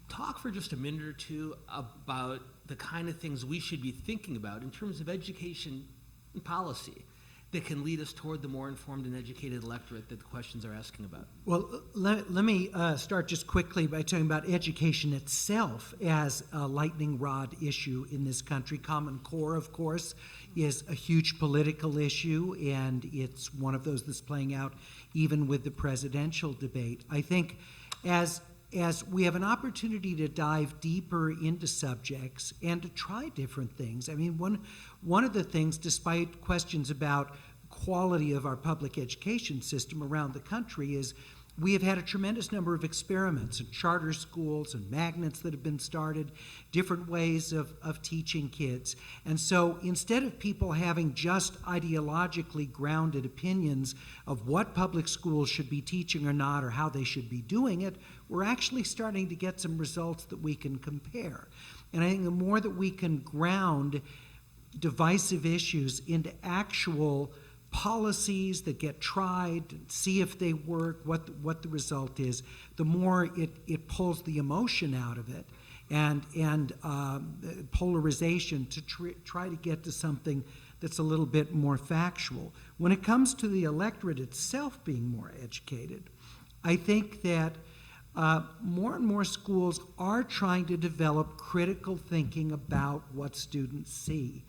S2: Talk for just a minute or two about the kind of things we should be thinking about in terms of education and policy that can lead us toward the more informed and educated electorate that the questions are asking about.
S7: Well, let me start just quickly by talking about education itself as a lightning rod issue in this country. Common Core, of course, is a huge political issue, and it's one of those that's playing out even with the presidential debate. I think as we have an opportunity to dive deeper into subjects and to try different things. I mean, one of the things, despite questions about quality of our public education system around the country is we have had a tremendous number of experiments and charter schools and magnets that have been started, different ways of teaching kids. And so instead of people having just ideologically grounded opinions of what public schools should be teaching or not or how they should be doing it, we're actually starting to get some results that we can compare. And I think the more that we can ground divisive issues into actual policies that get tried, see if they work, what the result is, the more it pulls the emotion out of it and polarization to try to get to something that's a little bit more factual. When it comes to the electorate itself being more educated, I think that more and more schools are trying to develop critical thinking about what students see.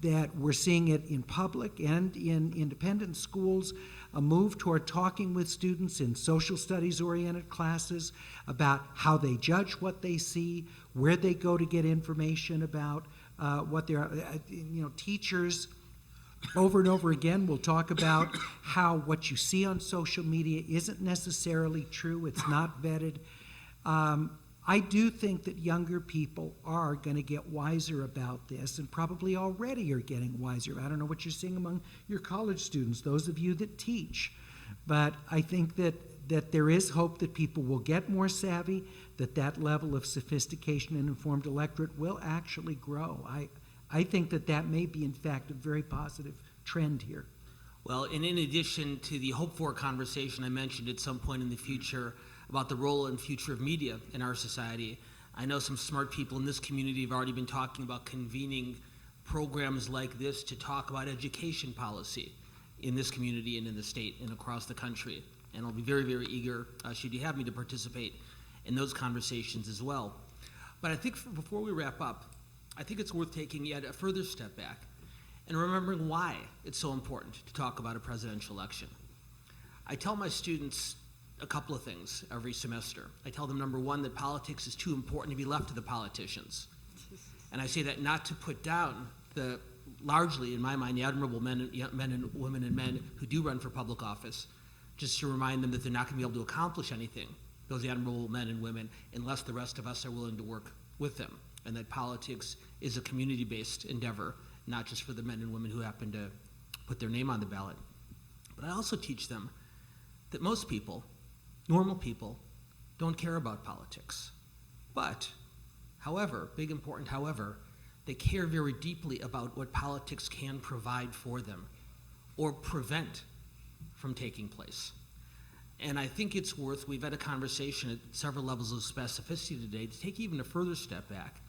S7: That we're seeing it in public and in independent schools, a move toward talking with students in social studies-oriented classes about how they judge what they see, where they go to get information about what they're, teachers over and over again will talk about how what you see on social media isn't necessarily true, it's not vetted. I do think that younger people are going to get wiser about this and probably already are getting wiser. I don't know what you're seeing among your college students, those of you that teach. But I think that there is hope that people will get more savvy, that level of sophistication and informed electorate will actually grow. I think that may be, in fact, a very positive trend here.
S2: Well, and in addition to the hope-for conversation I mentioned at some point in the future about the role and future of media in our society, I know some smart people in this community have already been talking about convening programs like this to talk about education policy in this community and in the state and across the country. And I'll be very, very eager, should you have me, to participate in those conversations as well. But I think before we wrap up, I think it's worth taking yet a further step back and remembering why it's so important to talk about a presidential election. I tell my students a couple of things every semester. I tell them, number one, that politics is too important to be left to the politicians. And I say that not to put down the, largely, in my mind, the admirable men and women and men who do run for public office, just to remind them that they're not going to be able to accomplish anything, those admirable men and women, unless the rest of us are willing to work with them, and that politics is a community-based endeavor, not just for the men and women who happen to put their name on the ballot. But I also teach them that most people, normal people, don't care about politics. But, however, big important however, they care very deeply about what politics can provide for them or prevent from taking place. And I think it's worth, we've had a conversation at several levels of specificity today, to take even a further step back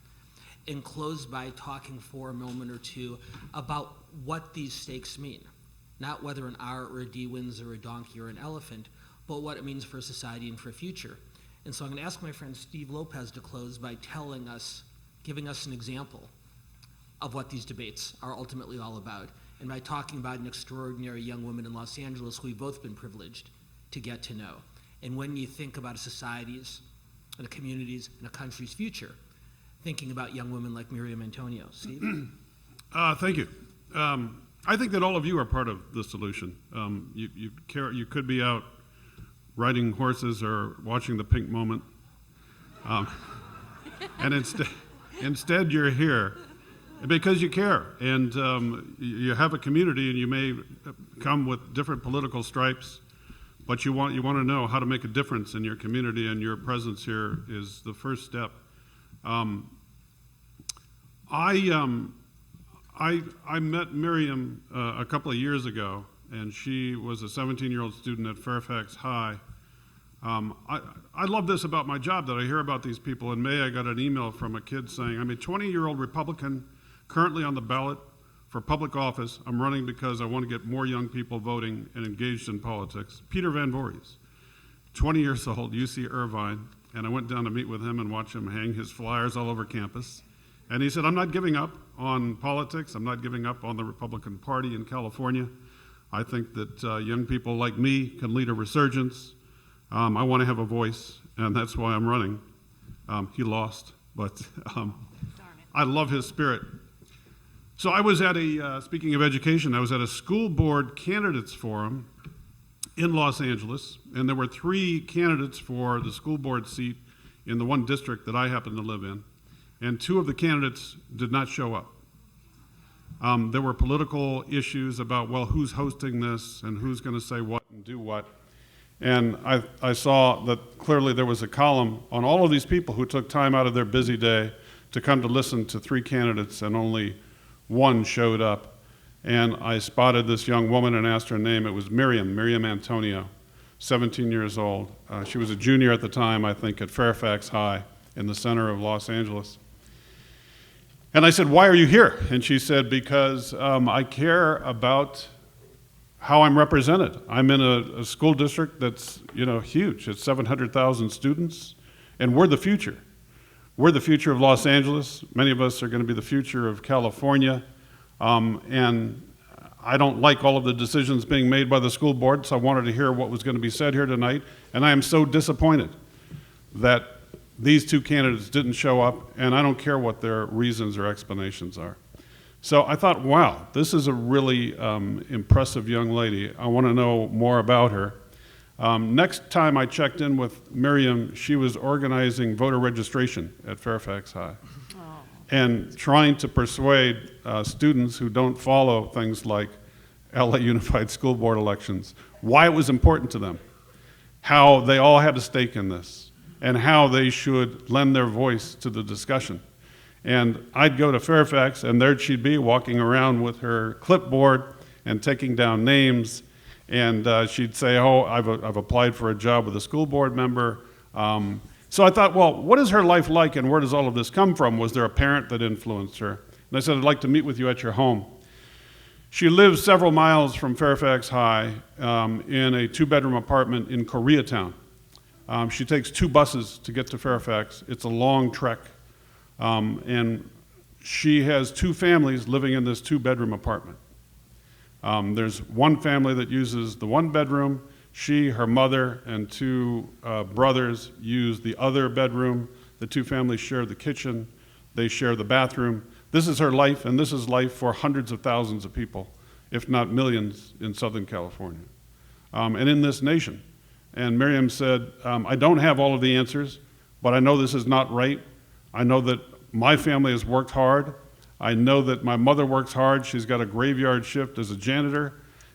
S2: and close by talking for a moment or two about what these stakes mean. Not whether an R or a D wins or a donkey or an elephant, but what it means for society and for a future. And so I'm going to ask my friend Steve Lopez to close by telling us, giving us an example of what these debates are ultimately all about, and by talking about an extraordinary young woman in Los Angeles who we've both been privileged to get to know. And when you think about a society's, and a community's, and a country's future, thinking about young women like Miriam Antonio. Steve?
S6: Thank you. I think that all of you are part of the solution. You could be out riding horses or watching the pink moment, and instead you're here because you care, and you have a community, and you may come with different political stripes, but you want to know how to make a difference in your community, and your presence here is the first step. I met Miriam a couple of years ago, and she was a 17-year-old student at Fairfax High. I love this about my job, that I hear about these people. In May, I got an email from a kid saying, I'm a 20-year-old Republican currently on the ballot for public office. I'm running because I want to get more young people voting and engaged in politics. Peter Van Voorhees, 20 years old, UC Irvine, and I went down to meet with him and watch him hang his flyers all over campus. And he said, I'm not giving up on politics. I'm not giving up on the Republican Party in California. I think that young people like me can lead a resurgence. I want to have a voice, and that's why I'm running. He lost, but I love his spirit. So I was at speaking of education, I was at a school board candidates forum in Los Angeles, and there were 3 candidates for the school board seat in the one district that I happen to live in, and 2 of the candidates did not show up. There were political issues about, well, who's hosting this and who's going to say what and do what. And I saw that clearly there was a column on all of these people who took time out of their busy day to come to listen to 3 candidates, and only 1 showed up. And I spotted this young woman and asked her name. It was Miriam Antonio, 17 years old. She was a junior at the time, I think, at Fairfax High in the center of Los Angeles. And I said, why are you here? And she said, because I care about how I'm represented. I'm in a school district that's, huge. It's 700,000 students, and we're the future. We're the future of Los Angeles. Many of us are going to be the future of California. And I don't like all of the decisions being made by the school board, so I wanted to hear what was going to be said here tonight. And I am so disappointed that these 2 candidates didn't show up, and I don't care what their reasons or explanations are. So I thought, wow, this is a really impressive young lady. I want to know more about her. Next time I checked in with Miriam, she was organizing voter registration at Fairfax High and trying to persuade students who don't follow things like LA Unified School Board elections why it was important to them, how they all had a stake in this, and how they should lend their voice to the discussion. And I'd go to Fairfax, and there she'd be walking around with her clipboard and taking down names. And she'd say, oh, I've applied for a job with a school board member. So I thought, well, what is her life like, and where does all of this come from? Was there a parent that influenced her? And I said, I'd like to meet with you at your home. She lives several miles from Fairfax High in a 2-bedroom apartment in Koreatown. She takes 2 buses to get to Fairfax. It's a long trek. And she has 2 families living in this 2-bedroom apartment. There's one family that uses the 1 bedroom. She, her mother, and 2 brothers use the other bedroom. The 2 families share the kitchen. They share the bathroom. This is her life, and this is life for hundreds of thousands of people, if not millions, in Southern California, and in this nation. And Miriam said, I don't have all of the answers, but I know this is not right. I know that my family has worked hard. I know that my mother works hard. She's got a graveyard shift as a janitor.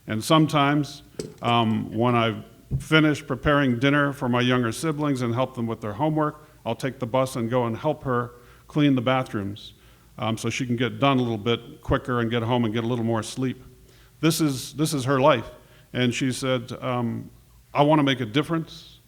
S6: And sometimes when I've finished preparing dinner for my younger siblings and help them with their homework, I'll take the bus and go and help her clean the bathrooms so she can get done a little bit quicker and get home and get a little more sleep. This is her life. And she said, I want to make a difference.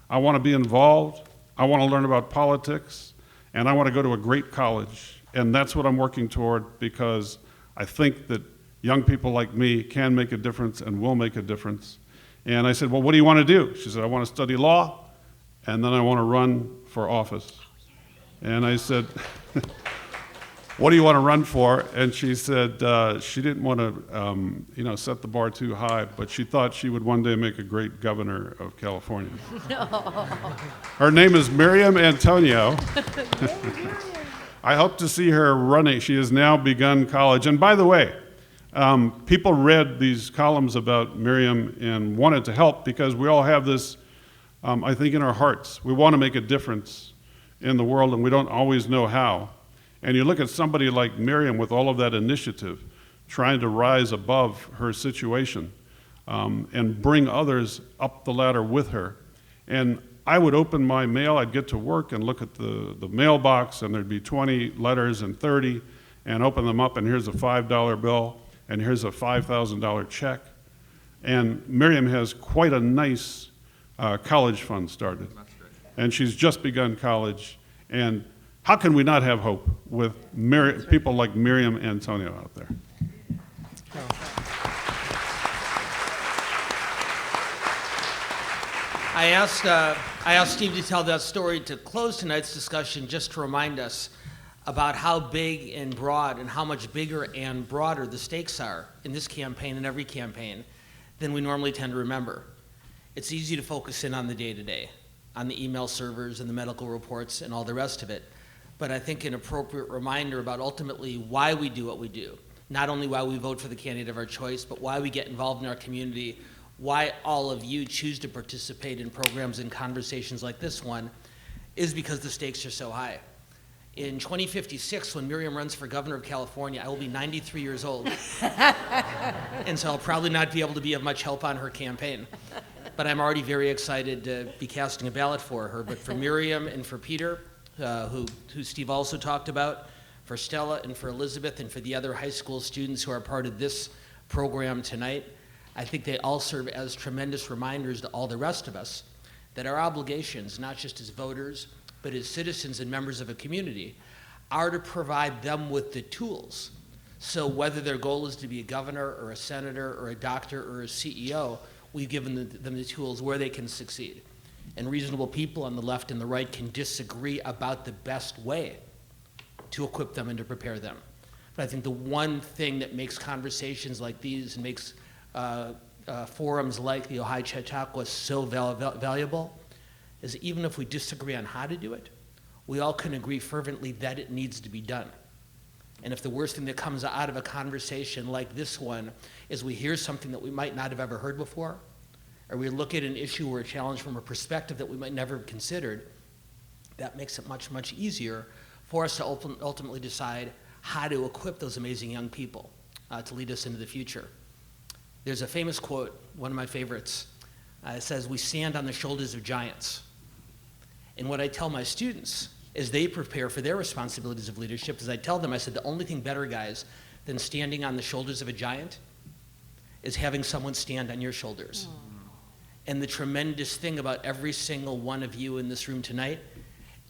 S6: I want to be involved. I want to learn about politics. And I want to go to a great college. And that's what I'm working toward, because I think that young people like me can make a difference and will make a difference. And I said, well, what do you want to do? She said, I want to study law, and then I want to run for office. And I said, what do you want to run for? And she said she didn't want to set the bar too high, but she thought she would one day make a great governor of California. Her name is Miriam Antonio. I hope to see her running. She has now begun college. And by the way, people read these columns about Miriam and wanted to help, because we all have this, I think, in our hearts. We want to make a difference in the world, and we don't always know how. And you look at somebody like Miriam with all of that initiative, trying to rise above her situation and bring others up the ladder with her. And I would open my mail, I'd get to work and look at the mailbox, and there'd be 20 letters and 30, and open them up, and here's a $5 bill, and here's a $5,000 check. And Miriam has quite a nice college fund started. And she's just begun college. And how can we not have hope with people like Miriam Antonio out there?
S2: I asked Steve to tell that story to close tonight's discussion, just to remind us about how big and broad and how much bigger and broader the stakes are in this campaign and every campaign than we normally tend to remember. It's easy to focus in on the day-to-day, on the email servers and the medical reports and all the rest of it. But I think an appropriate reminder about ultimately why we do what we do not only why we vote for the candidate of our choice, but why we get involved in our community, why all of you choose to participate in programs and conversations like this one, is because the stakes are so high. In 2056, when Miriam runs for governor of California, I will be 93 years old. And so I'll probably not be able to be of much help on her campaign. But I'm already very excited to be casting a ballot for her. But for Miriam and for Peter, who Steve also talked about, for Stella and for Elizabeth and for the other high school students who are part of this program tonight, I think they all serve as tremendous reminders to all the rest of us that our obligations, not just as voters, but as citizens and members of a community, are to provide them with the tools. So whether their goal is to be a governor or a senator or a doctor or a CEO, we've given them the tools where they can succeed. And reasonable people on the left and the right can disagree about the best way to equip them and to prepare them. But I think the one thing that makes conversations like these and makes forums like the Ojai Chautauqua so valuable is even if we disagree on how to do it, we all can agree fervently that it needs to be done. And if the worst thing that comes out of a conversation like this one is we hear something that we might not have ever heard before, or we look at an issue or a challenge from a perspective that we might never have considered, that makes it much, much easier for us to ultimately decide how to equip those amazing young people to lead us into the future. There's a famous quote, one of my favorites. It says, "We stand on the shoulders of giants." And what I tell my students as they prepare for their responsibilities of leadership is I tell them, I said, the only thing better, guys, than standing on the shoulders of a giant is having someone stand on your shoulders. And the tremendous thing about every single one of you in this room tonight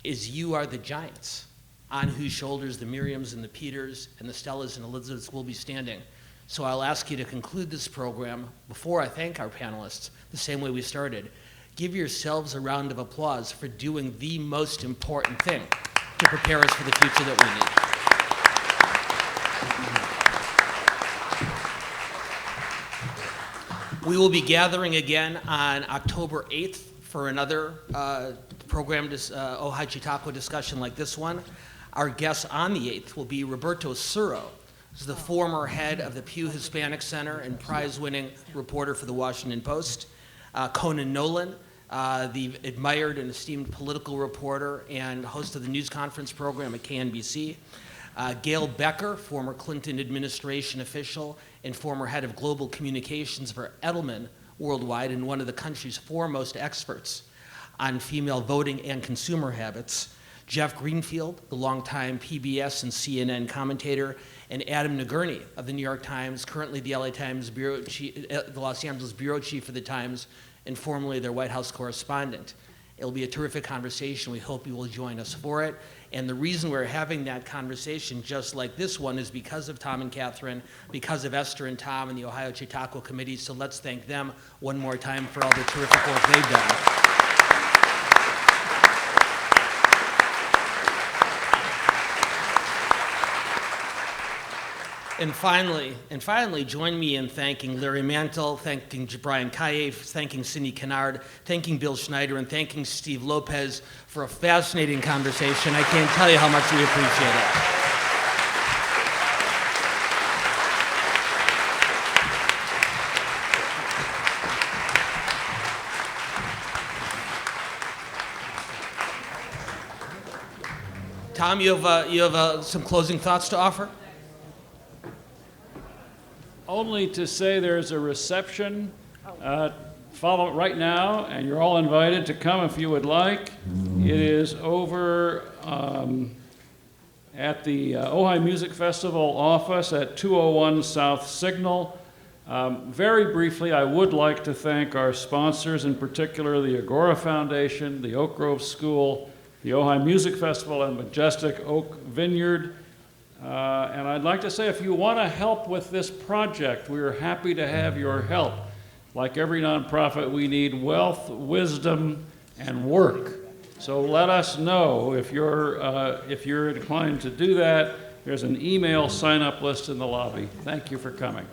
S2: is you are the giants on whose shoulders the Miriams and the Peters and the Stellas and Elizabeths will be standing. So I'll ask you to conclude this program before I thank our panelists, the same way we started. Give yourselves a round of applause for doing the most important thing to prepare us for the future that we need. We will be gathering again on October 8th for another program, Ojai Chautauqua discussion like this one. Our guest on the 8th will be Roberto Suro, who's the former head of the Pew Hispanic Center and prize-winning reporter for the Washington Post. Conan Nolan, the admired and esteemed political reporter and host of the news conference program at KNBC. Gail Becker, former Clinton administration official and former head of global communications for Edelman Worldwide and one of the country's foremost experts on female voting and consumer habits. Jeff Greenfield, the longtime PBS and CNN commentator, and Adam Nagurney of the New York Times, currently the LA Times bureau chief, the Los Angeles bureau chief for the Times, and formerly their White House correspondent. It'll be a terrific conversation. We hope you will join us for it. And the reason we're having that conversation just like this one is because of Tom and Catherine, because of Esther and Tom and the Ohio Chautauqua Committee. So let's thank them one more time for all the terrific work they've done. And finally, join me in thanking Larry Mantle, thanking Brian Calle, thanking Cinny Kennard, thanking Bill Schneider, and thanking Steve Lopez for a fascinating conversation. I can't tell you how much we appreciate it. Tom, you have some closing thoughts to offer?
S1: Only to say there's a reception follow right now, and you're all invited to come if you would like. It is over at the Ojai Music Festival office at 201 South Signal. Very briefly, I would like to thank our sponsors, in particular the Agora Foundation, the Oak Grove School, the Ojai Music Festival, and Majestic Oak Vineyard. And I'd like to say, if you want to help with this project, we are happy to have your help. Like every nonprofit, we need wealth, wisdom, and work. So let us know if you're inclined to do that. There's an email sign-up list in the lobby. Thank you for coming.